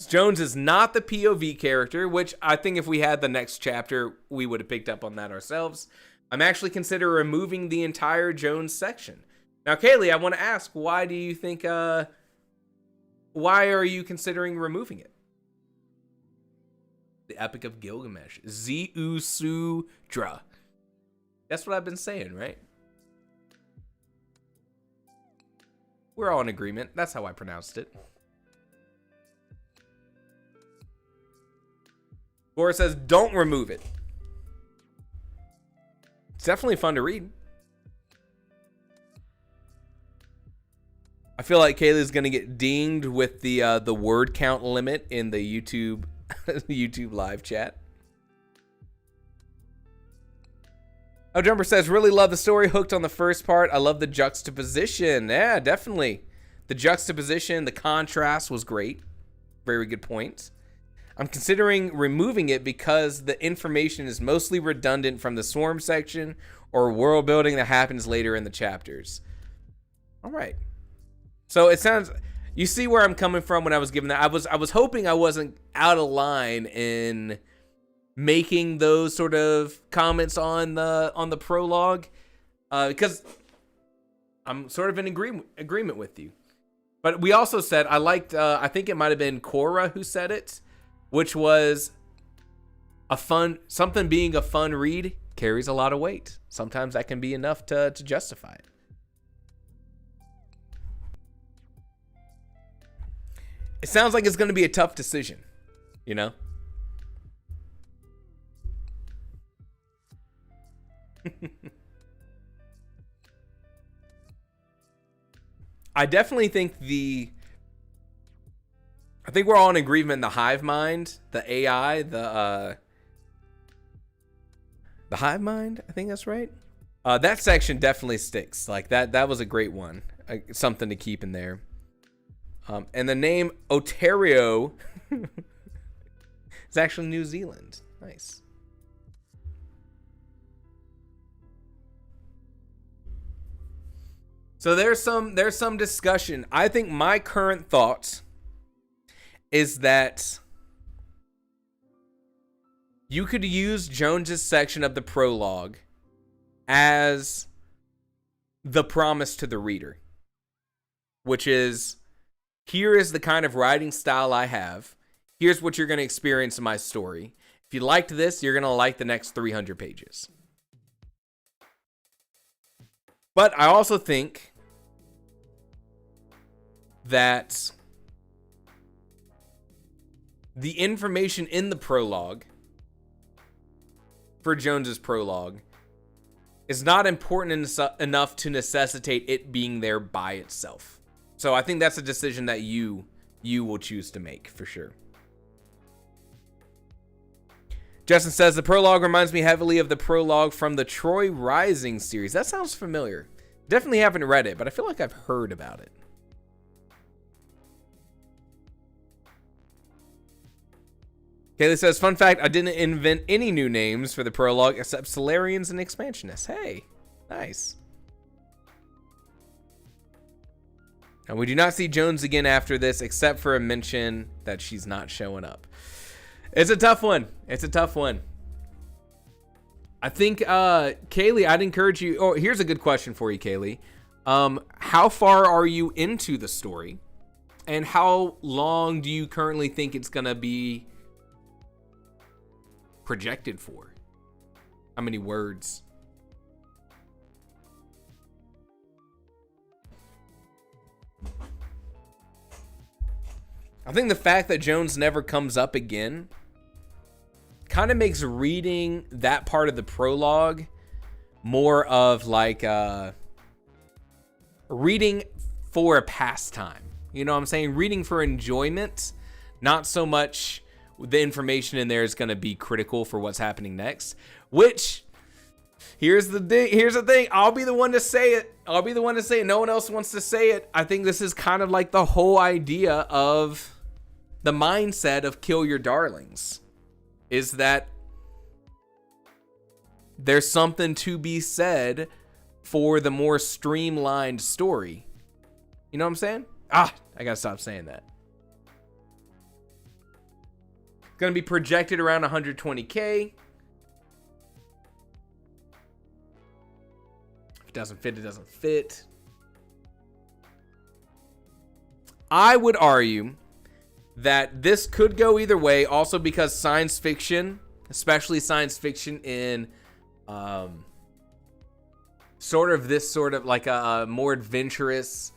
Jones is not the POV character, which I think if we had the next chapter, we would have picked up on that ourselves. I'm actually considering removing the entire Jones section. Now, Kaylee, I want to ask, why do you think, why are you considering removing it? The Epic of Gilgamesh. Zeusudra. That's what I've been saying, right? We're all in agreement. That's how I pronounced it. Bora says, don't remove it. It's definitely fun to read. I feel like Kayla's going to get dinged with the word count limit in the YouTube YouTube live chat. Oh, Jumper says, really love the story. Hooked on the first part. I love the juxtaposition. Yeah, definitely. The juxtaposition, the contrast was great. Very good point. I'm considering removing it because the information is mostly redundant from the swarm section or world building that happens later in the chapters. All right. So it sounds, you see where I'm coming from when I was giving that. I was hoping I wasn't out of line in making those sort of comments on the prologue, because I'm sort of in agreement with you. But we also said, I liked, I think it might have been Cora who said it, which was something being a fun read carries a lot of weight. Sometimes that can be enough to justify it. It sounds like it's going to be a tough decision, you know? I definitely think I think we're all in agreement. The hive mind, the AI, the hive mind. I think that's right. That section definitely sticks. Like that was a great one. Something to keep in there. And the name Ontario is actually New Zealand. Nice. So there's some discussion. I think my current thoughts is that you could use Jones's section of the prologue as the promise to the reader, which is, here is the kind of writing style I have. Here's what you're going to experience in my story. If you liked this, you're going to like the next 300 pages. But I also think that the information in the prologue for Jones's prologue is not important enough to necessitate it being there by itself. So I think that's a decision that you will choose to make for sure. Justin says, the prologue reminds me heavily of the prologue from the Troy Rising series. That sounds familiar. Definitely haven't read it, but I feel like I've heard about it. Kaylee says, fun fact, I didn't invent any new names for the prologue except Solarians and Expansionists. Hey, nice. And we do not see Jones again after this, except for a mention that she's not showing up. It's a tough one. It's a tough one. I think, Kaylee, I'd encourage you. Oh, here's a good question for you, Kaylee. How far are you into the story? And how long do you currently think it's going to be projected for? How many words? I think the fact that Jones never comes up again kind of makes reading that part of the prologue more of like reading for a pastime. You know what I'm saying? Reading for enjoyment, not so much the information in there is going to be critical for what's happening next. Which, here's the thing. I'll be the one to say it. No one else wants to say it. I think this is kind of like the whole idea of the mindset of Kill Your Darlings, is that there's something to be said for the more streamlined story. You know what I'm saying? I gotta stop saying that. Going to be projected around 120K. If it doesn't fit, it doesn't fit. I would argue that this could go either way, also because science fiction, especially science fiction in sort of like a more adventurous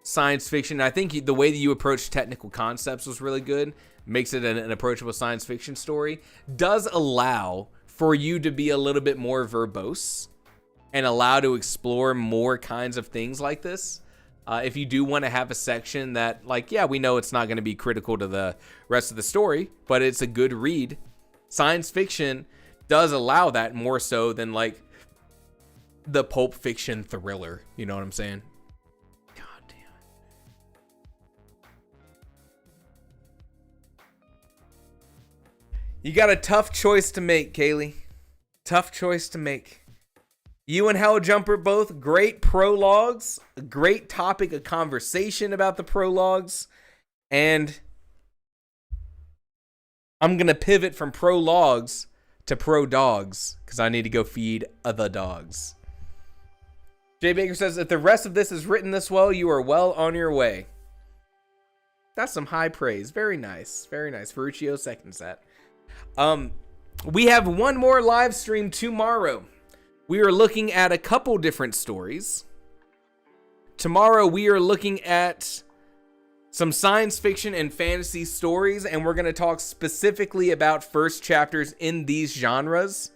science fiction. I think the way that you approach technical concepts was really good. Makes it an approachable science fiction story. Does allow for you to be a little bit more verbose and allow to explore more kinds of things like this. If you do want to have a section that, like, yeah, we know it's not going to be critical to the rest of the story, but it's a good read. Science fiction does allow that more so than, like, the pulp fiction thriller. You know what I'm saying? God damn it. You got a tough choice to make, Kaylee. Tough choice to make. You and Hell Jumper both great prologues, a great topic of conversation about the prologues, and I'm going to pivot from prologues to pro dogs because I need to go feed the dogs. Jay Baker says, if the rest of this is written this well, you are well on your way. That's some high praise. Very nice. Very nice. Ferruccio seconds that. We have one more live stream tomorrow. We are looking at a couple different stories. Tomorrow we are looking at some science fiction and fantasy stories, and we're going to talk specifically about first chapters in these genres,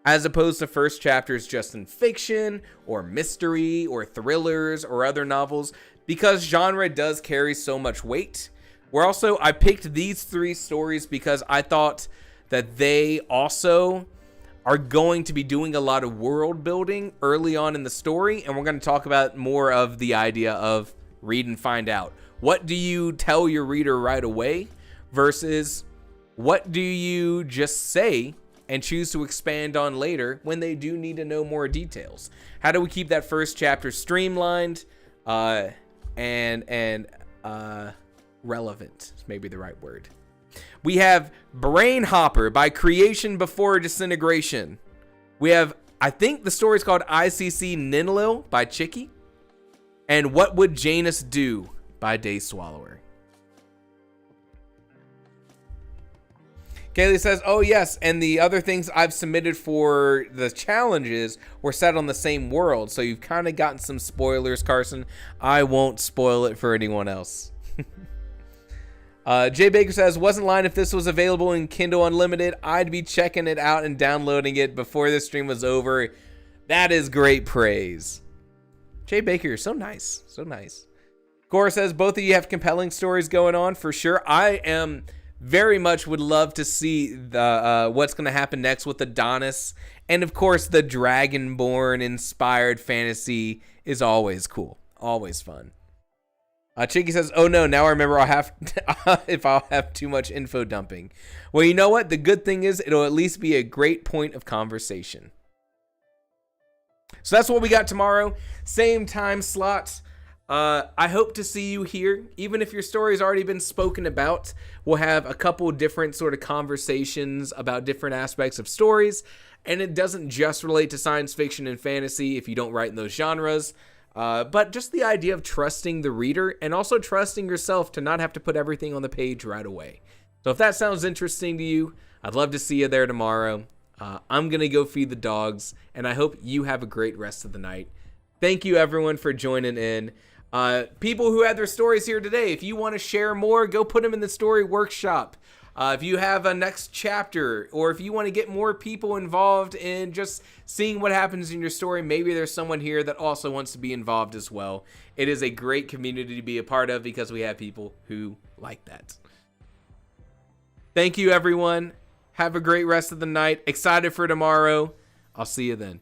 as opposed to first chapters just in fiction or mystery or thrillers or other novels, because genre does carry so much weight. I picked these 3 stories because I thought that they also are going to be doing a lot of world building early on in the story, and we're going to talk about more of the idea of read and find out. What do you tell your reader right away versus what do you just say and choose to expand on later when they do need to know more details? How do we keep that first chapter streamlined and relevant is maybe the right word. We have Brain Hopper by Creation Before Disintegration. We have, I think the story's called ICC Ninlil by Chicky. And What Would Janus Do by Day Swallower. Kaylee says, oh yes, and the other things I've submitted for the challenges were set on the same world, so you've kind of gotten some spoilers, Carson. I won't spoil it for anyone else. Jay Baker says, wasn't lying, if this was available in Kindle Unlimited, I'd be checking it out and downloading it before the stream was over. That is great praise. Jay Baker, you're so nice. So nice. Cora says, both of you have compelling stories going on for sure. I am very much would love to see the what's going to happen next with Adonis. And of course, the Dragonborn inspired fantasy is always cool. Always fun. Chicky says, oh no, now I remember I'll have if I'll have too much info dumping. Well, you know what? The good thing is it'll at least be a great point of conversation. So that's what we got tomorrow. Same time slot. I hope to see you here. Even if your story's already been spoken about, we'll have a couple different sort of conversations about different aspects of stories. And it doesn't just relate to science fiction and fantasy if you don't write in those genres. But just the idea of trusting the reader and also trusting yourself to not have to put everything on the page right away. So if that sounds interesting to you, I'd love to see you there tomorrow. I'm going to go feed the dogs, and I hope you have a great rest of the night. Thank you, everyone, for joining in. People who had their stories here today, if you want to share more, go put them in the story workshop. If you have a next chapter, or if you want to get more people involved in just seeing what happens in your story, maybe there's someone here that also wants to be involved as well. It is a great community to be a part of because we have people who like that. Thank you, everyone. Have a great rest of the night. Excited for tomorrow. I'll see you then.